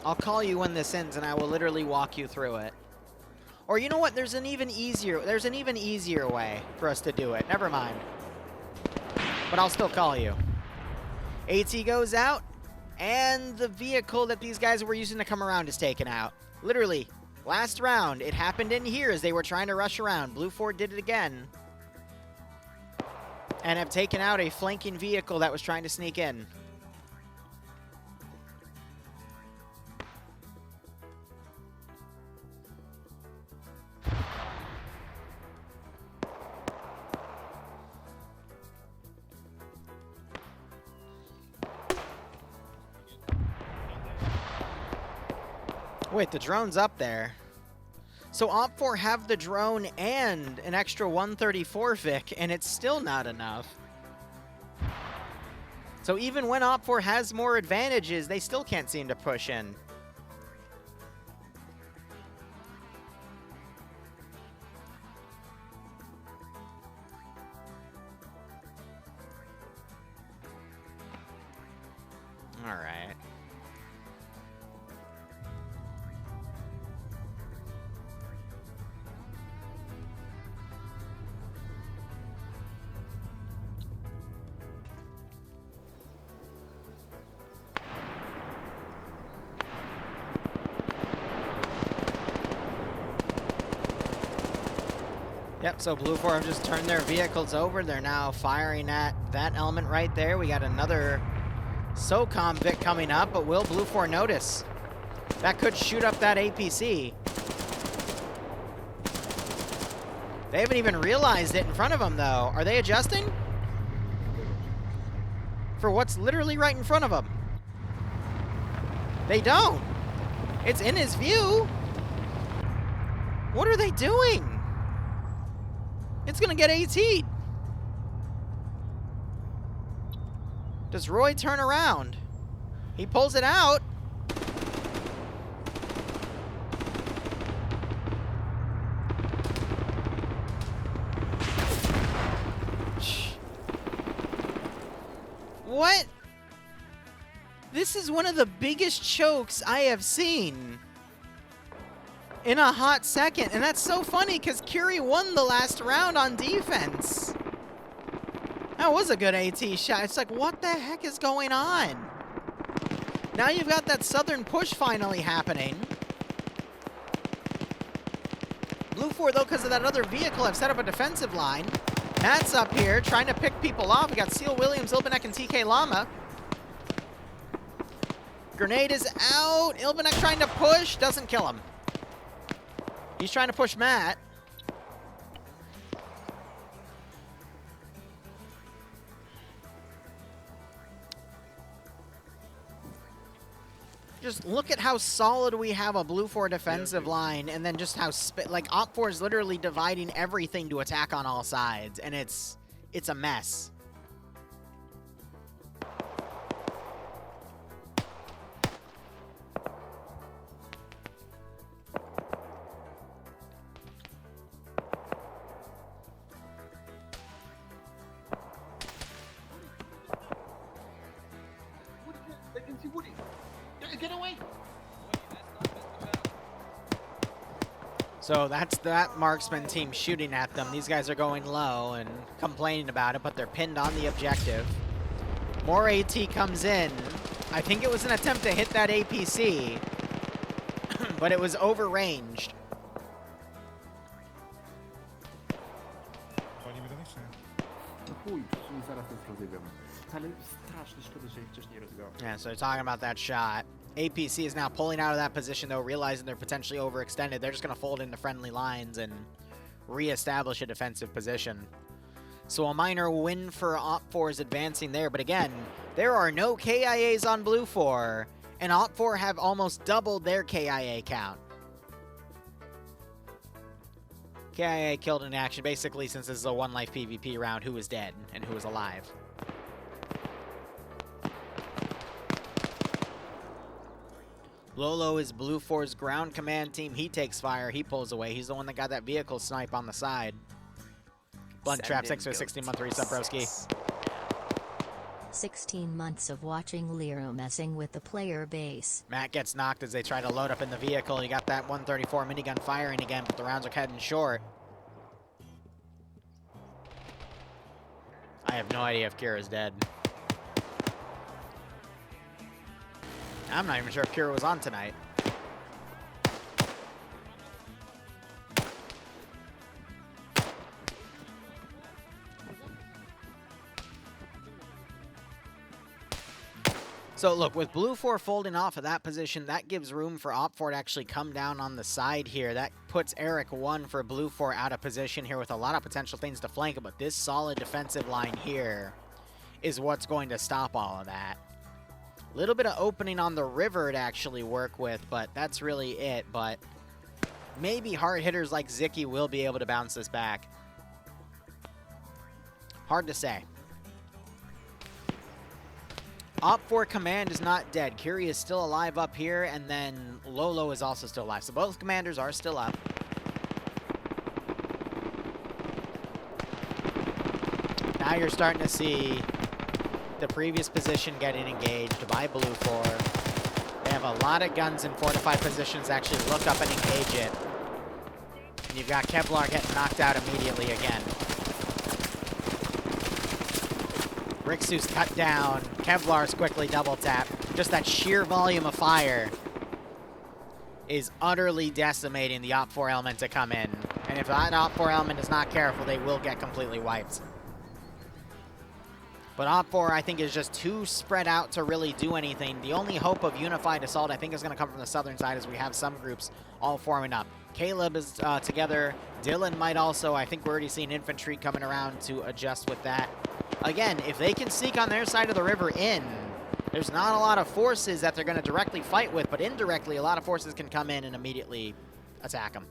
Speaker 1: I'll call you when this ends and I will literally walk you through it. Or you know what, there's an even easier way for us to do it. Never mind. But I'll still call you. AT goes out, and the vehicle that these guys were using to come around is taken out. Literally, last round, it happened in here as they were trying to rush around. Blue 4 did it again. And have taken out a flanking vehicle that was trying to sneak in. Wait, the drone's up there. So Op4 have the drone and an extra 134 Vic, and it's still not enough. So even when Op4 has more advantages, they still can't seem to push in. All right. Yep, so Blue 4 have just turned their vehicles over. They're now firing at that element right there. We got another SOCOM Vic coming up, but will Blue 4 notice? That could shoot up that APC. They haven't even realized it in front of them, though. Are they adjusting? For what's literally right in front of them. They don't. It's in his view. What are they doing? It's gonna get AT'd. Does Roy turn around? He pulls it out. What? This is one of the biggest chokes I have seen in a hot second, and that's so funny because Curie won the last round on defense. That was a good AT shot. It's like, what the heck is going on? Now you've got that southern push finally happening. Blue 4, though, because of that other vehicle, have set up a defensive line. Matt's up here trying to pick people off. We got Seal Williams, Ilbanek, and TK Llama. Grenade is out. Ilbanek trying to push. Doesn't kill him. He's trying to push Matt. Just look at how solid we have a Blue 4 defensive line, and then just how like Op4 is literally dividing everything to attack on all sides, and it's a mess.
Speaker 3: Get away!
Speaker 1: So that's that marksman team shooting at them. These guys are going low and complaining about it, but they're pinned on the objective. More AT comes in. I think it was an attempt to hit that APC, but it was overranged.
Speaker 12: Walimy do nich, czy nie?
Speaker 7: No chuj, przecież zaraz to rozjebiemy. Ale strasznie szkoda, że ich wcześniej rozgrałem.
Speaker 1: Yeah, so they're talking about that shot. APC is now pulling out of that position, though, realizing they're potentially overextended. They're just going to fold into friendly lines and reestablish a defensive position. So a minor win for Op4 is advancing there. But again, there are no KIAs on Blue 4, and Op4 have almost doubled their KIA count. KIA killed in action, basically, since this is a one-life PvP round, who is dead and who is alive. Lolo is Blue 4's ground command team. He takes fire. He pulls away. He's the one that got that vehicle snipe on the side. Blunt Trap, thanks for a 16-month resub, broski.
Speaker 14: 16 months of watching Liru messing with the player base.
Speaker 1: Matt gets knocked as they try to load up in the vehicle. You got that 134 minigun firing again, but the rounds are heading short. I have no idea if Kira's dead. I'm not even sure if Kira was on tonight. So look, with Blue 4 folding off of that position, that gives room for Op4 to actually come down on the side here. That puts Eric 1 for Blue 4 out of position here with a lot of potential things to flank him, but this solid defensive line here is what's going to stop all of that. A little bit of opening on the river to actually work with, but that's really it. But maybe hard hitters like Ziki will be able to bounce this back. Hard to say. Op4 command is not dead. Kiri is still alive up here, and then Lolo is also still alive. So both commanders are still up. Now you're starting to see the previous position getting engaged by Blue 4. They have a lot of guns in fortified positions to actually look up and engage it. And you've got Kevlar getting knocked out immediately again. Rixu's cut down. Kevlar's quickly double tapped. Just that sheer volume of fire is utterly decimating the Op4 element to come in. And if that Op4 element is not careful, they will get completely wiped. But Op4, I think, is just too spread out to really do anything. The only hope of unified assault, I think, is going to come from the southern side as we have some groups all forming up. Caleb is together. Dylan might also. I think we're already seeing infantry coming around to adjust with that. Again, if they can sneak on their side of the river in, there's not a lot of forces that they're going to directly fight with, but indirectly, a lot of forces can come in and immediately attack them.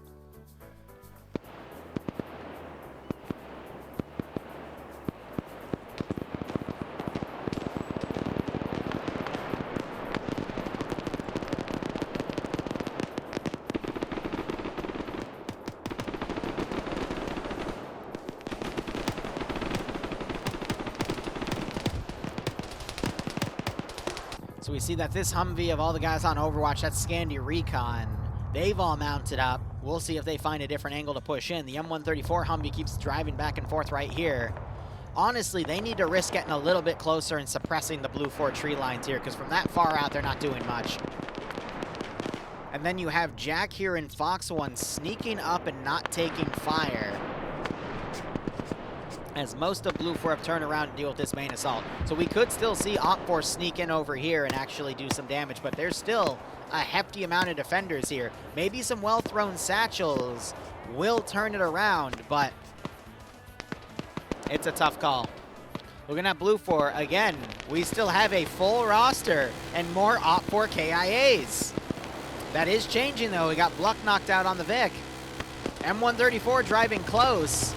Speaker 1: So we see that this Humvee of all the guys on Overwatch, that's Scandi Recon. They've all mounted up. We'll see if they find a different angle to push in. The M134 Humvee keeps driving back and forth right here. Honestly, they need to risk getting a little bit closer and suppressing the Blue 4 tree lines here, because from that far out, they're not doing much. And then you have Jack here and Fox 1 sneaking up and not taking fire, as most of Blue 4 have turned around to deal with this main assault. So we could still see Op4 sneak in over here and actually do some damage, but there's still a hefty amount of defenders here. Maybe some well-thrown satchels will turn it around, but it's a tough call. Looking at Blue 4, again, we still have a full roster and more Op4 KIAs. That is changing, though. We got Bluck knocked out on the Vic. M134 driving close.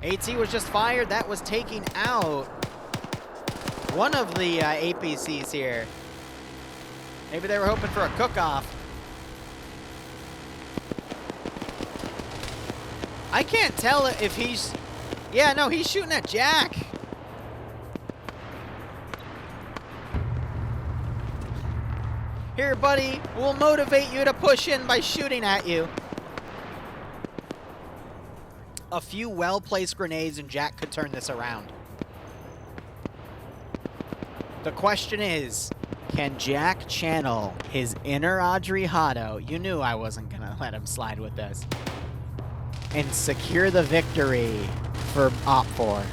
Speaker 1: AT was just fired. That was taking out one of the APCs here. Maybe they were hoping for a cook-off. I can't tell if he's... Yeah, no, he's shooting at Jack. Here, buddy, we'll motivate you to push in by shooting at you. A few well-placed grenades and Jack could turn this around. The question is, can Jack channel his inner Audrey Hotto? You knew I wasn't going to let him slide with this. and secure the victory for Op4.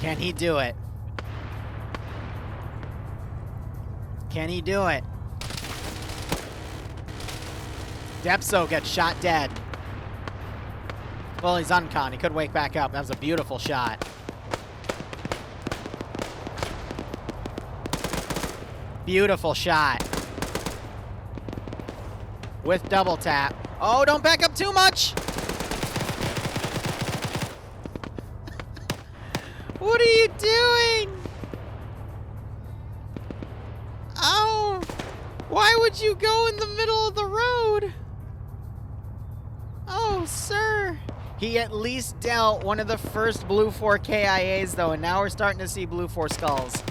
Speaker 1: Can he do it? Can he do it? Depso gets shot dead. Well, he's uncon. He could wake back up. That was a beautiful shot. Beautiful shot. With double tap. Oh, don't back up too much! What are you doing? Oh! Why would you go in the middle of the road? Oh, sir. He at least dealt one of the first Blue 4 KIAs, though, and now we're starting to see Blue 4 skulls.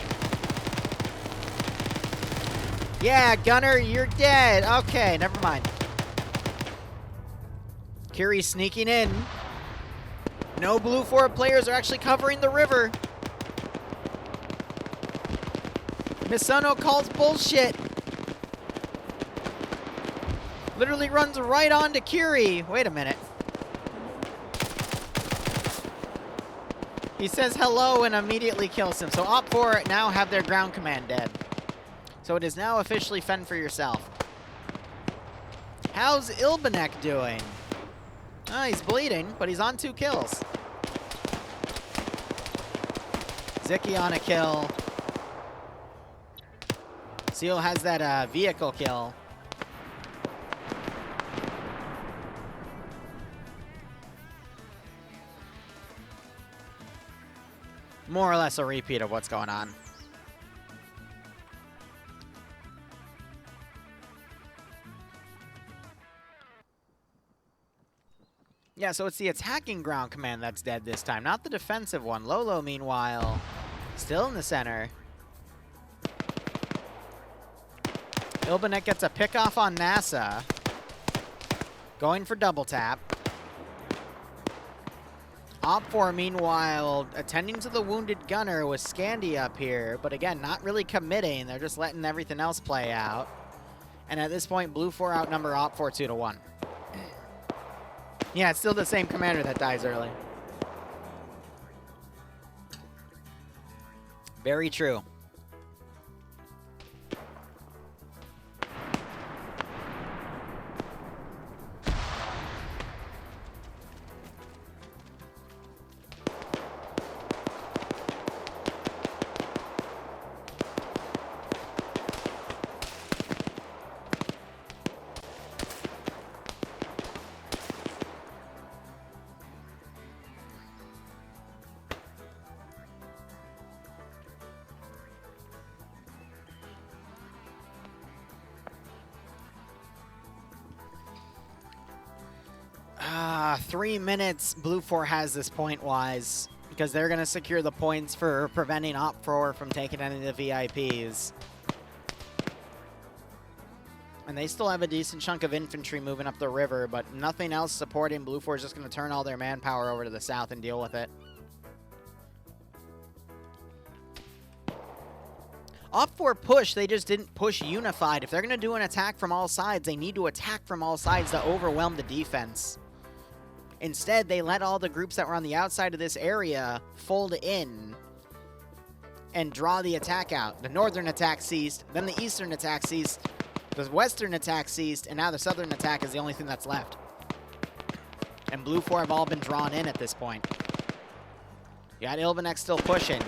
Speaker 1: Yeah, Gunner, you're dead. Okay, never mind. Curie sneaking in. No Blue 4 players are actually covering the river. Misono calls bullshit. Literally runs right onto Curie. Wait a minute. He says hello and immediately kills him. So Op4 now have their ground command dead. So it is now officially fend for yourself. How's Ilbanek doing? Oh, he's bleeding, but he's on 2 kills. Ziki on a kill. Seal has that vehicle kill. More or less a repeat of what's going on. Yeah, so it's the attacking ground command that's dead this time, not the defensive one. Lolo, meanwhile, still in the center. Ilbanek gets a pick-off on NASA. Going for double tap. Op4, meanwhile, attending to the wounded gunner with Scandi up here, but again, not really committing. They're just letting everything else play out. And at this point, Blue 4 outnumber Op4 2-1. Yeah, it's still the same commander that dies early. Very true. Ah, 3 minutes Blue 4 has this point-wise, because they're going to secure the points for preventing Op4 from taking any of the VIPs. And they still have a decent chunk of infantry moving up the river, but nothing else supporting. Blue 4 is just going to turn all their manpower over to the south and deal with it. Op4 push, they just didn't push unified. If they're going to do an attack from all sides, they need to attack from all sides to overwhelm the defense. Instead, they let all the groups that were on the outside of this area fold in and draw the attack out. The northern attack ceased, then the eastern attack ceased, the western attack ceased, and now the southern attack is the only thing that's left. And Blue 4 have all been drawn in at this point. You got Ilbanek still pushing.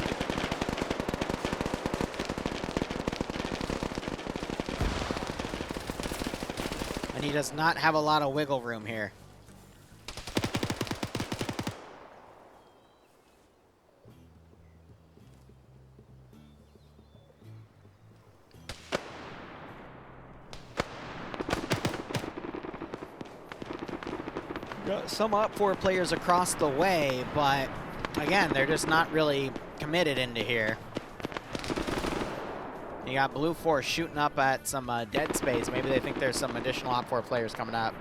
Speaker 1: And he does not have a lot of wiggle room here. Got some Op4 players across the way, but again, they're just not really committed into here. You got Blue 4 shooting up at some dead space. Maybe they think there's some additional Op4 players coming up.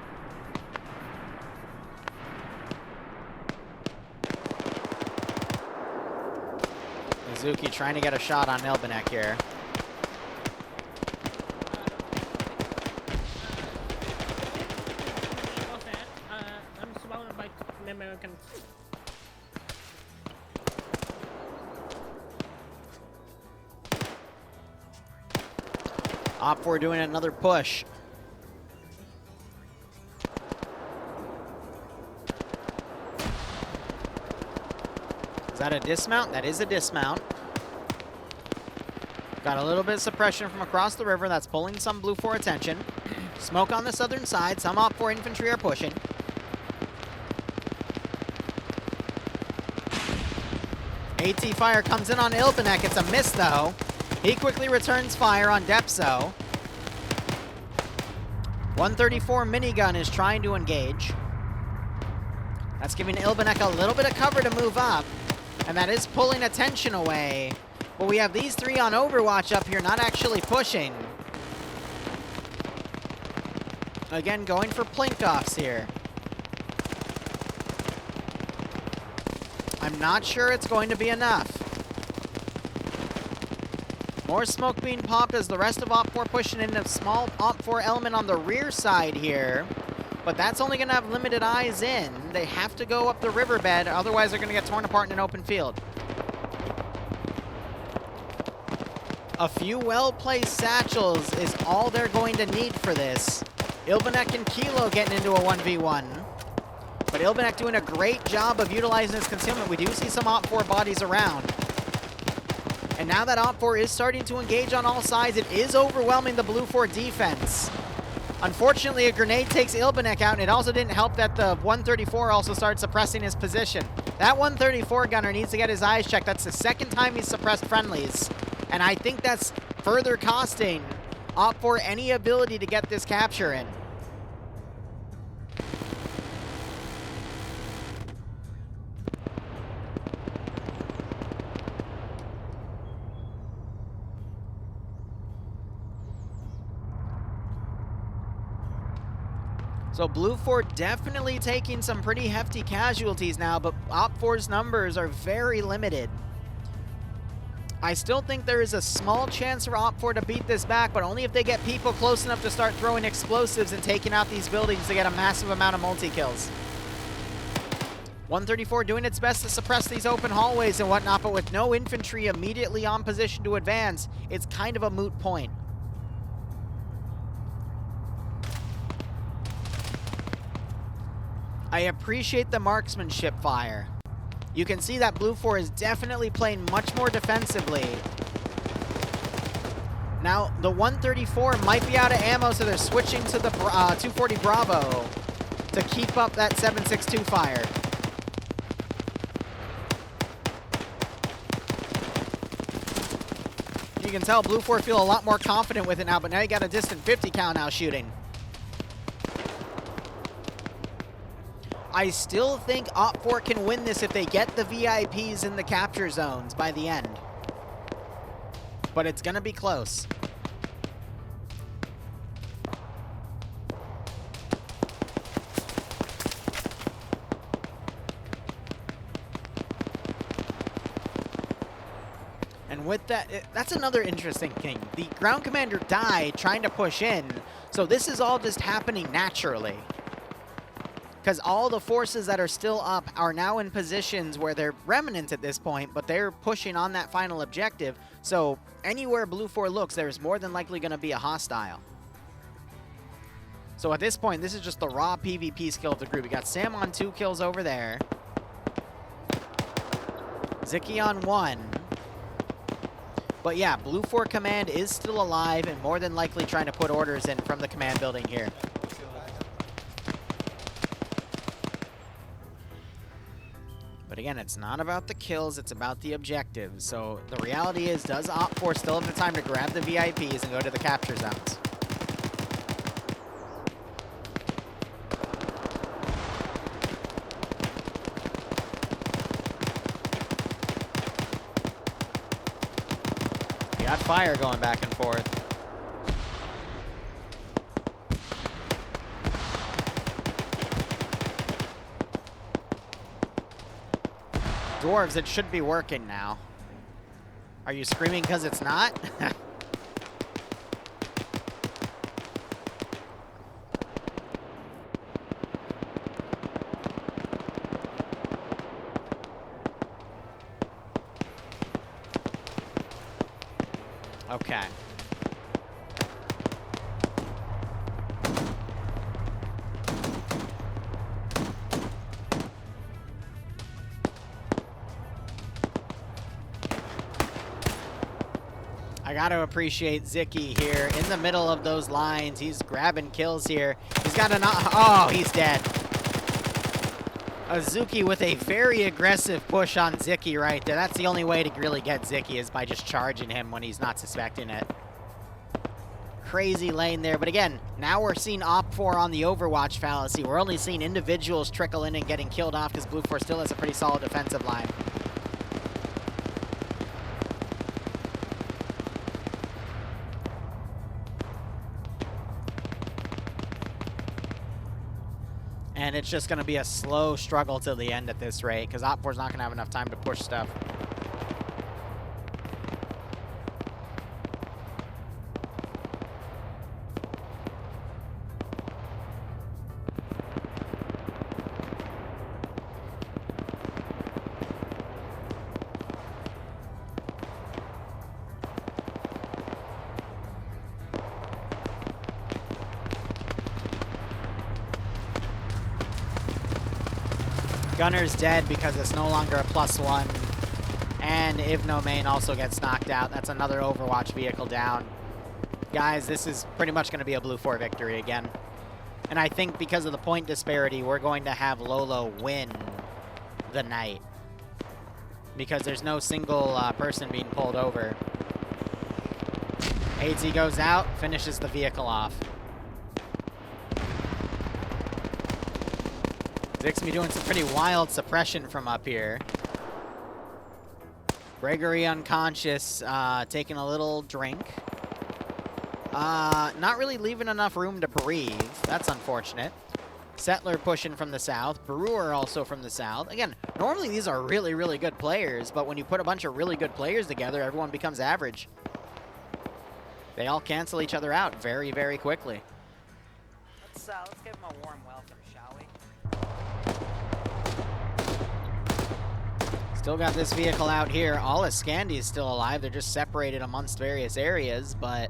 Speaker 1: Mizuki trying to get a shot on Ilbanek here.
Speaker 9: American.
Speaker 1: Op4 doing another push. Is that a dismount? That is a dismount. Got a little bit of suppression from across the river. That's pulling some Blue 4 attention. Smoke on the southern side. Some Op4 infantry are pushing. AT fire comes in on Ilbanek. It's a miss, though. He quickly returns fire on Depso. 134 minigun is trying to engage. That's giving Ilbanek a little bit of cover to move up. And that is pulling attention away. But we have these three on Overwatch up here, not actually pushing. Again, going for plink-offs here. I'm not sure it's going to be enough. More smoke being popped as the rest of Op4 pushing in a small Op4 element on the rear side here. But that's only going to have limited eyes in. They have to go up the riverbed, otherwise they're going to get torn apart in an open field. A few well-placed satchels is all they're going to need for this. Ilbanek and Kilo getting into a 1v1. But Ilbanek doing a great job of utilizing his concealment. We do see some Op4 bodies around. And now that Op4 is starting to engage on all sides, it is overwhelming the Blue 4 defense. Unfortunately, a grenade takes Ilbanek out, and it also didn't help that the 134 also started suppressing his position. That 134 gunner needs to get his eyes checked. That's the second time he's suppressed friendlies. And I think that's further costing Op4 any ability to get this capture in. So Blue 4 definitely taking some pretty hefty casualties now, but Op4's numbers are very limited. I still think there is a small chance for Op4 to beat this back, but only if they get people close enough to start throwing explosives and taking out these buildings to get a massive amount of multi-kills. 134 doing its best to suppress these open hallways and whatnot, but with no infantry immediately on position to advance, it's kind of a moot point. I appreciate the marksmanship fire. You can see that Blue 4 is definitely playing much more defensively. Now, the 134 might be out of ammo, so they're switching to the 240 Bravo to keep up that 7.62 fire. You can tell Blue 4 feel a lot more confident with it now, but now you got a distant 50 cal now shooting. I still think Op4 can win this if they get the VIPs in the capture zones by the end. But it's gonna be close. And with that, that's another interesting thing. The ground commander died trying to push in, so this is all just happening naturally. Because all the forces that are still up are now in positions where they're remnant at this point, but they're pushing on that final objective. So anywhere Blue 4 looks, there's more than likely going to be a hostile. So at this point, this is just the raw PvP skill of the group. We got Sam on 2 kills over there. Ziki on 1. But yeah, Blue 4 command is still alive and more than likely trying to put orders in from the command building here. But again, it's not about the kills, it's about the objectives. So the reality is, does Op4 still have the time to grab the VIPs and go to the capture zones? We got fire going back and forth. Dwarves, it should be working now. Are you screaming because it's not? Okay. I gotta appreciate Zicky here in the middle of those lines. He's grabbing kills here. He's got an... Oh, he's dead. Azuki with a very aggressive push on Zicky right there. That's the only way to really get Zicky is by just charging him when he's not suspecting it. Crazy lane there. But again, now we're seeing Op4 on the Overwatch fallacy. We're only seeing individuals trickle in and getting killed off because Blue 4 still has a pretty solid defensive line. And it's just going to be a slow struggle till the end at this rate, because Op4's not going to have enough time to push stuff. Gunner's dead because it's no longer a +1. And Ivno Main also gets knocked out. That's another Overwatch vehicle down. Guys, this is pretty much going to be a Blue 4 victory again. And I think because of the point disparity, we're going to have Lolo win the night. Because there's no single person being pulled over. AZ goes out, finishes the vehicle off. Zixby doing some pretty wild suppression from up here. Gregory unconscious, taking a little drink. Not really leaving enough room to breathe. That's unfortunate. Settler pushing from the south. Brewer also from the south. Again, normally these are really, really good players, but when you put a bunch of really good players together, everyone becomes average. They all cancel each other out very, very quickly.
Speaker 4: Let's give him a warm welcome, shall we?
Speaker 1: Still got this vehicle out here. All of Scandi is still alive. They're just separated amongst various areas, but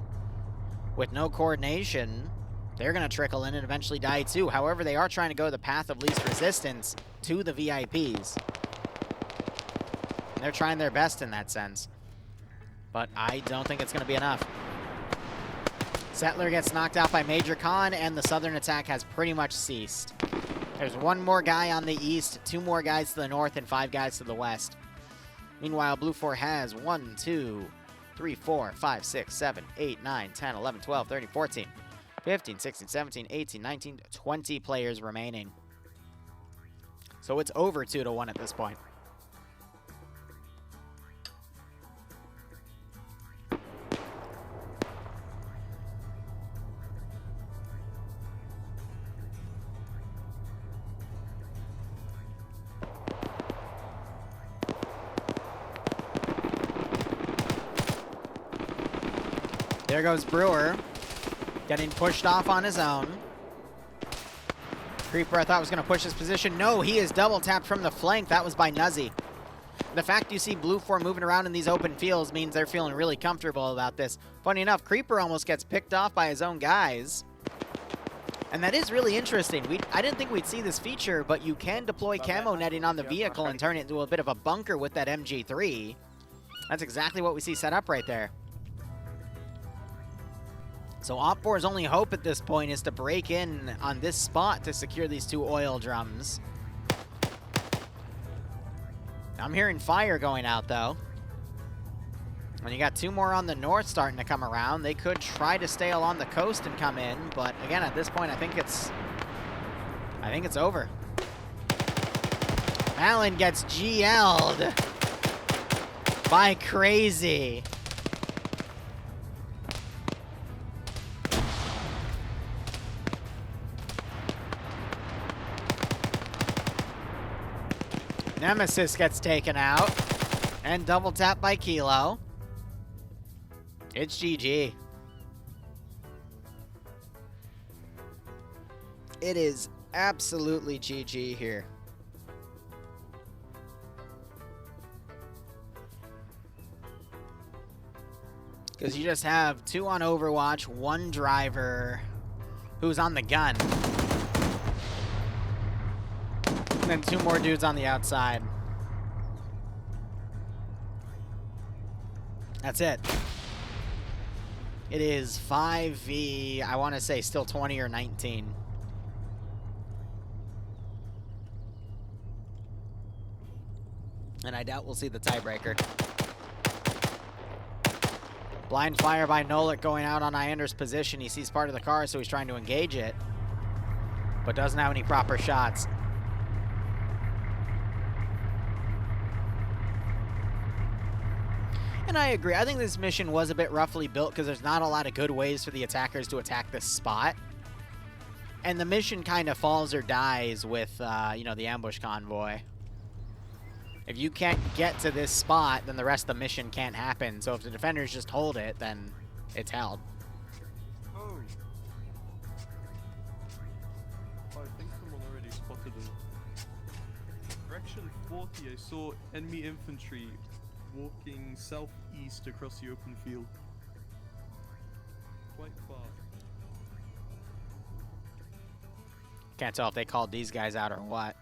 Speaker 1: with no coordination, they're going to trickle in and eventually die too. However, they are trying to go the path of least resistance to the VIPs. And they're trying their best in that sense. But I don't think it's going to be enough. Settler gets knocked out by Major Khan, and the southern attack has pretty much ceased. There's one more guy on the east, 2 more guys to the north, and 5 guys to the west. Meanwhile, Blue 4 has 1, 2, 3, 4, 5, 6, 7, 8, 9, 10, 11, 12, 13, 14, 15, 16, 17, 18, 19, 20 players remaining. So it's over 2-1 at this point. There goes Brewer, getting pushed off on his own. Creeper, I thought, was going to push his position. No, he is double tapped from the flank. That was by Nuzzy. The fact you see Blue 4 moving around in these open fields means they're feeling really comfortable about this. Funny enough, Creeper almost gets picked off by his own guys. And that is really interesting. I didn't think we'd see this feature, but you can deploy camo netting on the vehicle and turn it into a bit of a bunker with that MG3. That's exactly what we see set up right there. So Op4's only hope at this point is to break in on this spot to secure these 2 oil drums. I'm hearing fire going out, though. When you got 2 more on the north starting to come around, they could try to stay along the coast and come in, but again, at this point, I think it's over. Allen gets GL'd by Crazy. Nemesis gets taken out and double tapped by Kilo. It's GG. It is absolutely GG here. Because you just have 2 on Overwatch, 1 driver who's on the gun. And then 2 more dudes on the outside. That's it. It is 5v, I want to say still 20 or 19. And I doubt we'll see the tiebreaker. Blind fire by Nolik going out on Iander's position. He sees part of the car, so he's trying to engage it. But doesn't have any proper shots. And I agree. I think this mission was a bit roughly built because there's not a lot of good ways for the attackers to attack this spot. And the mission kind of falls or dies with, you know, the ambush convoy. If you can't get to this spot, then the rest of the mission can't happen. So if the defenders just hold it, then it's held.
Speaker 15: Oh. I think someone already spotted him. Direction 40, I saw enemy infantry walking southeast across the open field. Quite far.
Speaker 1: Can't tell if they called these guys out or what.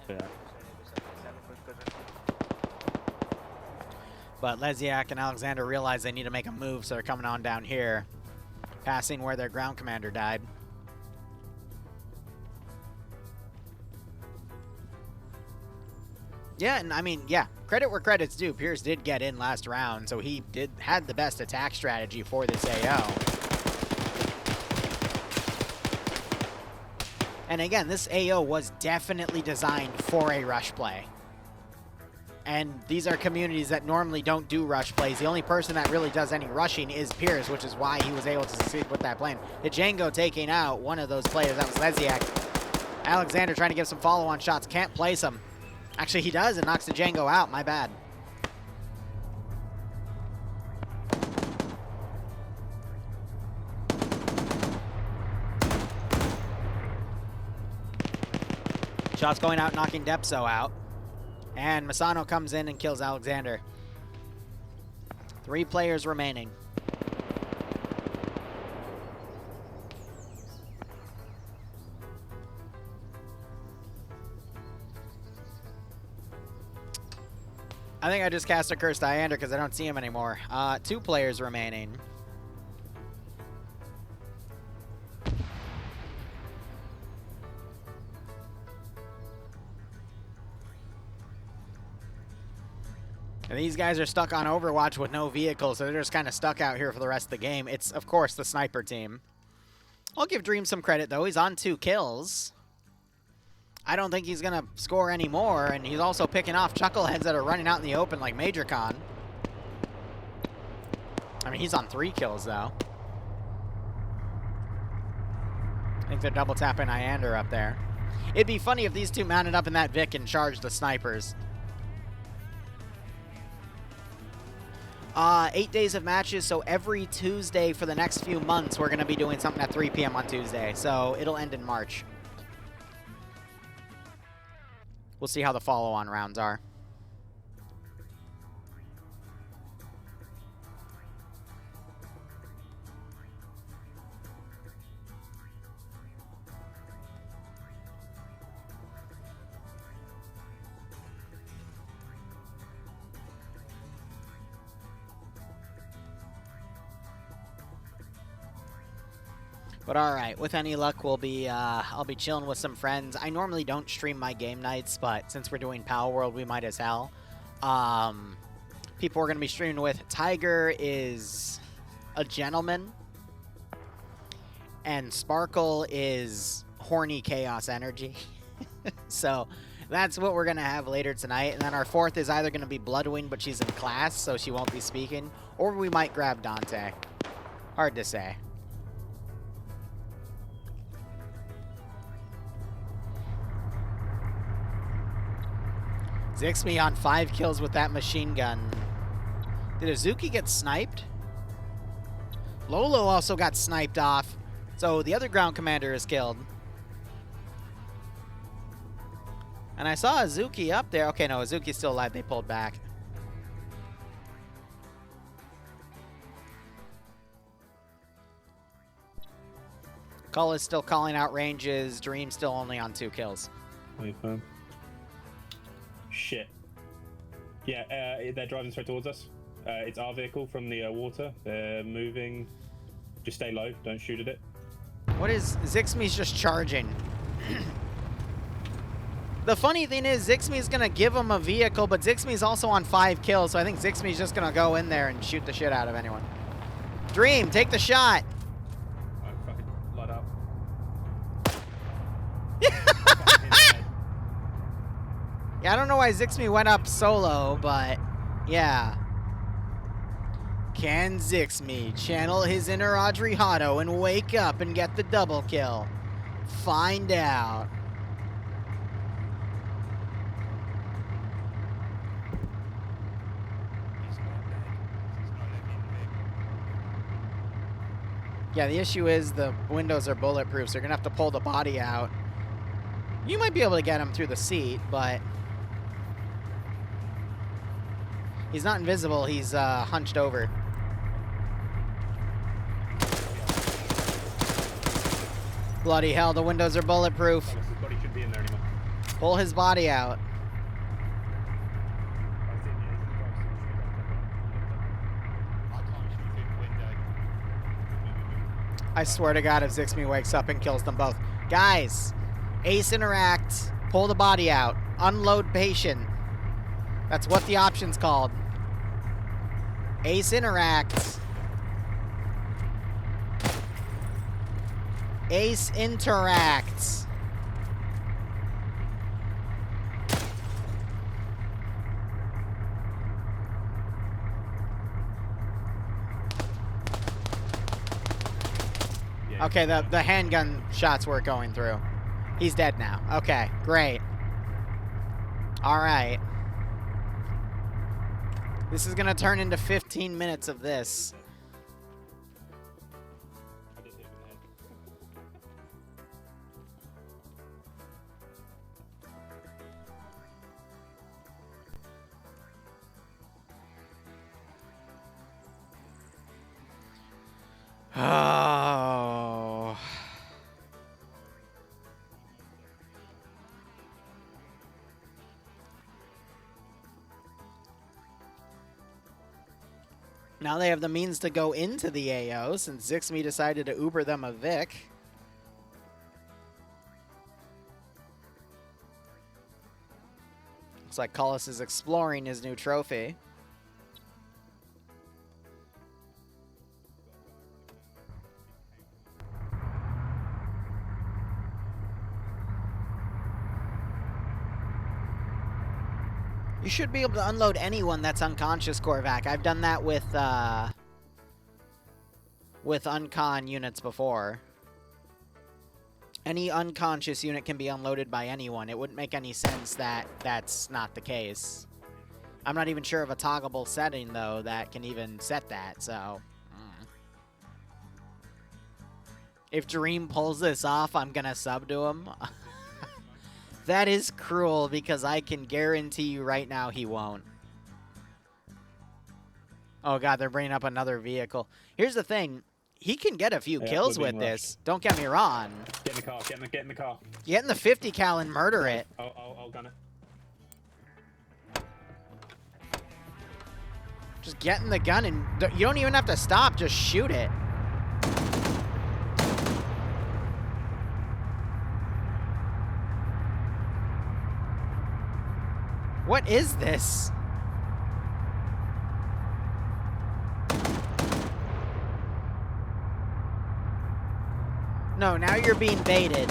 Speaker 8: Yeah.
Speaker 1: But Leziak and Alexander realize they need to make a move, so they're coming on down here, passing where their ground commander died. Yeah, and I mean, yeah, credit where credit's due. Pierce did get in last round, so he had the best attack strategy for this AO. And again, this AO was definitely designed for a rush play. And these are communities that normally don't do rush plays. The only person that really does any rushing is Pierce, which is why he was able to succeed with that plan. The Django taking out one of those players. That was Leziak. Alexander trying to give some follow-on shots. Can't place him. Actually, he does and knocks the Django out. My bad. Shots going out, knocking Depso out. And Masano comes in and kills Alexander. 3 players remaining. I think I just cast a Cursed Iander because I don't see him anymore. 2 players remaining. And these guys are stuck on Overwatch with no vehicles, so they're just kind of stuck out here for the rest of the game. It's, of course, the sniper team. I'll give Dream some credit, though. He's on 2 kills. I don't think he's going to score any more, and he's also picking off chuckleheads that are running out in the open like Major Con. I mean, he's on 3 kills, though. I think they're double tapping Iander up there. It'd be funny if these 2 mounted up in that Vic and charged the snipers. 8 days of matches, so every Tuesday for the next few months, we're going to be doing something at 3 p.m. on Tuesday, so it'll end in March. We'll see how the follow-on rounds are. But all right, with any luck, I'll be chilling with some friends. I normally don't stream my game nights, but since we're doing Power World, we might as hell. People we're going to be streaming with, Tiger is a gentleman, and Sparkle is horny chaos energy. So that's what we're going to have later tonight. And then our 4th is either going to be Bloodwing, but she's in class, so she won't be speaking, or we might grab Dante. Hard to say. Zixme on 5 kills with that machine gun. Did Azuki get sniped? Lolo also got sniped off. So the other ground commander is killed. And I saw Azuki up there. Okay, no, Azuki's still alive. They pulled back. Cull is still calling out ranges. Dream still only on 2 kills.
Speaker 12: Shit. Yeah, they're driving straight towards us. It's our vehicle from the water. They're moving. Just stay low. Don't shoot at it.
Speaker 1: What is... Zixmi's just charging. The funny thing is, Zixmi's going to give him a vehicle, but Zixmi's also on 5 kills, so I think Zixmi's just going to go in there and shoot the shit out of anyone. Dream, take the shot!
Speaker 12: Alright, fucking light up.
Speaker 1: Yeah, I don't know why Zixmi went up solo, but yeah. Can Zixmi channel his inner Audrey Hotto and wake up and get the double kill? Find out. Yeah, the issue is the windows are bulletproof, so you're gonna have to pull the body out. You might be able to get him through the seat, but he's not invisible, he's hunched over. Bloody hell, the windows are bulletproof.
Speaker 12: His body shouldn't be in there anymore.
Speaker 1: Pull his body out. I swear to God, if Zixmi wakes up and kills them both. Guys, Ace interact, pull the body out, unload patient. That's what the option's called. Ace interact. Ace interacts. Okay, the handgun shots were going through. He's dead now. Okay, great. All right. This is gonna turn into 15 minutes of this. Oh. Now they have the means to go into the AO since Zixmi decided to Uber them a Vic. Looks like Cullis is exploring his new trophy. You should be able to unload anyone that's unconscious, Korvac. I've done that with uncon units before. Any unconscious unit can be unloaded by anyone. It wouldn't make any sense that that's not the case. I'm not even sure of a toggleable setting, though, that can even set that, so... If Dream pulls this off, I'm gonna sub to him. That is cruel, because I can guarantee you right now he won't. Oh god, they're bringing up another vehicle. Here's the thing. He can get a few kills with this. Don't get me wrong.
Speaker 12: Get in the car, get in the car.
Speaker 1: Get in the 50 cal and murder it.
Speaker 12: I'll gun it.
Speaker 1: Just get in the gun and you don't even have to stop, just shoot it. What is this? No, now you're being baited.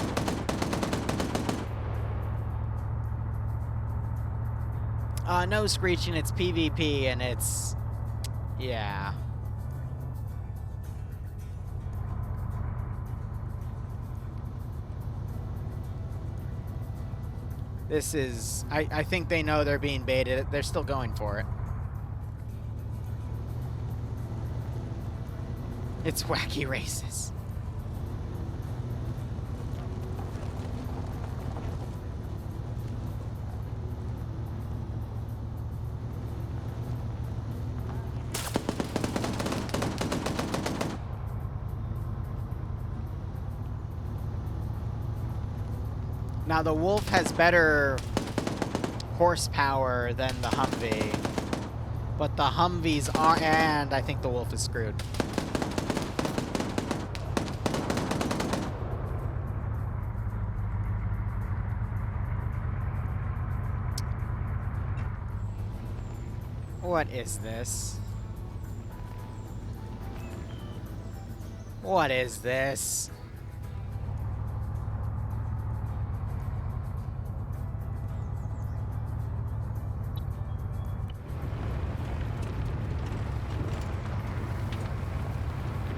Speaker 1: No screeching, it's PvP and it's... yeah. This is... I think they know they're being baited. They're still going for it. It's wacky races. Now, the Wolf has better horsepower than the Humvee. But the Humvees are... And I think the Wolf is screwed. What is this? What is this?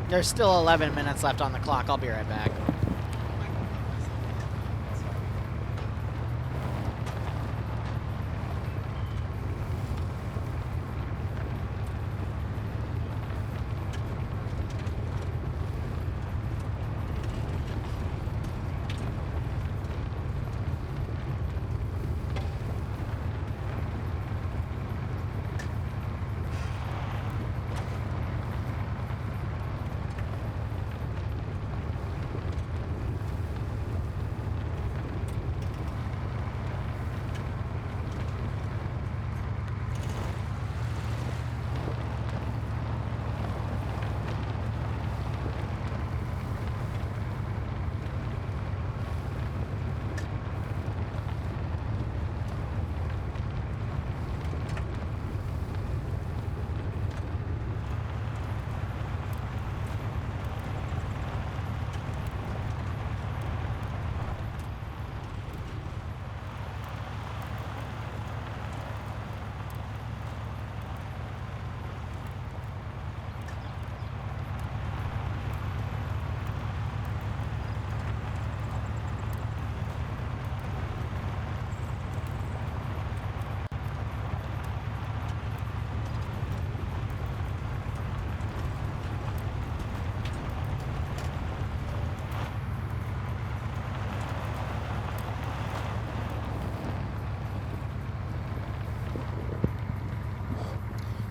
Speaker 1: There's still 11 minutes left on the clock. I'll be right back.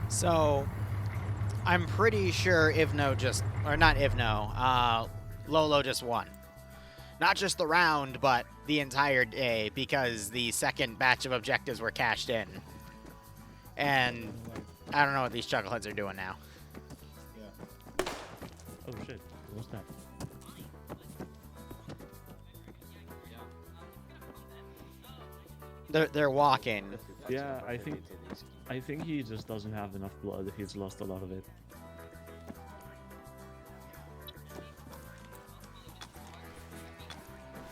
Speaker 1: So, I'm pretty sure Ivno just, or not Ivno, Lolo just won. Not just the round, but the entire day, because the second batch of objectives were cashed in. And I don't know what these chuckleheads are doing now.
Speaker 16: Yeah. Oh shit, what's that?
Speaker 1: They're walking.
Speaker 16: Yeah, I think he just doesn't have enough blood. He's lost a lot of it.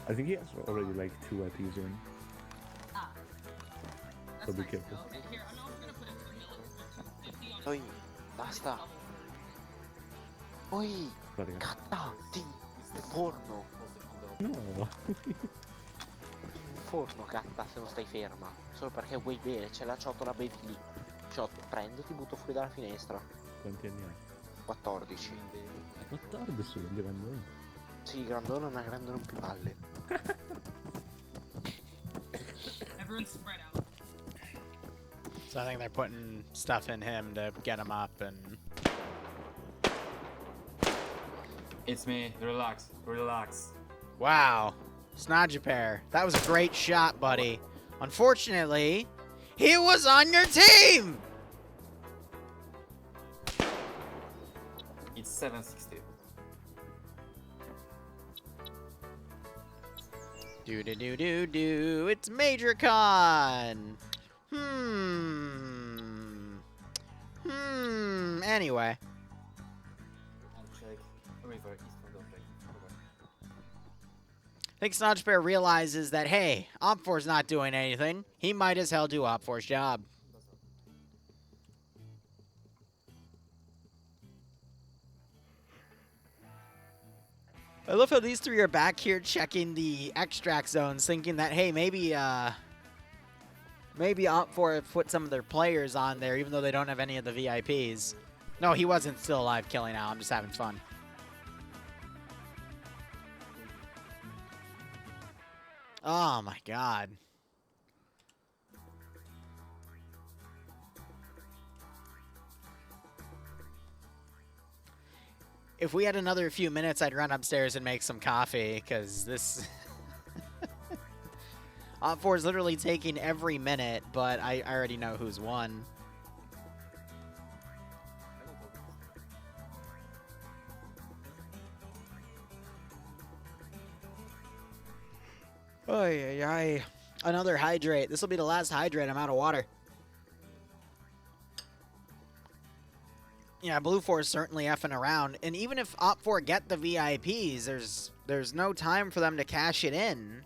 Speaker 16: I think he has already like 2 IPs in. So be careful.
Speaker 10: Oi, basta. Oi, catta, il forno.
Speaker 16: No.
Speaker 10: Forno, gatta, se non stai ferma. Solo perché vuoi bene, c'è la ciotola, bevi lì. Ciotto, prendo, ti butto fuori dalla finestra.
Speaker 16: Quanti anni hai?
Speaker 10: 14.
Speaker 16: 14, grandone.
Speaker 10: Sì, grandone, ma grandone più palle.
Speaker 4: Everyone's spread out.
Speaker 1: So I think they're putting stuff in him to get him up and...
Speaker 17: It's me. Relax. Relax.
Speaker 1: Wow. Snodgepair, that was a great shot, buddy. Unfortunately, he was on your team!
Speaker 17: It's 760.
Speaker 1: Do. It's Major Con! Anyway. I think Snodgepair realizes that, hey, Op4's not doing anything. He might as hell do Op4's job. I love how these three are back here checking the extract zones, thinking that, hey, maybe Op4 have put some of their players on there, even though they don't have any of the VIPs. No, he wasn't still alive killing out. I'm just having fun. Oh my god. If we had another few minutes, I'd run upstairs and make some coffee, because this... Op4 is literally taking every minute, but I already know who's won. Oy, oy, oy. Another hydrate. This will be the last hydrate. I'm out of water. Yeah, Blue 4 is certainly effing around. And even if Op4 get the VIPs, there's no time for them to cash it in.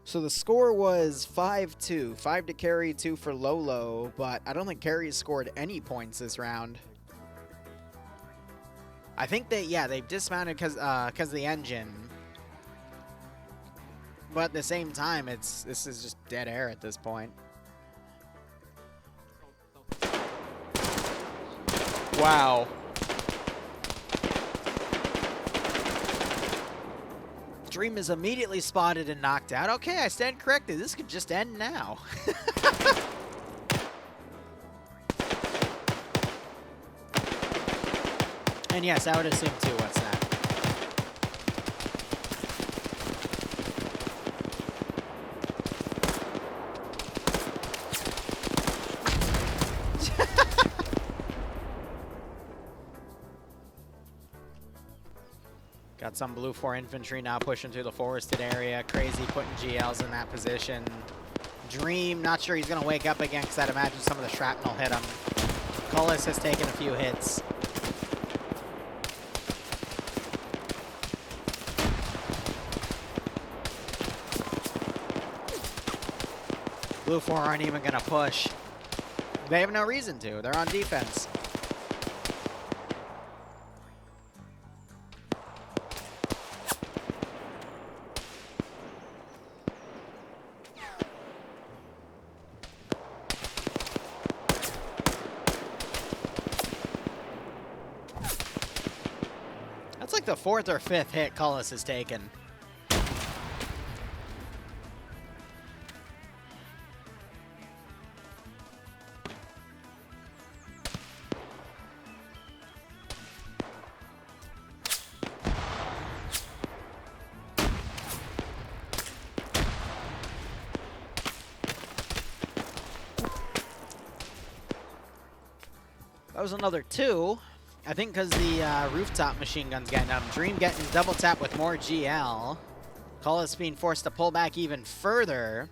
Speaker 1: So the score was 5-2. 5 to Carry, 2 for Lolo. But I don't think Carry scored any points this round. I think that, yeah, they've dismounted because of the engine. But at the same time, this is just dead air at this point. Wow. Dream is immediately spotted and knocked out. Okay, I stand corrected. This could just end now. And yes, I would assume too, what's that? Got some Blue 4 infantry now pushing through the forested area. Crazy putting GLs in that position. Dream, not sure he's going to wake up again because I'd imagine some of the shrapnel hit him. Cullis has taken a few hits. Blue 4 aren't even going to push. They have no reason to. They're on defense. That's like the 4th or 5th hit Cullis has taken. That was another 2. I think because the rooftop machine gun's getting up. Dream getting double tap with more GL. Cullis being forced to pull back even further.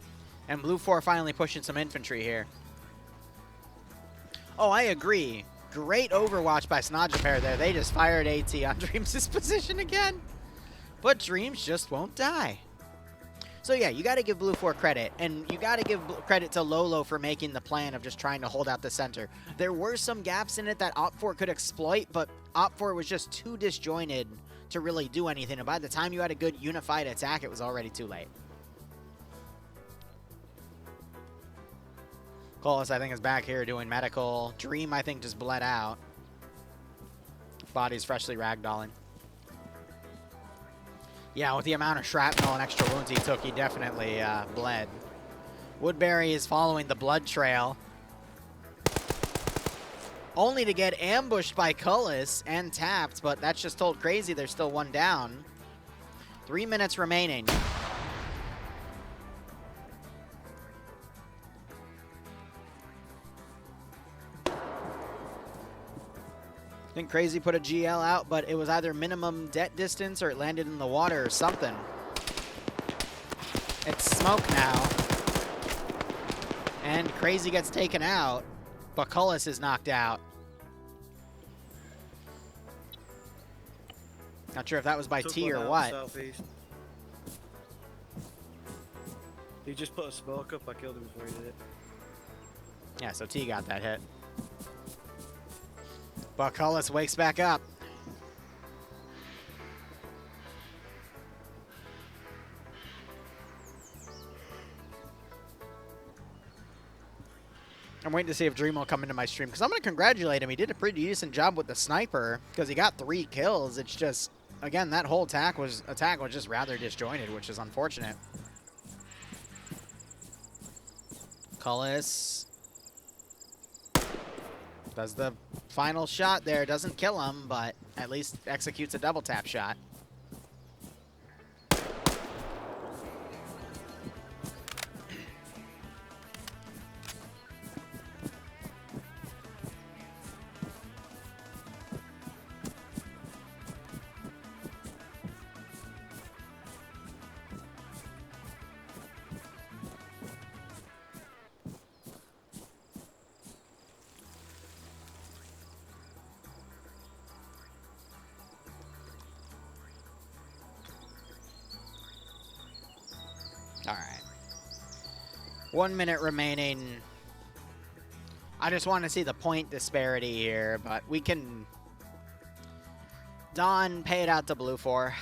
Speaker 1: And Blue 4 finally pushing some infantry here. Oh, I agree. Great overwatch by Snodgepair there. They just fired AT on Dreams' position again. But Dreams just won't die. So yeah, you got to give Blue 4 credit, and you got to give credit to Lolo for making the plan of just trying to hold out the center. There were some gaps in it that Op4 could exploit, but Op4 was just too disjointed to really do anything, and by the time you had a good unified attack, it was already too late. Cullis, I think, is back here doing medical. Dream, I think, just bled out. Body's freshly ragdolling. Yeah, with the amount of shrapnel and extra wounds he took, he definitely bled. Woodbury is following the blood trail. Only to get ambushed by Cullis and tapped, but that's just told Crazy there's still one down. 3 minutes remaining. I think Crazy put a GL out, but it was either minimum det distance or it landed in the water or something. It's smoke now. And Crazy gets taken out, but Cullis is knocked out. Not sure if that was by T or what.
Speaker 18: Southeast. He just put a smoke up. I killed him before he did it.
Speaker 1: Yeah, so T got that hit. But Cullis wakes back up. I'm waiting to see if Dream will come into my stream, because I'm going to congratulate him. He did a pretty decent job with the sniper, because he got 3 kills. It's just, again, that whole attack was just rather disjointed, which is unfortunate. Cullis does the final shot there. Doesn't kill him, but at least executes a double tap shot. Alright. 1 minute remaining. I just want to see the point disparity here, but we can... Dawn, pay it out to Blue 4.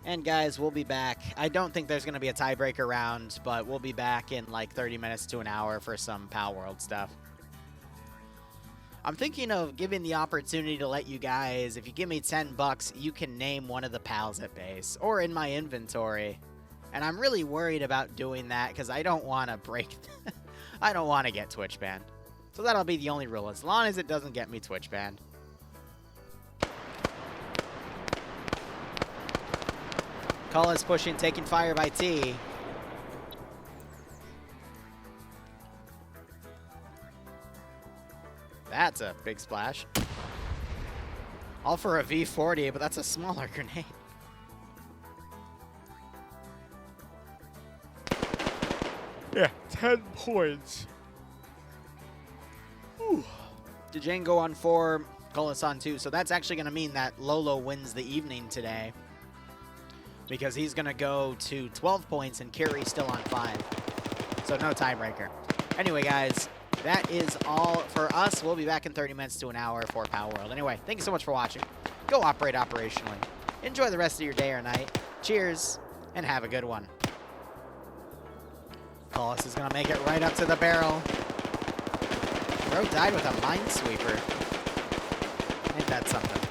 Speaker 1: And guys, we'll be back. I don't think there's going to be a tiebreaker round, but we'll be back in like 30 minutes to an hour for some Pal World stuff. I'm thinking of giving the opportunity to let you guys, if you give me 10 bucks, you can name one of the pals at base or in my inventory. And I'm really worried about doing that because I don't want to break... I don't want to get Twitch banned. So that'll be the only rule, as long as it doesn't get me Twitch banned. Call is pushing, taking fire by T. That's a big splash. All for a V40, but that's a smaller grenade. Yeah, 10 points. Whew. Django on 4, Colas on 2. So that's actually going to mean that Lolo wins the evening today, because he's going to go to 12 points and Kiri's still on 5. So no tiebreaker. Anyway, guys, that is all for us. We'll be back in 30 minutes to an hour for Pal World. Anyway, thank you so much for watching. Go operate operationally. Enjoy the rest of your day or night. Cheers, and have a good one. Colas is going to make it right up to the barrel. Bro died with a minesweeper. Ain't that something?